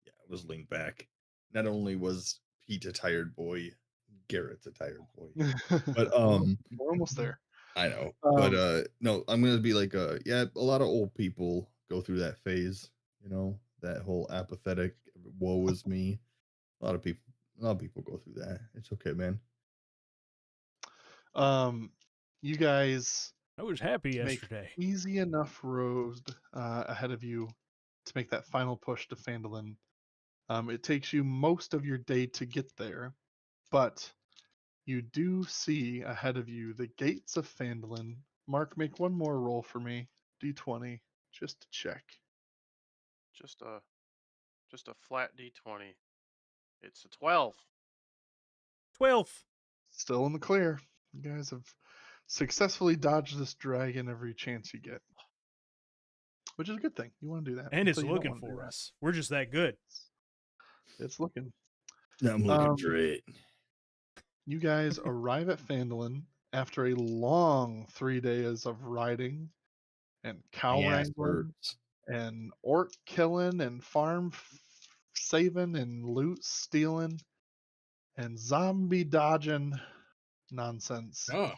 Yeah, I was leaned back. Not only was Pete a tired boy, Garrett's a tired boy. But we're almost there. I know. But no, I'm gonna be like yeah, a lot of old people go through that phase, you know, that whole apathetic woe is me. A lot of people go through that. It's okay, man. You guys I was happy make yesterday. easy enough road ahead of you to make that final push to Phandalin. It takes you most of your day to get there, but you do see ahead of you the gates of Phandalin. Mark, make one more roll for me, d20, just to check. Just a flat d20. It's a 12. 12th. Still in the clear. You guys have successfully dodged this dragon every chance you get, which is a good thing. You want to do that, And it's until you don't looking wanna do for that. us. We're just that good. It's looking. I'm looking for it. You guys arrive at Phandalin after a long 3 days of riding and cow My ass wrangling hurts. and orc killing and farm saving and loot stealing and zombie dodging nonsense. Oh,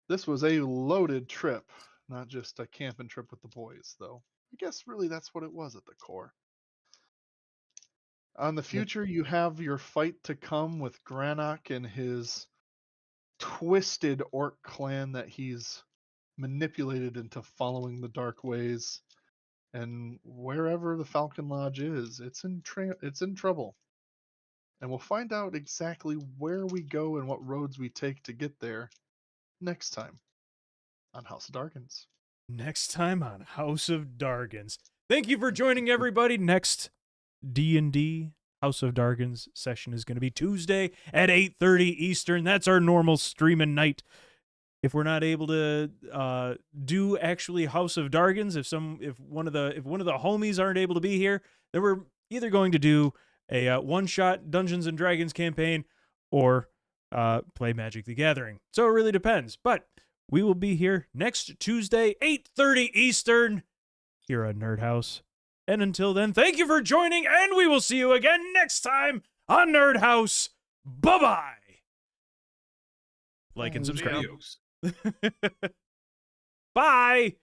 This was a loaded trip, not just a camping trip with the boys, though. I guess really that's what it was at the core. On the future, you have your fight to come with Granok and his twisted orc clan that he's manipulated into following the dark ways. And wherever the Falcon Lodge is, it's in trouble. And we'll find out exactly where we go and what roads we take to get there next time on House of Dargons. Next time on House of Dargons. Thank you for joining everybody. Next D&D House of Dargons session is going to be Tuesday at 8:30 Eastern. That's our normal streaming night. If we're not able to do actually House of Dargons, if one of the homies aren't able to be here, then we're either going to do a one-shot Dungeons and Dragons campaign or play Magic the Gathering. So it really depends. But we will be here next Tuesday, 8:30 Eastern, here on NerdHaus. And until then, thank you for joining, and we will see you again next time on NerdHaus. Bye-bye. Like and subscribe. adios. Bye.